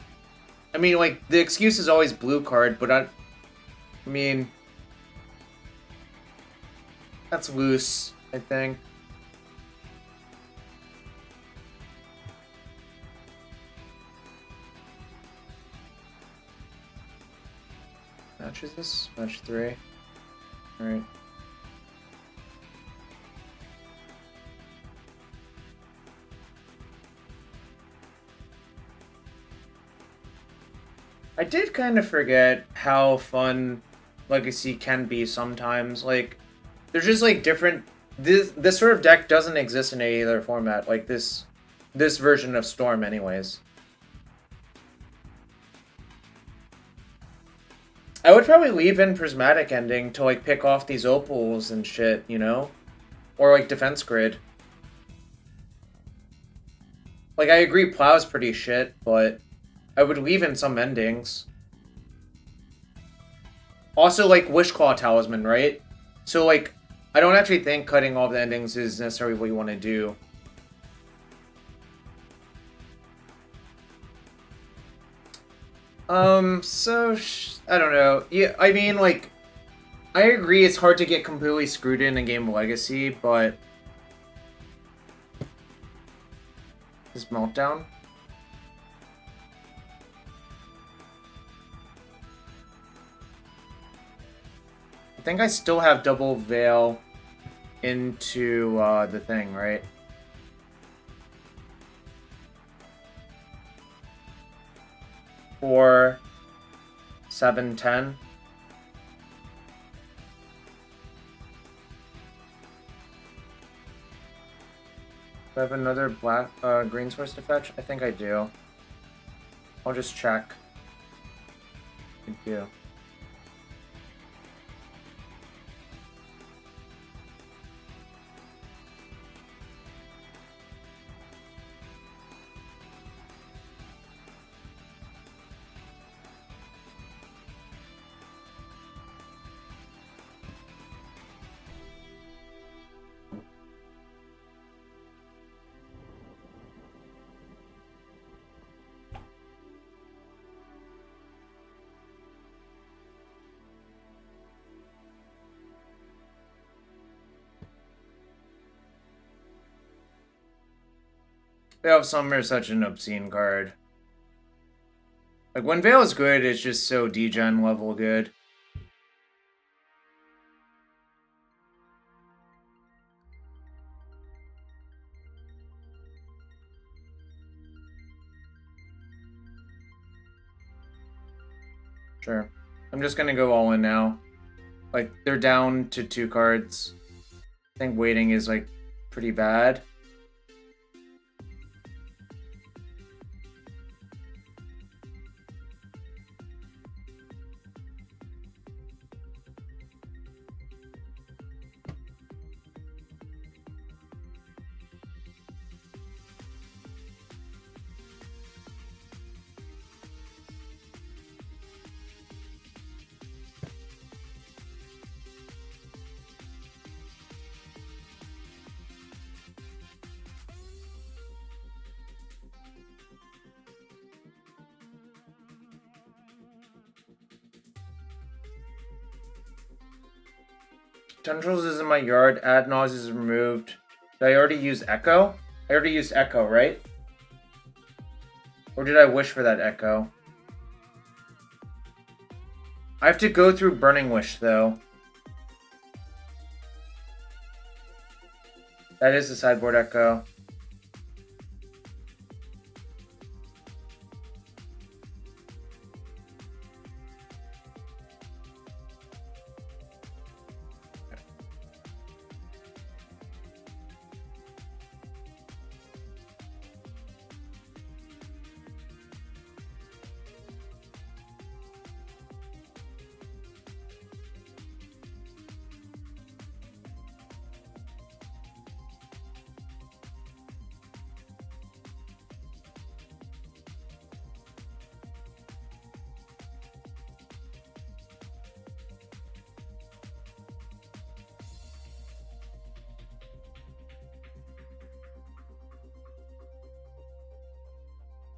[SPEAKER 1] I mean, like, the excuse is always blue card, but I mean, that's loose, I think. Match is this? Match 3. Alright. I did kind of forget how fun Legacy can be sometimes. Like, there's just like different. This sort of deck doesn't exist in any other format. Like this version of Storm, anyways. I would probably leave in Prismatic Ending to like pick off these opals and shit, you know, or like Defense Grid. Like I agree, Plow's pretty shit, but I would leave in some endings. Also, like, Wishclaw Talisman, right? So, like, I don't actually think cutting off the endings is necessarily what you want to do. So, I don't know. Yeah, I mean, like, I agree it's hard to get completely screwed in a game of Legacy, but... This Meltdown? I think I still have double Veil into the thing, right? Four, 7, 10. Do I have another black green source to fetch? I think I do. I'll just check. Thank you. Veil of Summer is such an obscene card. Like, when Veil is good, it's just so degen level good. Sure. I'm just gonna go all in now. Like, they're down to 2 cards. I think waiting is, like, pretty bad. Tendrils is in my yard. Ad Naus is removed. Did I already use Echo? I already used Echo, right? Or did I wish for that Echo? I have to go through Burning Wish, though. That is the sideboard Echo.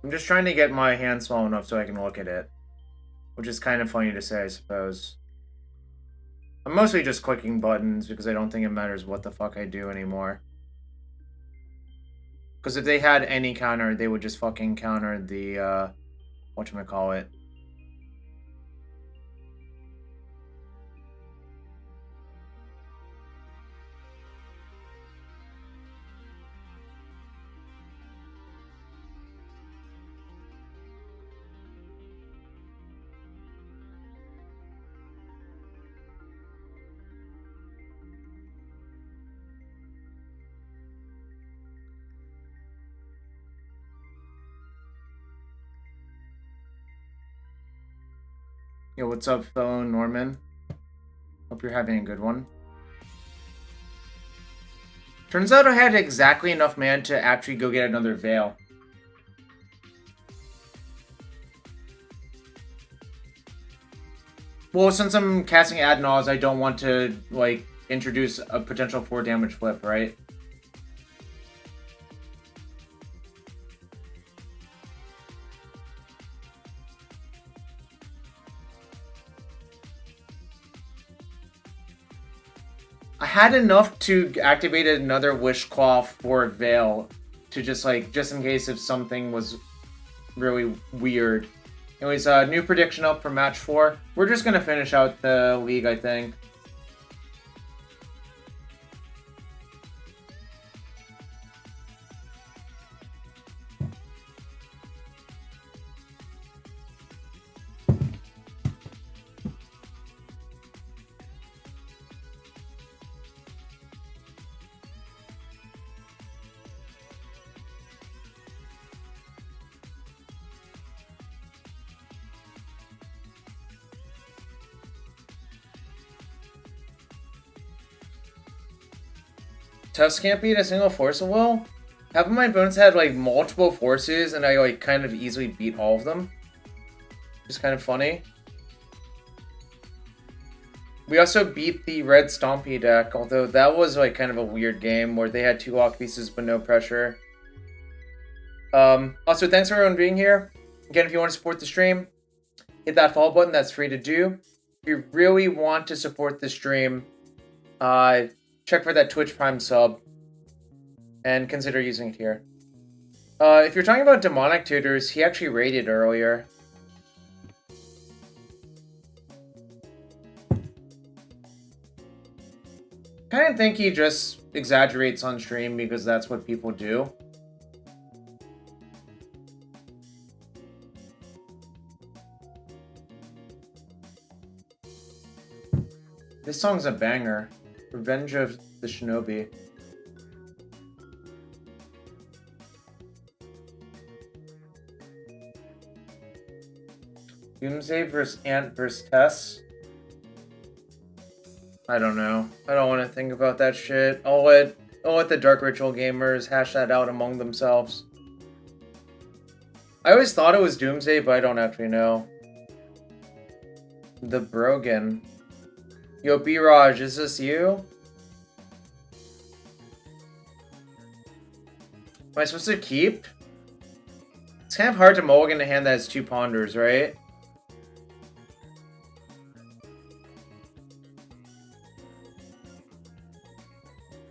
[SPEAKER 1] I'm just trying to get my hand small enough so I can look at it. Which is kind of funny to say, I suppose. I'm mostly just clicking buttons because I don't think it matters what the fuck I do anymore. Because if they had any counter, they would just fucking counter the, whatchamacallit. Yo, what's up, fellow Norman? Hope you're having a good one. Turns out I had exactly enough mana to actually go get another Veil. Well, since I'm casting Ad Naus, I don't want to, like, introduce a potential 4 damage flip, right? I had enough to activate another Wishclaw for Veil to just in case if something was really weird. Anyways, new prediction up for match 4. We're just gonna finish out the league, I think. TES can't beat a single force of will? Half of my opponents had like multiple forces and I like kind of easily beat all of them. Just kind of funny. We also beat the red Stompy deck, although that was like kind of a weird game where they had 2 lock pieces but no pressure. Also, thanks for everyone being here. Again, if you want to support the stream, hit that follow button, that's free to do. If you really want to support the stream, check for that Twitch Prime sub and consider using it here. If you're talking about demonic tutors, he actually raided earlier. Kind of think he just exaggerates on stream because that's what people do. This song's a banger. Revenge of the Shinobi. Doomsday versus Ant versus TES. I don't know. I don't want to think about that shit. I'll let the Dark Ritual gamers hash that out among themselves. I always thought it was Doomsday, but I don't actually know. The Brogan. Yo, B-Raj, is this you? Am I supposed to keep? It's kind of hard to mulligan a hand that has 2 ponders, right?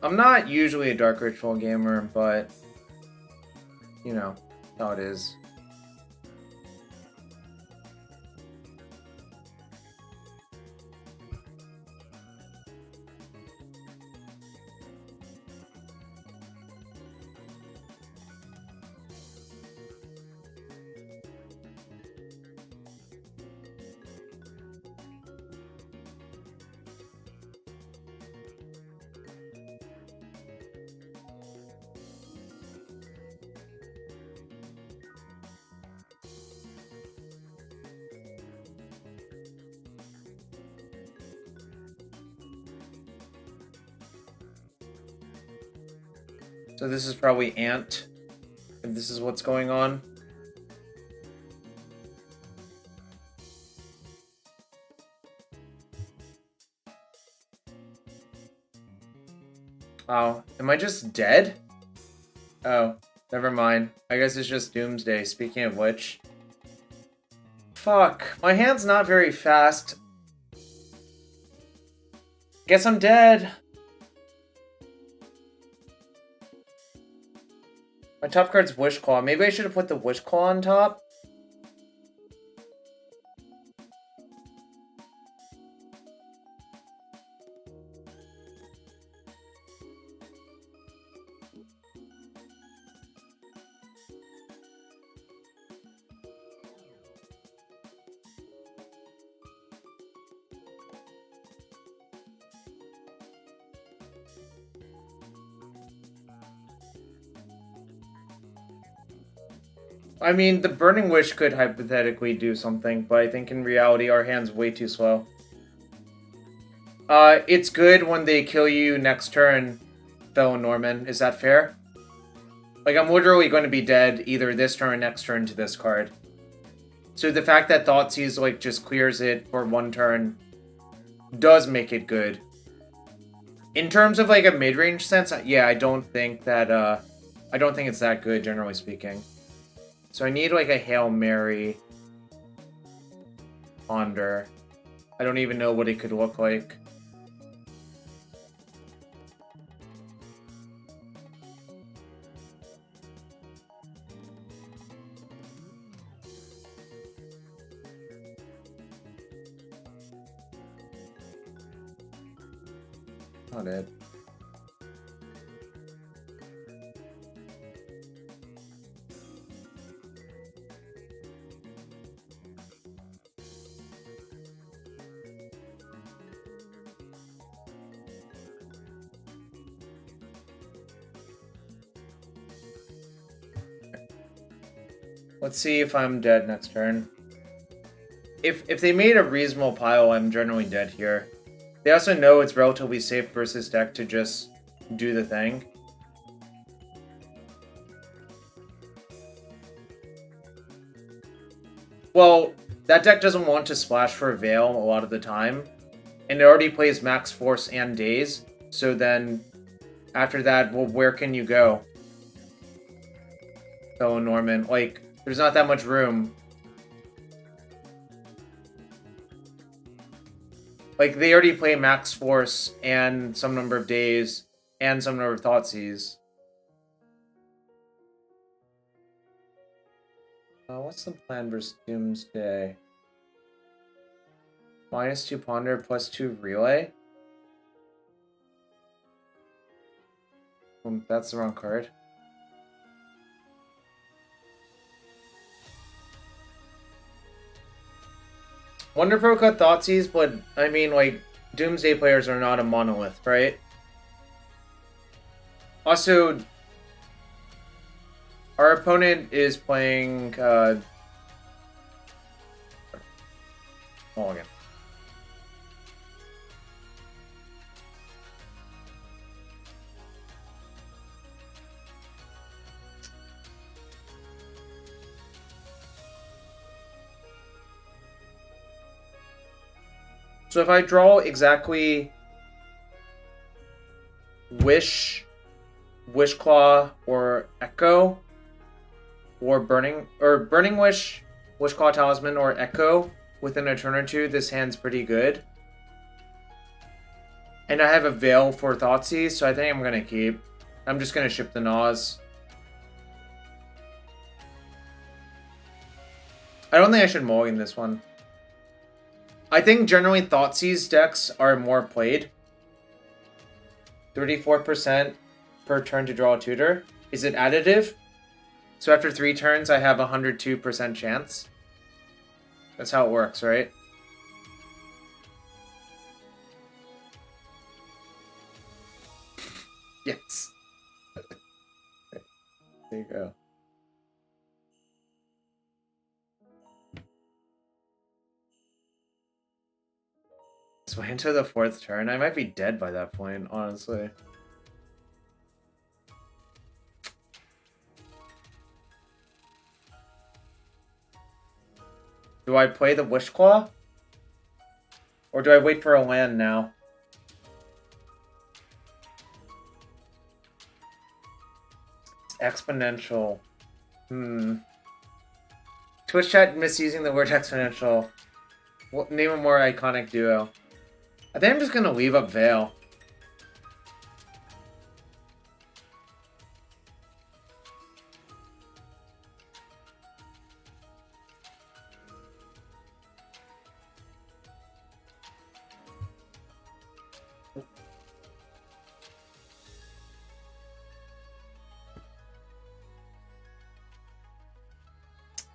[SPEAKER 1] I'm not usually a Dark Ritual gamer, but, you know, how it is. So this is probably Ant, if this is what's going on. Oh, am I just dead? Oh, Never mind. I guess it's just Doomsday, speaking of which. Fuck. My hand's not very fast. Guess I'm dead. My top card's Wishclaw. Maybe I should have put the Wishclaw on top. I mean, the Burning Wish could hypothetically do something, but I think in reality our hand's way too slow. It's good when they kill you next turn, fellow Norman. Is that fair? Like, I'm literally going to be dead either this turn or next turn to this card. So the fact that Thoughtseize, like, just clears it for one turn does make it good. In terms of, like, a mid-range sense, yeah, I don't think that, I don't think it's that good, generally speaking. So I need, like, a Hail Mary Ponder. I don't even know what it could look like. Not it. Let's see if I'm dead next turn. If they made a reasonable pile, I'm generally dead here. They also know it's relatively safe versus deck to just do the thing. Well, that deck doesn't want to splash for a Veil a lot of the time. And it already plays Max Force and Daze. So then, after that, well, where can you go? Fellow Norman. Like, there's not that much room. Like, they already play Max Force and some number of Days and some number of Thoughtseize. What's the plan versus Doomsday? -2 Ponder, +2 Relay? That's the wrong card. Wonder Pro cut Thoughtseize, but I mean, like, Doomsday players are not a monolith, right? Also, our opponent is playing, Mulligan. So if I draw exactly Wish, Wishclaw, or Echo, or Burning Wish, Wishclaw Talisman, or Echo within a turn or two, this hand's pretty good. And I have a Veil for Thoughtseize, so I think I'm going to keep. I'm just going to ship the Naws. I don't think I should mulligan this one. I think generally Thoughtseize decks are more played. 34% per turn to draw a tutor. Is it additive? So after 3 turns, I have a 102% chance. That's how it works, right? Yes. There you go. So into the 4th turn. I might be dead by that point, honestly. Do I play the Wishclaw? Or do I wait for a land now? It's Exponential. Twitch chat misusing the word exponential. Name a more iconic duo. I think I'm just gonna leave up Veil.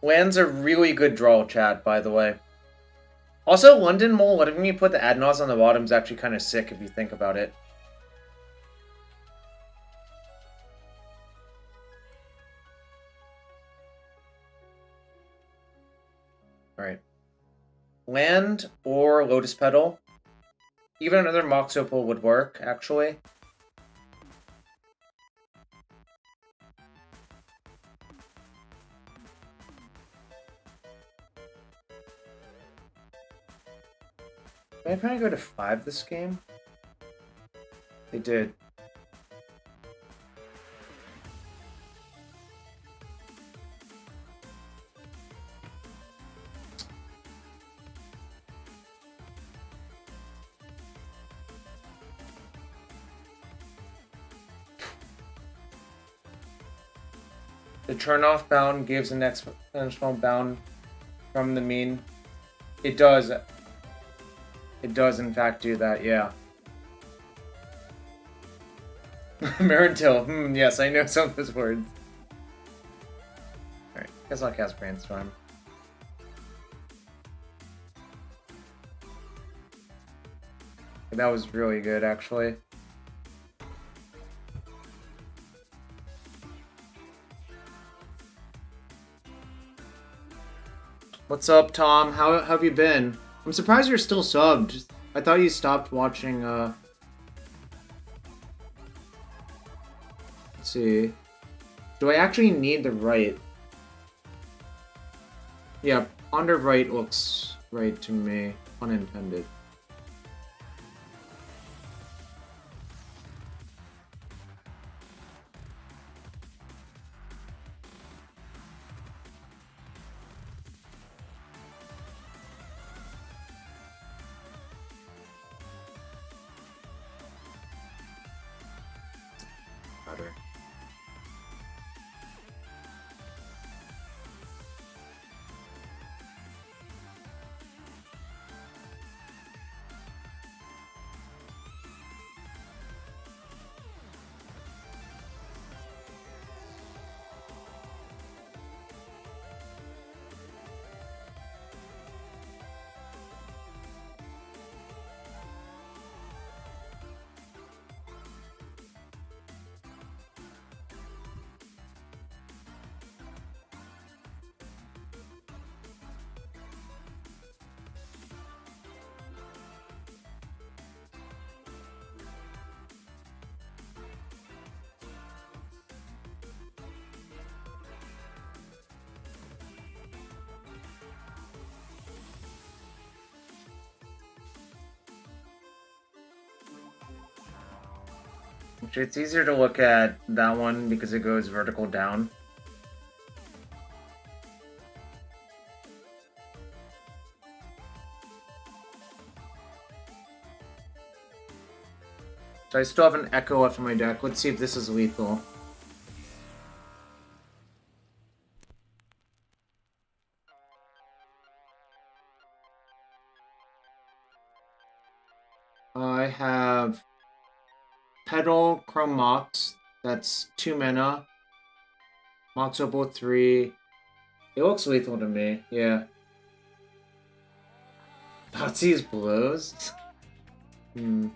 [SPEAKER 1] Land's a really good draw, chat, by the way. Also, London Mole letting me put the Adnos on the bottom is actually kind of sick if you think about it. Alright. Land or Lotus Petal. Even another Mox Opal would work, actually. Am I trying to go to 5 this game? They did. The turn-off bound gives an exponential bound from the mean. It does. It does, in fact, do that, yeah. Marintil. Yes, I know some of his words. Alright, guess I'll cast Brainstorm. That was really good, actually. What's up, Tom? How have you been? I'm surprised you're still subbed. I thought you stopped watching, Let's see. Do I actually need the right? Yeah, under right looks right to me. Unintended. It's easier to look at that one because it goes vertical down. So I still have an Echo left in my deck. Let's see if this is lethal. I have Petal, Chrome Mox, that's 2 mana. Mox Opal 3. It looks lethal to me, yeah. Potsy's blows? Let's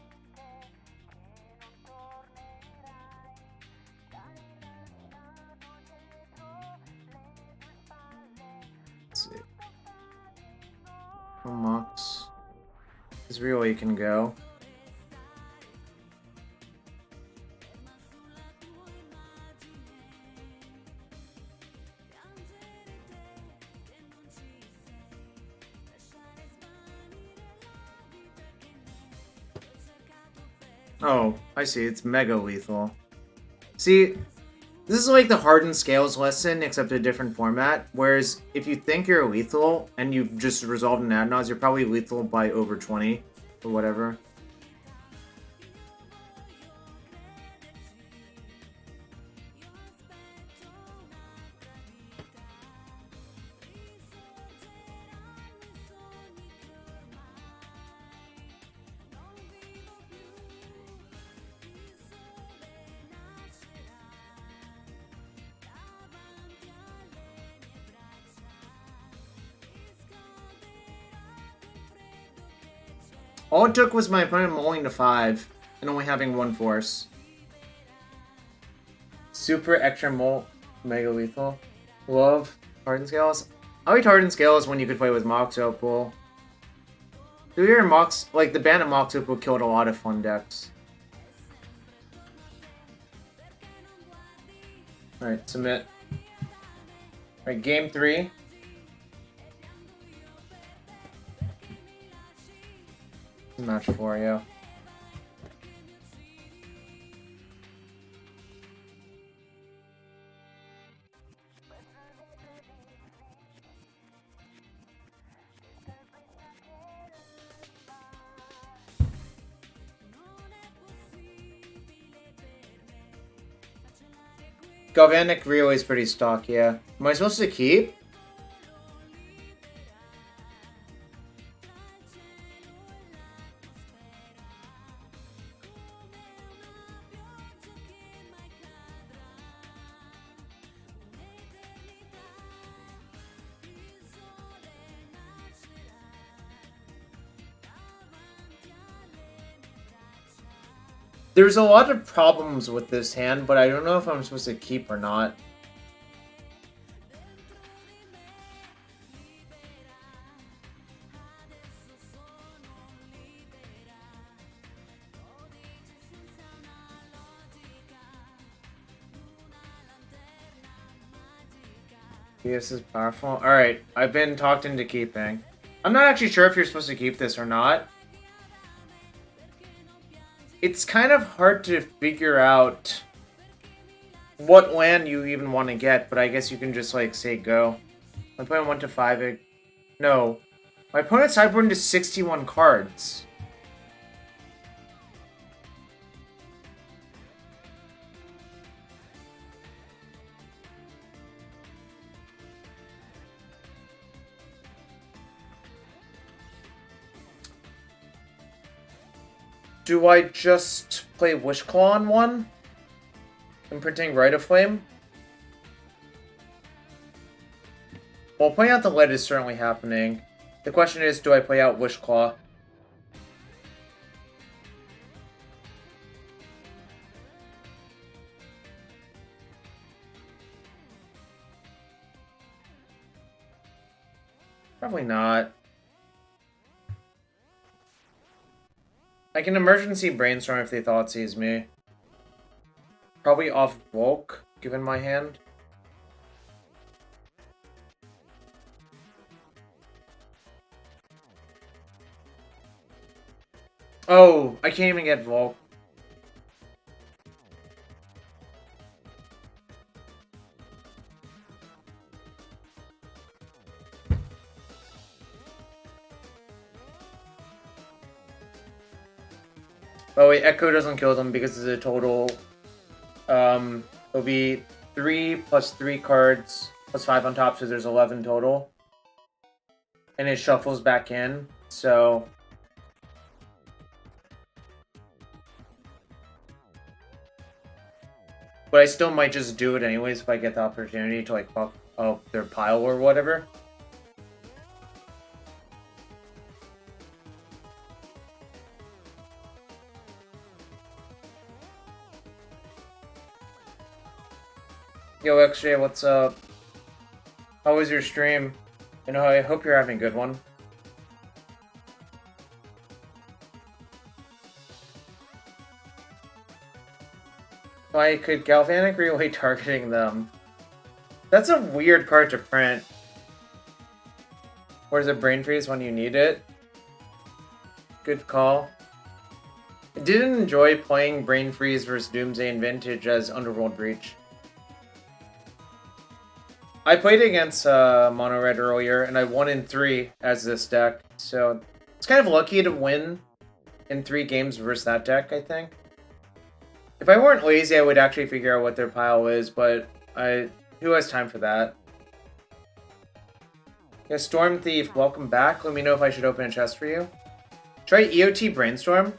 [SPEAKER 1] see. Chrome Mox is really you can go. Oh, I see. It's mega lethal. See, This is like the hardened scales lesson, except a different format. Whereas if you think you're lethal and you've just resolved an Adnaz, you're probably lethal by over 20 or whatever. All it took was my opponent mulling to 5 and only having 1 force. Super extra mull, mega lethal. Love hardened scales. I like hardened scales when you could play with Mox Opal. Your Mox, like the ban of Mox Opal killed a lot of fun decks. Alright, submit. Alright, game 3. Match for you. Galvanic Relay is pretty stock, yeah. Am I supposed to keep? There's a lot of problems with this hand, but I don't know if I'm supposed to keep or not. This is powerful. Alright, I've been talked into keeping. I'm not actually sure if you're supposed to keep this or not. It's kind of hard to figure out what land you even want to get, but I guess you can just, like, say go. My opponent went to 5. No. My opponent's sideboard into 61 cards. Do I just play Wishclaw on one? Imprinting Rite of Flame? Well, playing out the lead is certainly happening. The question is, do I play out Wishclaw? Probably not. I can emergency brainstorm if they thought sees me. Probably off Volk, given my hand. Oh, I can't even get Volk. Oh wait, Echo doesn't kill them because it's a total. It'll be 3 plus 3 cards plus 5 on top, so there's 11 total. And it shuffles back in, so. But I still might just do it anyways if I get the opportunity to, like, fuck up their pile or whatever. Yo, XJ, what's up? How was your stream? You know, I hope you're having a good one. I could Galvanic Relay targeting them. That's a weird card to print. Or is it Brain Freeze when you need it? Good call. I didn't enjoy playing Brain Freeze versus Doomsday and Vintage as Underworld Breach. I played against Mono Red earlier, and I won in 3 as this deck. So it's kind of lucky to win in 3 games versus that deck, I think. If I weren't lazy, I would actually figure out what their pile is, but who has time for that? Yeah, Storm Thief, welcome back. Let me know if I should open a chest for you. Try EOT Brainstorm?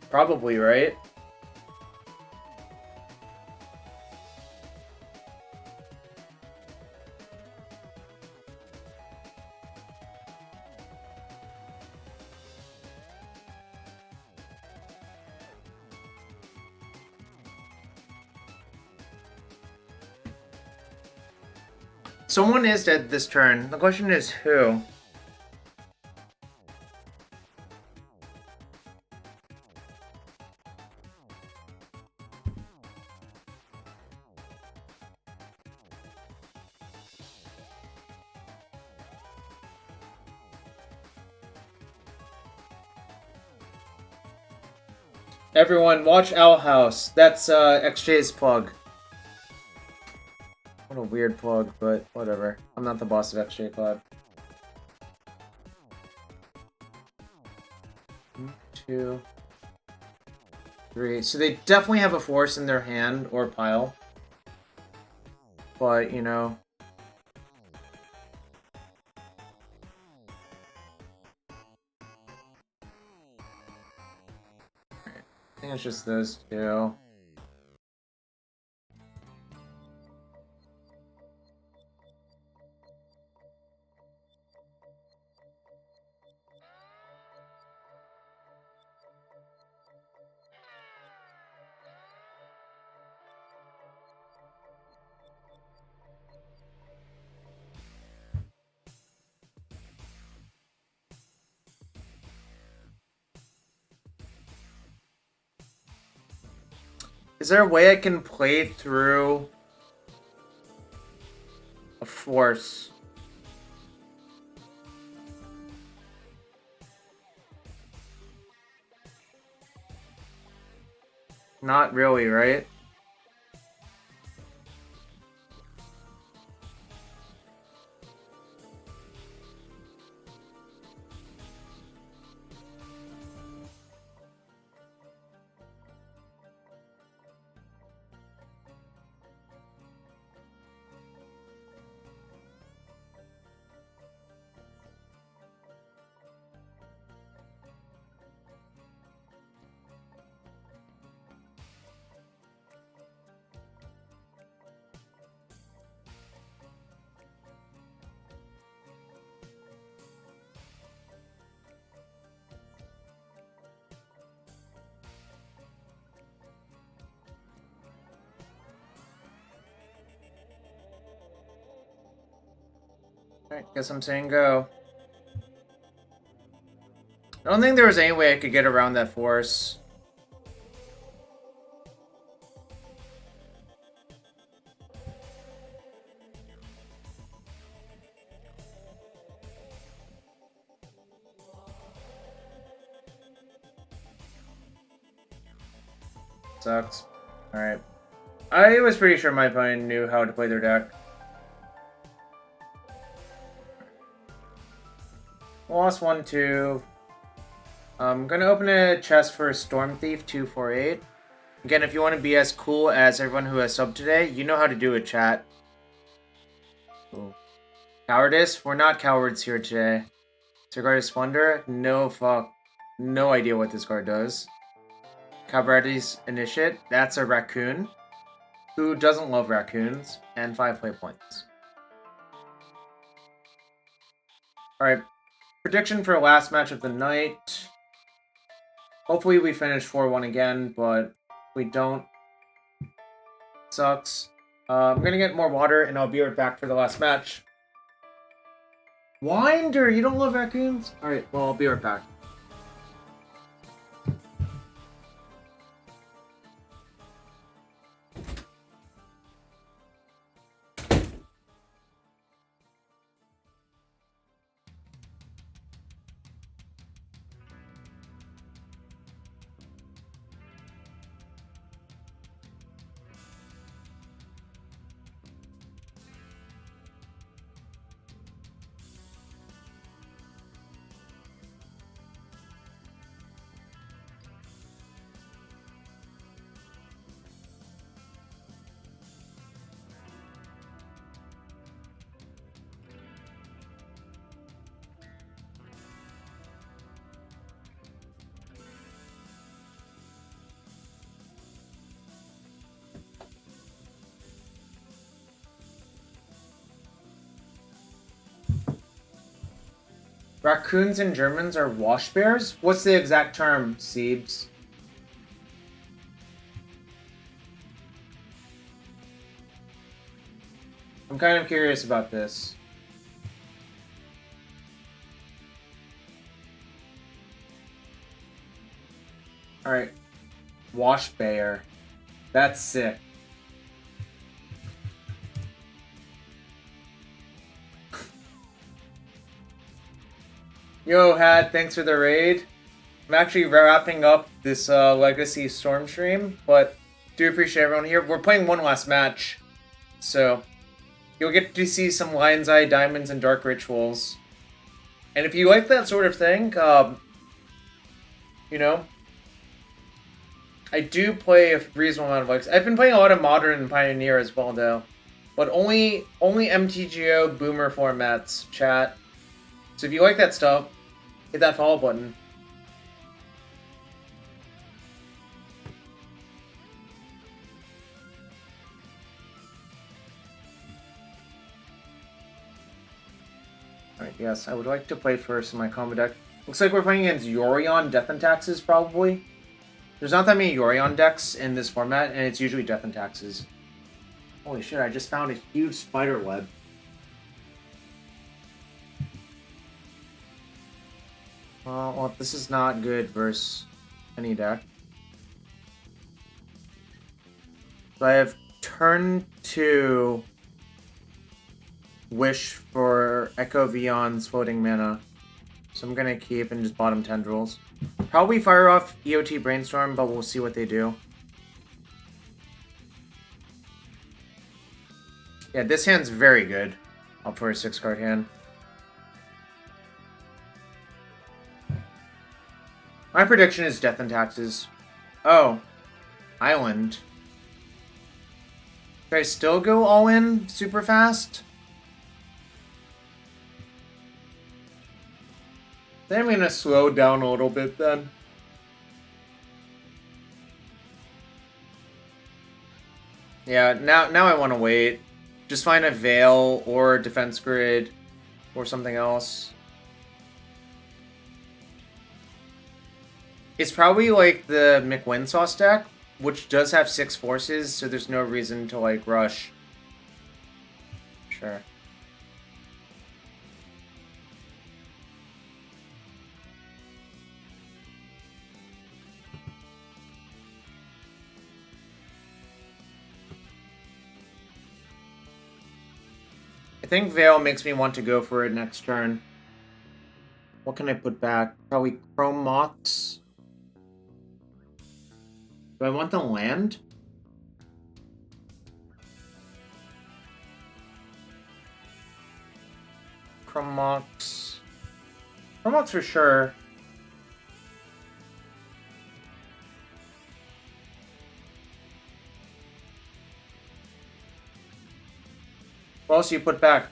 [SPEAKER 1] Probably, right? Someone is dead this turn. The question is who? Everyone, watch Owl House. That's XJ's plug. What a weird plug, but whatever. I'm not the boss of XJ Club. 1, 2, 3. So they definitely have a force in their hand or pile. But, you know. I think it's just those two. Is there a way I can play through a force? Not really, right? Alright, guess I'm saying go. I don't think there was any way I could get around that force. Sucks. Alright. I was pretty sure my opponent knew how to play their deck. Lost 1, 2. I'm gonna open a chest for Storm Thief 248. Again, if you want to be as cool as everyone who has subbed today, you know how to do it, chat. Ooh. Cowardice? We're not cowards here today. Disregard Splendor? No fuck. No idea what this card does. Cabrati's Initiate? That's a raccoon. Who doesn't love raccoons? And 5 play points. Alright. Prediction for last match of the night. Hopefully we finish 4-1 again, but if we don't, sucks. I'm gonna get more water and I'll be right back for the last match. Winder, you don't love raccoons? Alright, well, I'll be right back. Raccoons and Germans are wash bears? What's the exact term, Siebes? I'm kind of curious about this. Alright. Wash bear. That's sick. Yo, Had, thanks for the raid. I'm actually wrapping up this Legacy Storm stream, but do appreciate everyone here. We're playing one last match, so you'll get to see some Lion's Eye Diamonds and Dark Rituals. And if you like that sort of thing, you know, I do play a reasonable amount of Legacy. I've been playing a lot of Modern and Pioneer as well, though. But only MTGO Boomer formats, chat. So if you like that stuff, hit that follow button. Alright, yes, I would like to play first in my combo deck. Looks like we're playing against Yorion Death and Taxes, probably. There's not that many Yorion decks in this format, and it's usually Death and Taxes. Holy shit, I just found a huge spider web. Well, this is not good versus any deck. So I have turn 2 Wish for Echo of Eons floating mana. So I'm gonna keep and just bottom Tendrils. Probably fire off EOT Brainstorm, but we'll see what they do. Yeah, this hand's very good. Up for a 6-card hand. My prediction is Death and Taxes. Oh. Island. Should I still go all in super fast? Then I'm gonna slow down a little bit then. Yeah, now I want to wait. Just find a Veil or Defense Grid or something else. It's probably like the McWinsauce deck, which does have 6 forces, so there's no reason to like rush. Sure. I think Veil makes me want to go for it next turn. What can I put back? Probably Chrome Moths. Do I want the land? Chrome Moths. Chrome Moths for sure. What else do you put back?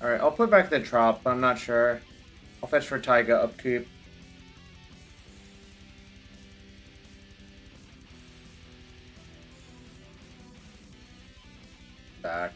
[SPEAKER 1] Alright, I'll put back the drop, but I'm not sure. I'll fetch for Taiga upkeep. Back.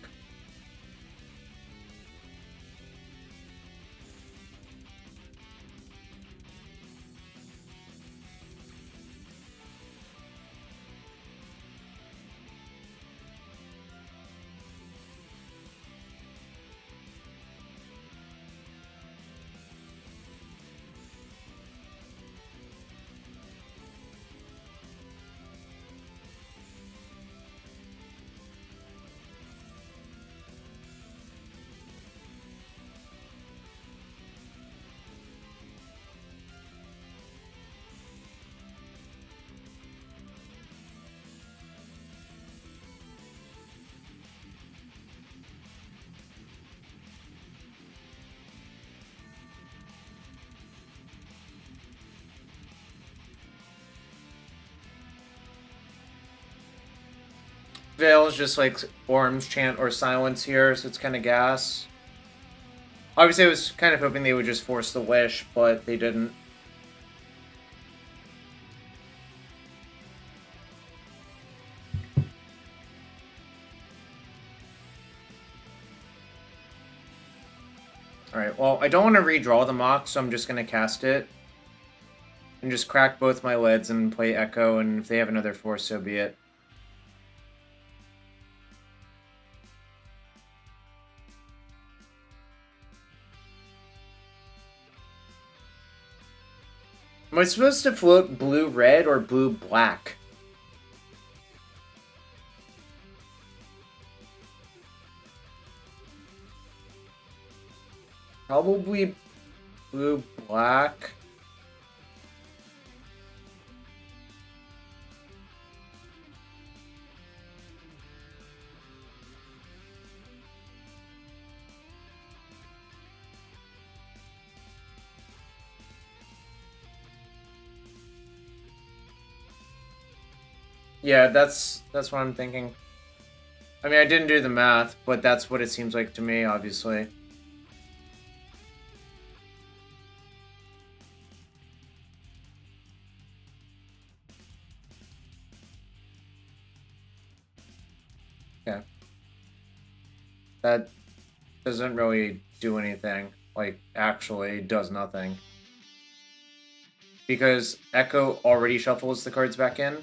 [SPEAKER 1] Veil's just like Orm's Chant or Silence here, so it's kind of gas. Obviously, I was kind of hoping they would just force the Wish, but they didn't. Alright, well, I don't want to redraw the Mox, so I'm just going to cast it. And just crack both my lids and play Echo, and if they have another force, so be it. Am I supposed to float blue-red or blue-black? Probably blue-black. Yeah, that's what I'm thinking. I mean, I didn't do the math, but that's what it seems like to me, obviously. Yeah. That doesn't really do anything. Like, actually does nothing. Because Echo already shuffles the cards back in.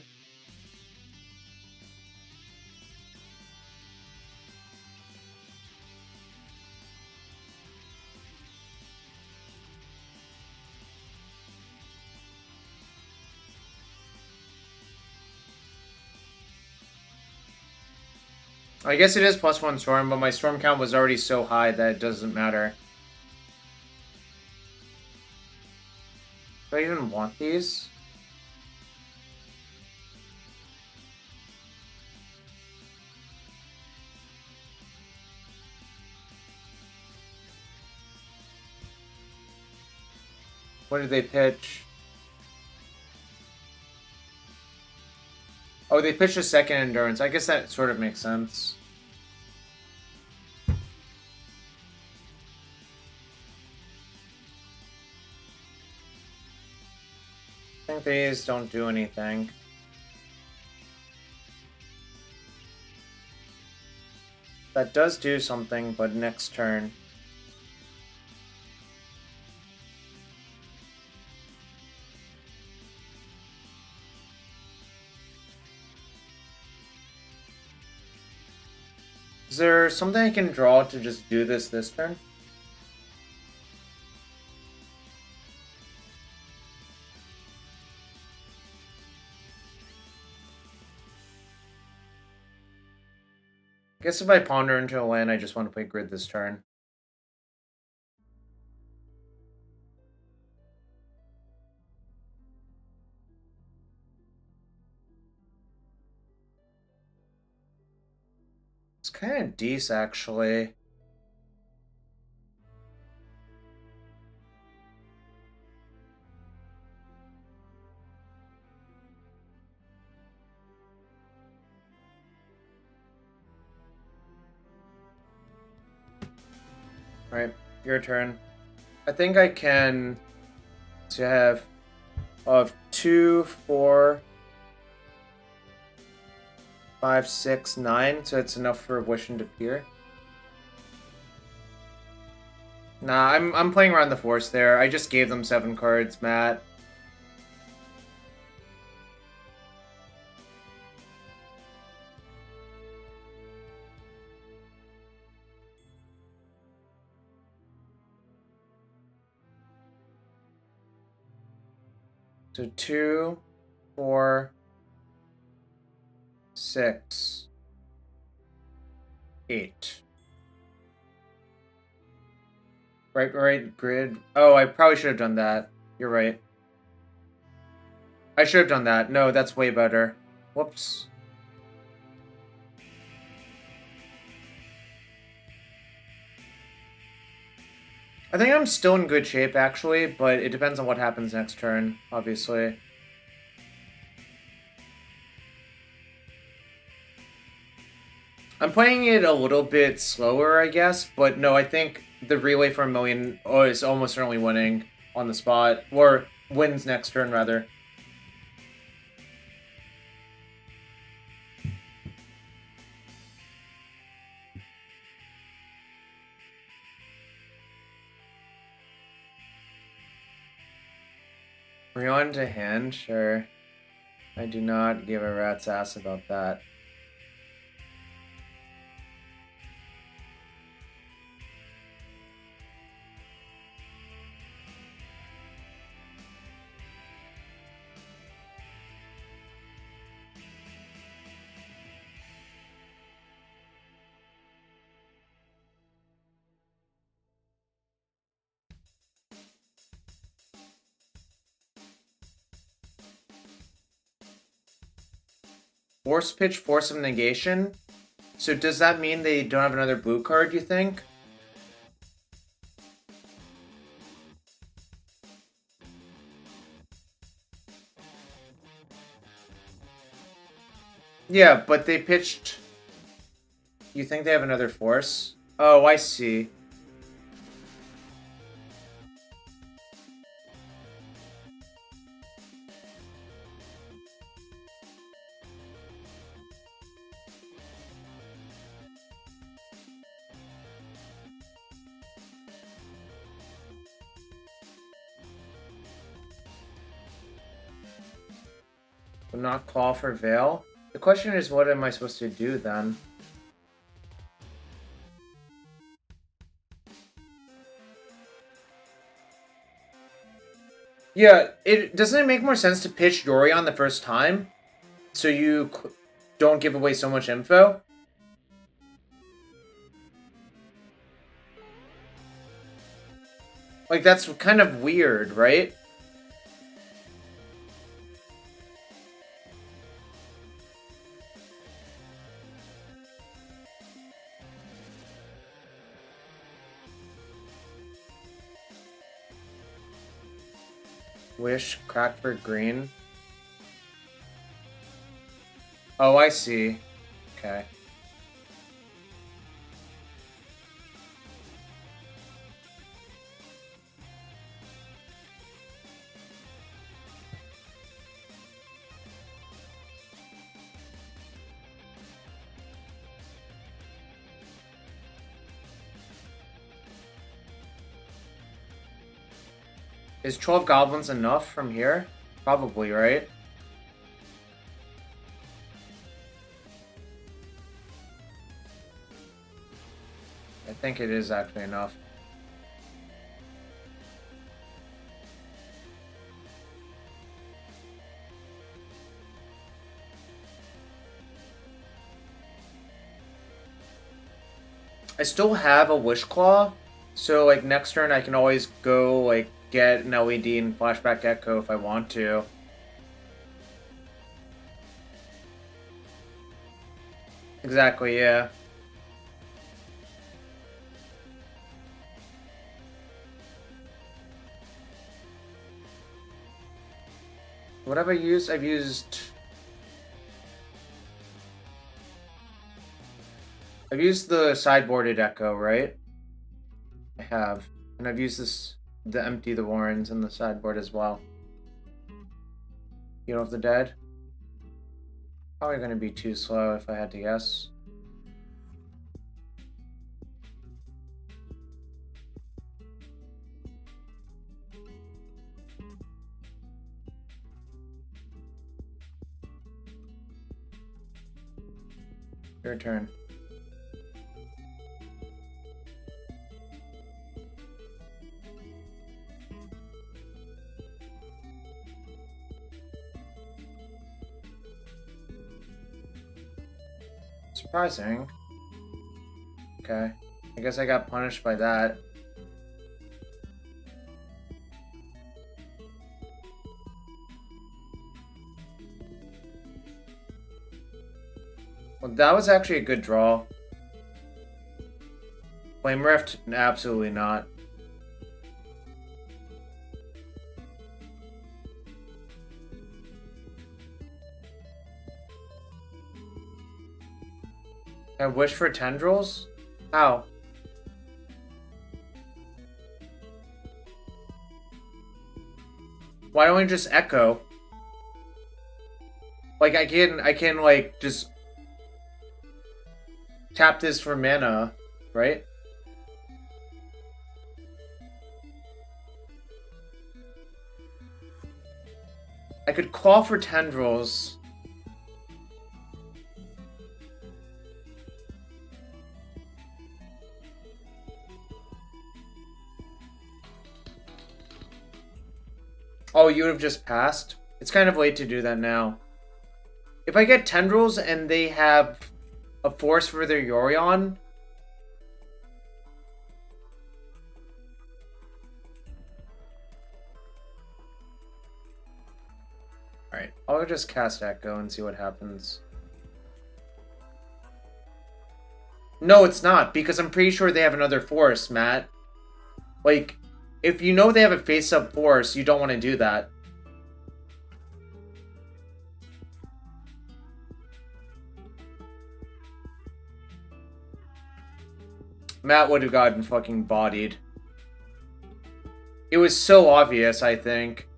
[SPEAKER 1] I guess it is +1 storm, but my storm count was already so high that it doesn't matter. Do I even want these? What did they pitch? Oh, they pitched a second endurance. I guess that sort of makes sense. I think these don't do anything. That does do something, but next turn. Is there something I can draw to just do this turn? I guess if I ponder into a land, I just want to play grid this turn. It's kind of decent, actually. Alright, your turn. I think I can have of 2, 4, 5, 6, 9, so it's enough for Wish and Peer. Nah, I'm playing around the force there. I just gave them 7 cards, Matt. So 2, 4, 6, 8. Right, grid. Oh, I probably should have done that. You're right. I should have done that. No, that's way better. Whoops. I think I'm still in good shape, actually, but it depends on what happens next turn, obviously. I'm playing it a little bit slower, I guess, but no, I think the relay for a million is almost certainly winning on the spot, or wins next turn, rather. Rion to hand? Sure. I do not give a rat's ass about that. Force pitch, force of negation? So does that mean they don't have another blue card, you think? Yeah, but they pitched... You think they have another force? Oh, I see. Will not call for Veil? The question is, what am I supposed to do then? Yeah, doesn't it make more sense to pitch Yorion the first time? So you don't give away so much info? Like, that's kind of weird, right? Wish, crack for green. Oh, I see. Okay. Is 12 goblins enough from here? Probably, right? I think it is actually enough. I still have a Wish Claw, so like next turn I can always go like get an LED and Flashback Echo if I want to. Exactly, yeah. What have I used? I've used the sideboarded Echo, right? I have. And I've used the Empty the Warrens in the sideboard as well. Heal of the Dead? Probably going to be too slow if I had to guess. Your turn. Surprising. Okay. I guess I got punished by that. Well, that was actually a good draw. Flame Rift? Absolutely not. I wish for tendrils? How? Why don't we just echo? Like, I can, like, just tap this for mana, right? I could call for tendrils. Oh, you would have just passed? It's kind of late to do that now. If I get tendrils and they have a force for their Yorion... Alright, I'll just cast Echo and see what happens. No, it's not, because I'm pretty sure they have another force, Matt. Like, if you know they have a face-up force, you don't want to do that. Matt would have gotten fucking bodied. It was so obvious, I think.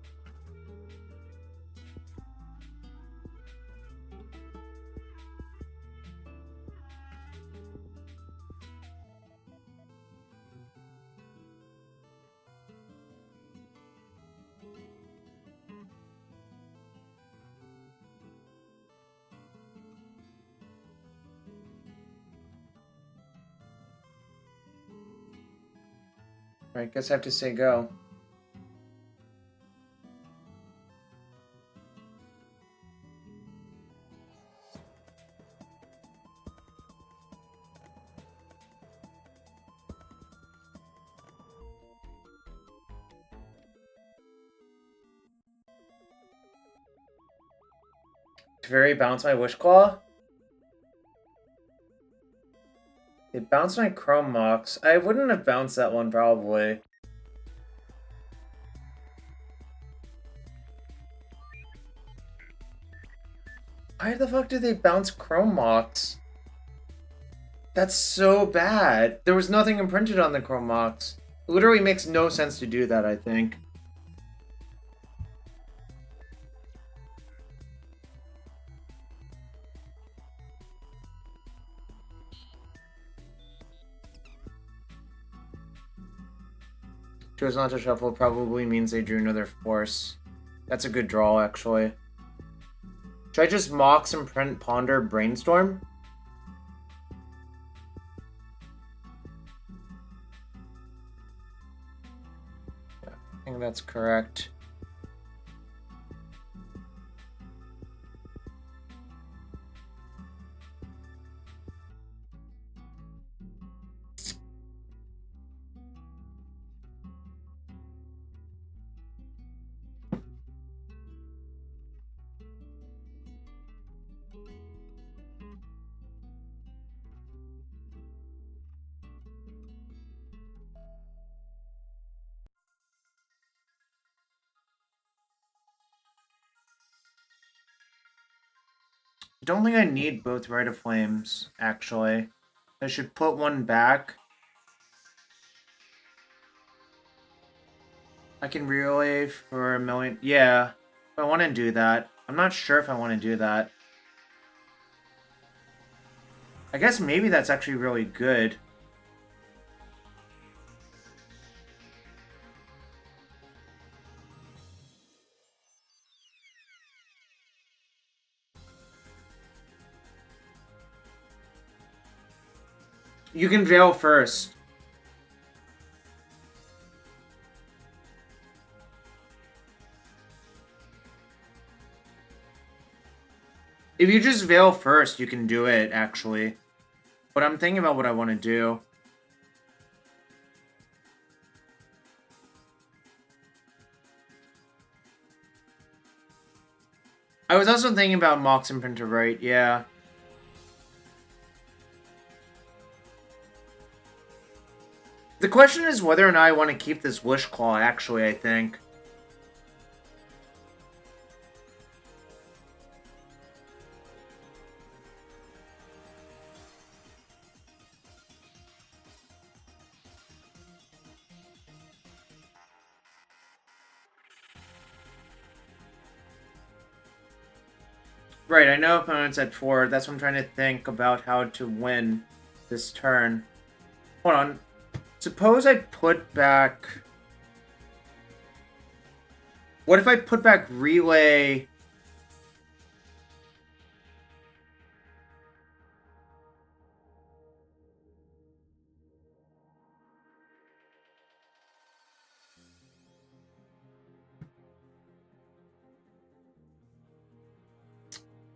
[SPEAKER 1] Alright, guess I have to say go. To very bounce my Wish Claw? It bounced my Chrome Mox. I wouldn't have bounced that one, probably. Why the fuck did they bounce Chrome Mox? That's so bad. There was nothing imprinted on the Chrome Mox. It literally makes no sense to do that, I think. Chose not to shuffle probably means they drew another force. That's a good draw, actually. Should I just Mox, Imprint, Ponder, Brainstorm? Yeah, I think that's correct. I don't think I need both Rite of Flames, actually. I should put one back. I can relay for 1,000,000. Yeah, I want to do that. I'm not sure if I want to do that. I guess maybe that's actually really good. You can Veil first. If you just Veil first, you can do it, actually. But I'm thinking about what I want to do. I was also thinking about Mox and Printer, right? Yeah. The question is whether or not I want to keep this Wish Claw, actually, I think. Right, I know opponent's at 4. That's what I'm trying to think about how to win this turn. Hold on. Suppose I put back... What if I put back Relay...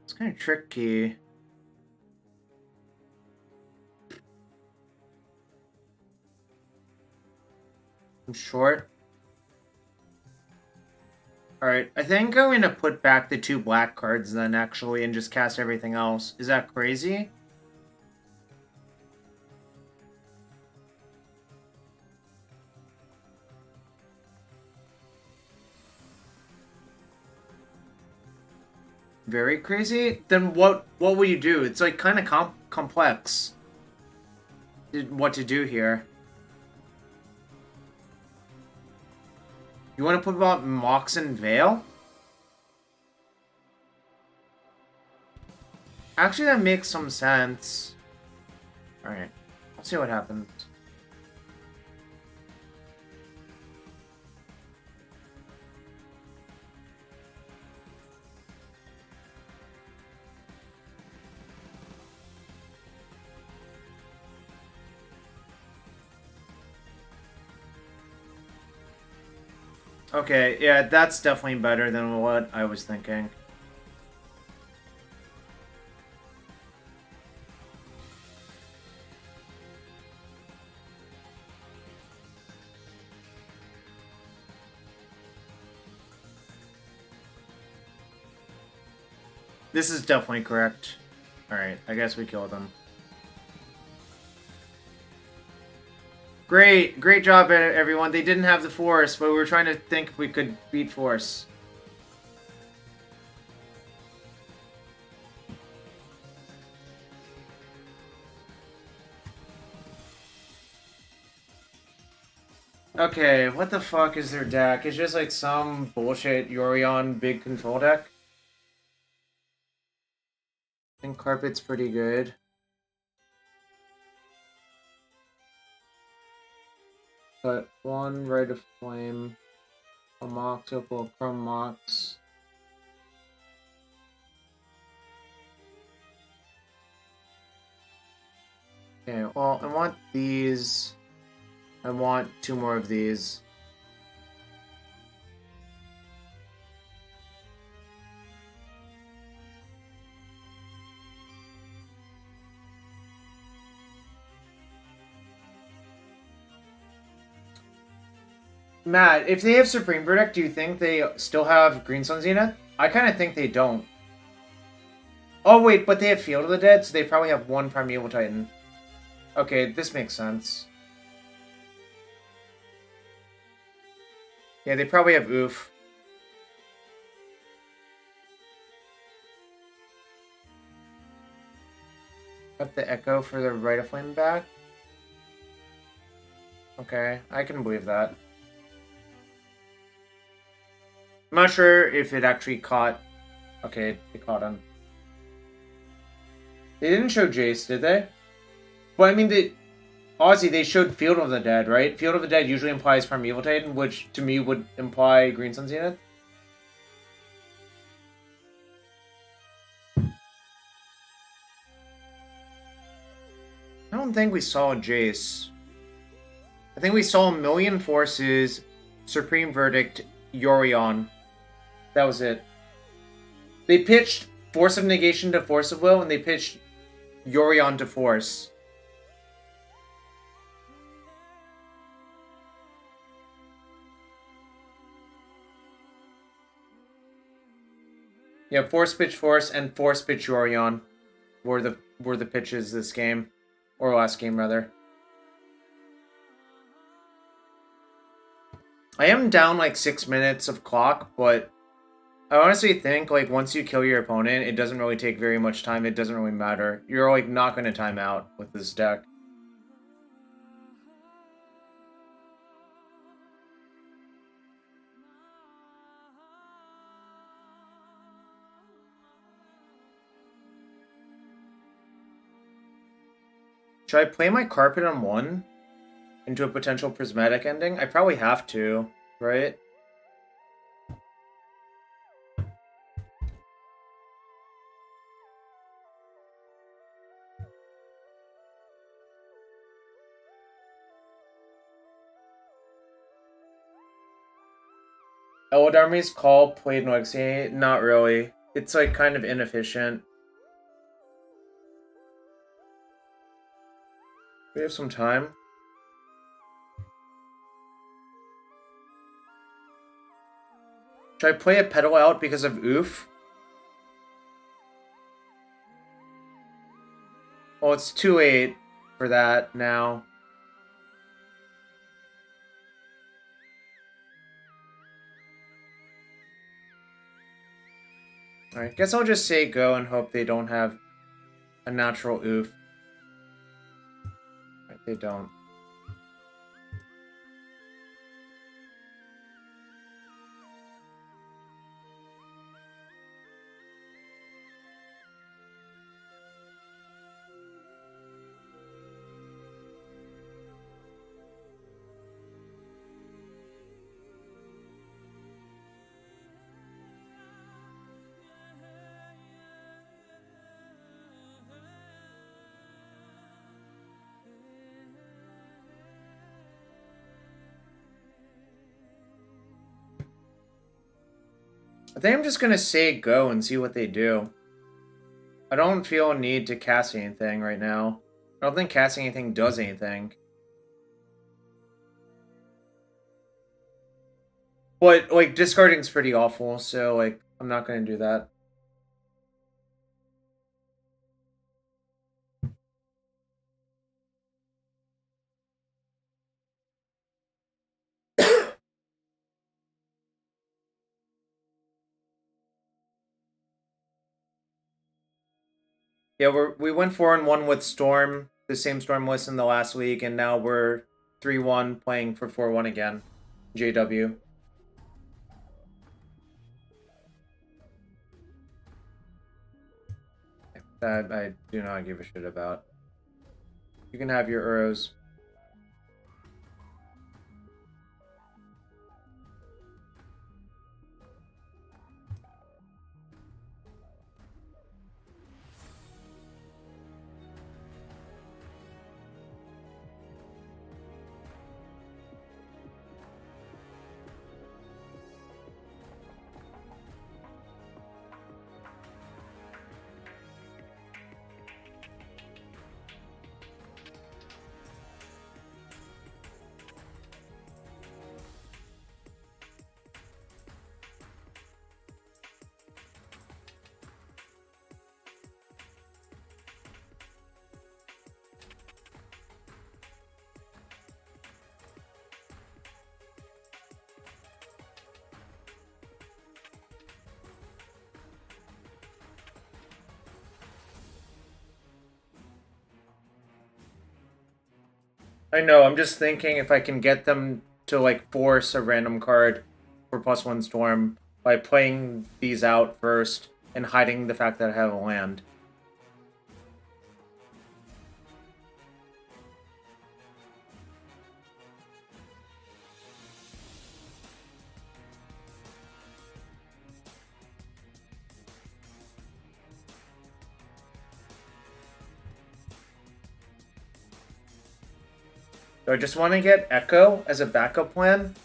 [SPEAKER 1] It's kind of tricky. I'm short. Alright, I think I'm going to put back the 2 black cards then, actually, and just cast everything else. Is that crazy? Very crazy? Then what will you do? It's like kind of complex. What to do here. You want to put about Mox and Veil? Actually, that makes some sense. Alright. Let's see what happens. Okay, yeah, that's definitely better than what I was thinking. This is definitely correct. Alright, I guess we killed him. Great job, everyone. They didn't have the Force, but we were trying to think if we could beat Force. Okay, what the fuck is their deck? It's just like some bullshit Yorion big control deck. I think Carpet's pretty good. But 1 Rite of Flame, a Mox, a Chrome Mox. Okay, well, I want these. I want 2 more of these. Matt, if they have Supreme Verdict, do you think they still have Green Sun Zenith? I kind of think they don't. Oh, wait, but they have Field of the Dead, so they probably have 1 Primeval Titan. Okay, this makes sense. Yeah, they probably have Oof. Got the Echo for the Rite of Flame back. Okay, I can believe that. I'm not sure if it actually caught... Okay, it caught him. They didn't show Jace, did they? Well, I mean, honestly, they showed Field of the Dead, right? Field of the Dead usually implies Primeval Titan, which to me would imply Green Sun Zenith. I don't think we saw Jace. I think we saw a Million Forces, Supreme Verdict, Yorion. That was it. They pitched Force of Negation to Force of Will, and they pitched Yorion to Force. Yeah, Force pitch Force and Force pitch Yorion were the pitches this game, or last game rather. I am down like 6 minutes of clock, but I honestly think like once you kill your opponent, it doesn't really take very much time. It doesn't really matter. You're like not going to time out with this deck. Should I play my Carpet on 1 into a potential Prismatic ending? I probably have to, right? Old Army's call played Noxie? Not really. It's like kind of inefficient. We have some time. Should I play a Petal out because of Oof? Well, it's too late for that now. Alright, guess I'll just say go and hope they don't have a natural Oof. Right, they don't. I think I'm just gonna say go and see what they do. I don't feel a need to cast anything right now. I don't think casting anything does anything. But, like, discarding's pretty awful, so, like, I'm not gonna do that. Yeah, we went 4-1 with Storm, the same Storm list in the last week, and now we're 3-1 playing for 4-1 again. JW. That I do not give a shit about. You can have your Uros. I know, I'm just thinking if I can get them to, like, force a random card for +1 Storm by playing these out first and hiding the fact that I have a land. Do I just want to get Echo as a backup plan?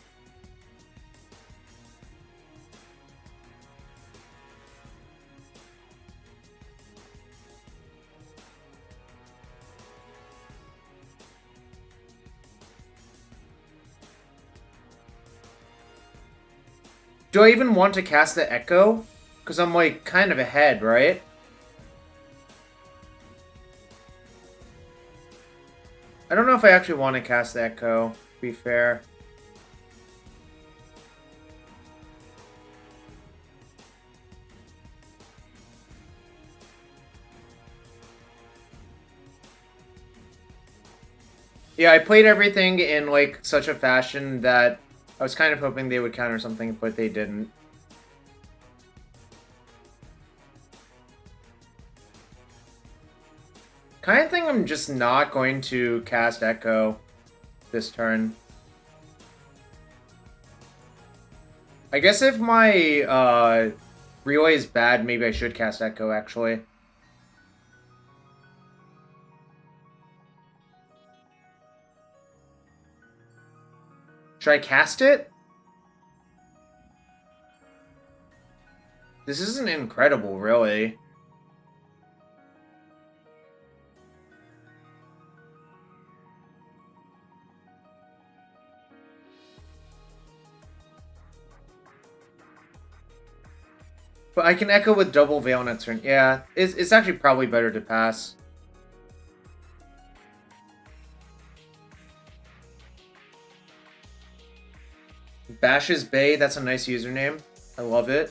[SPEAKER 1] Do I even want to cast the Echo? Because I'm, like, kind of ahead, right? I don't know if I actually want to cast the Echo, to be fair. Yeah, I played everything in, like, such a fashion that I was kind of hoping they would counter something, but they didn't. kind of think I'm just not going to cast Echo this turn. I guess if my relay is bad, maybe I should cast Echo, actually. Should I cast it? This isn't incredible, really. But I can Echo with double Veil next turn. Yeah, it's actually probably better to pass. Bash's Bay, that's a nice username. I love it.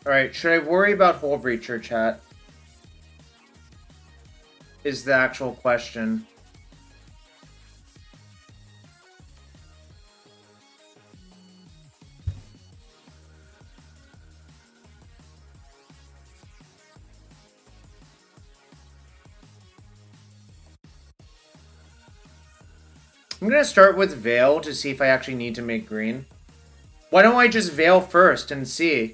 [SPEAKER 1] Alright, should I worry about Hole Breacher, chat? Is the actual question. I'm gonna start with Veil to see if I actually need to make green. Why don't I just Veil first and see?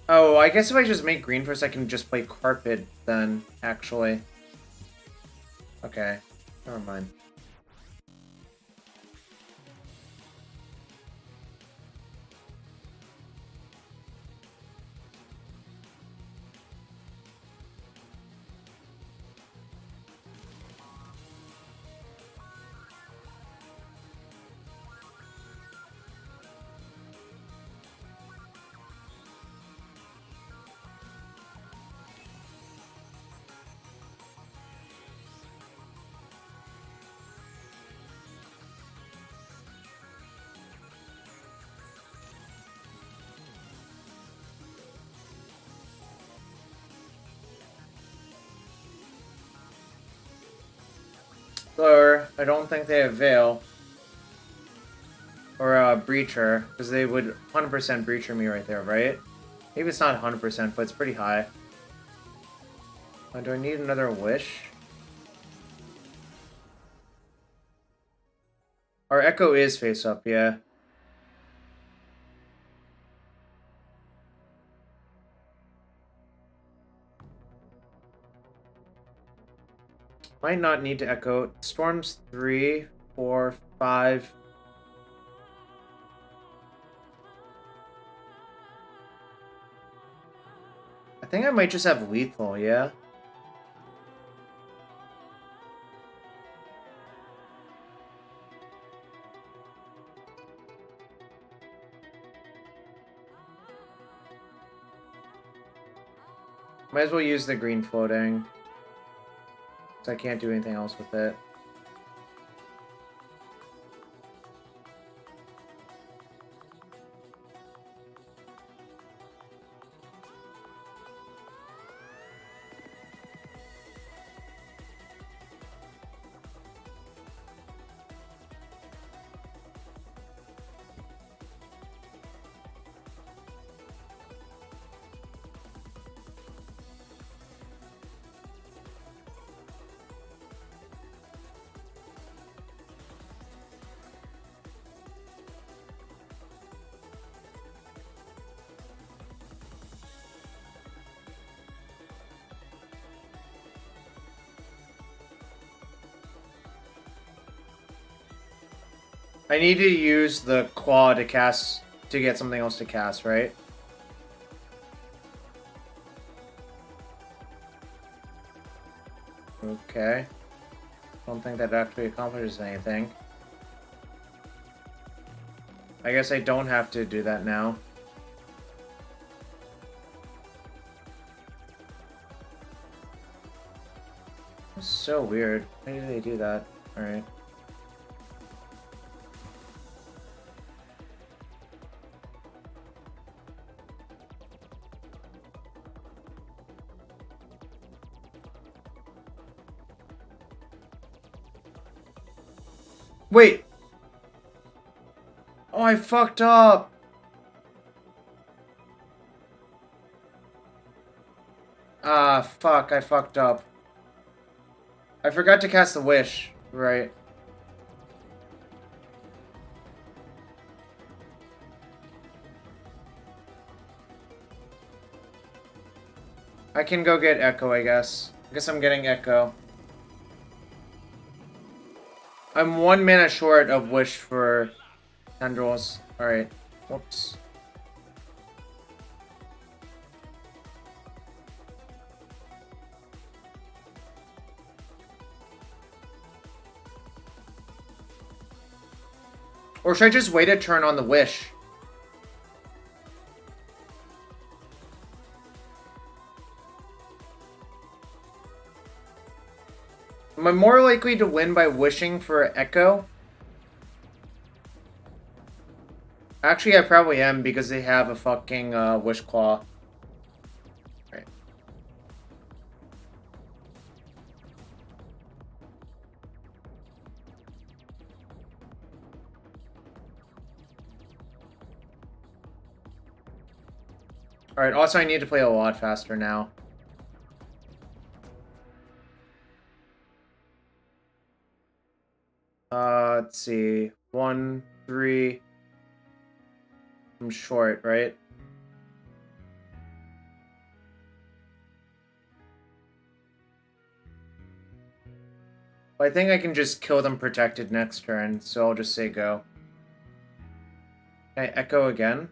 [SPEAKER 1] Oh, I guess if I just make green first, I can just play Carpet then, actually. Okay, never mind. Or, I don't think they have Veil. Or Breacher, because they would 100% Breacher me right there, right? Maybe it's not 100%, but it's pretty high. Do I need another Wish? Our Echo is face up, yeah. Might not need to Echo. Storm's 3, 4, 5. I think I might just have lethal, yeah? Might as well use the green floating. So I can't do anything else with it. I need to use the claw to cast, to get something else to cast, right? Okay. Don't think that actually accomplishes anything. I guess I don't have to do that now. That's so weird. Why did they do that? Alright. Wait! Oh, I fucked up! Ah, fuck, I fucked up. I forgot to cast the wish. Right. I can go get Echo, I guess. I guess I'm getting Echo. I'm 1 mana short of wish for Tendrils. Alright. Whoops. Or should I just wait a turn on the wish? Am I more likely to win by wishing for Echo? Actually, I probably am because they have a fucking Wish Claw. Right. Alright, also I need to play a lot faster now. Let's see. 1, 3. I'm short, right? I think I can just kill them protected next turn, so I'll just say go. Can I Echo again?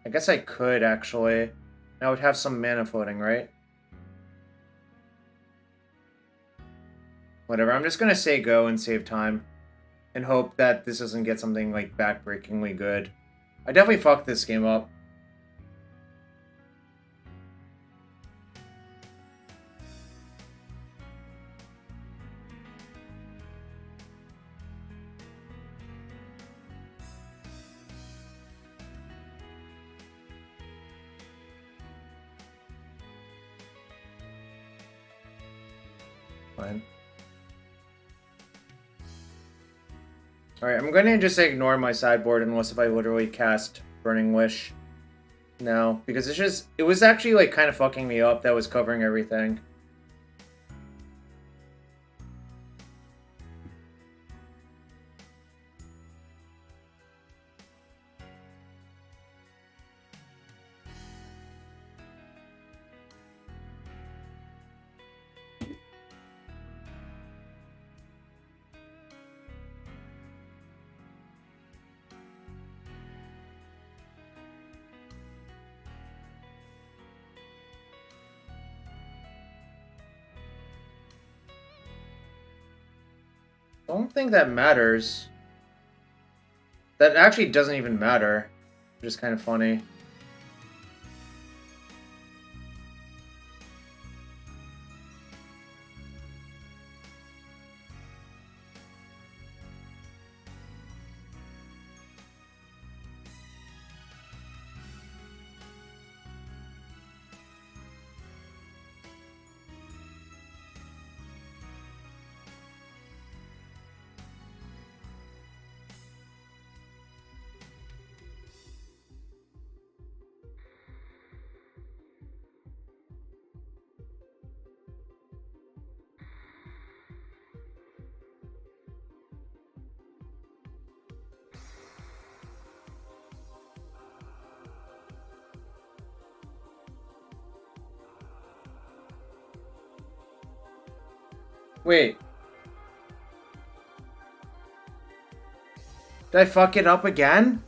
[SPEAKER 1] I guess I could, actually. I would have some mana floating, right? Whatever, I'm just gonna say go and save time. And hope that this doesn't get something, like, backbreakingly good. I definitely fucked this game up. Fine. Alright, I'm gonna just ignore my sideboard unless if I literally cast Burning Wish. No, because it's just... It was actually, like, kind of fucking me up that was covering everything. I don't think that matters. That actually doesn't even matter. Which is kind of funny. Wait. Did I fuck it up again?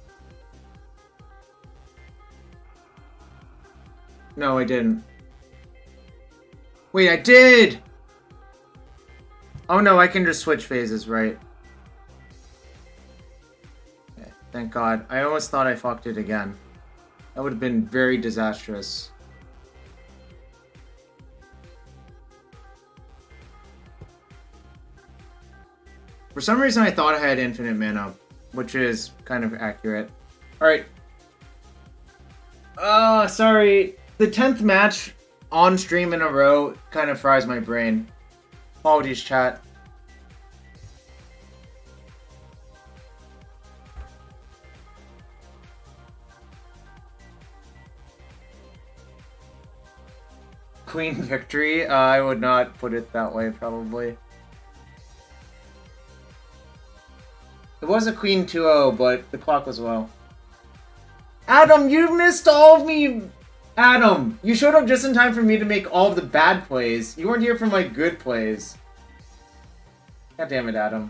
[SPEAKER 1] No, I didn't. Wait, I did! Oh no, I can just switch phases, right? Okay, thank God. I almost thought I fucked it again. That would have been very disastrous. For some reason, I thought I had infinite mana, which is kind of accurate. Alright. Sorry. The 10th match on stream in a row kind of fries my brain. Apologies, chat. Queen victory? I would not put it that way, probably. It was a Queen 2-0, but the clock was well. Adam, you missed all of me! Adam, you showed up just in time for me to make all of the bad plays. You weren't here for my good plays. God damn it, Adam.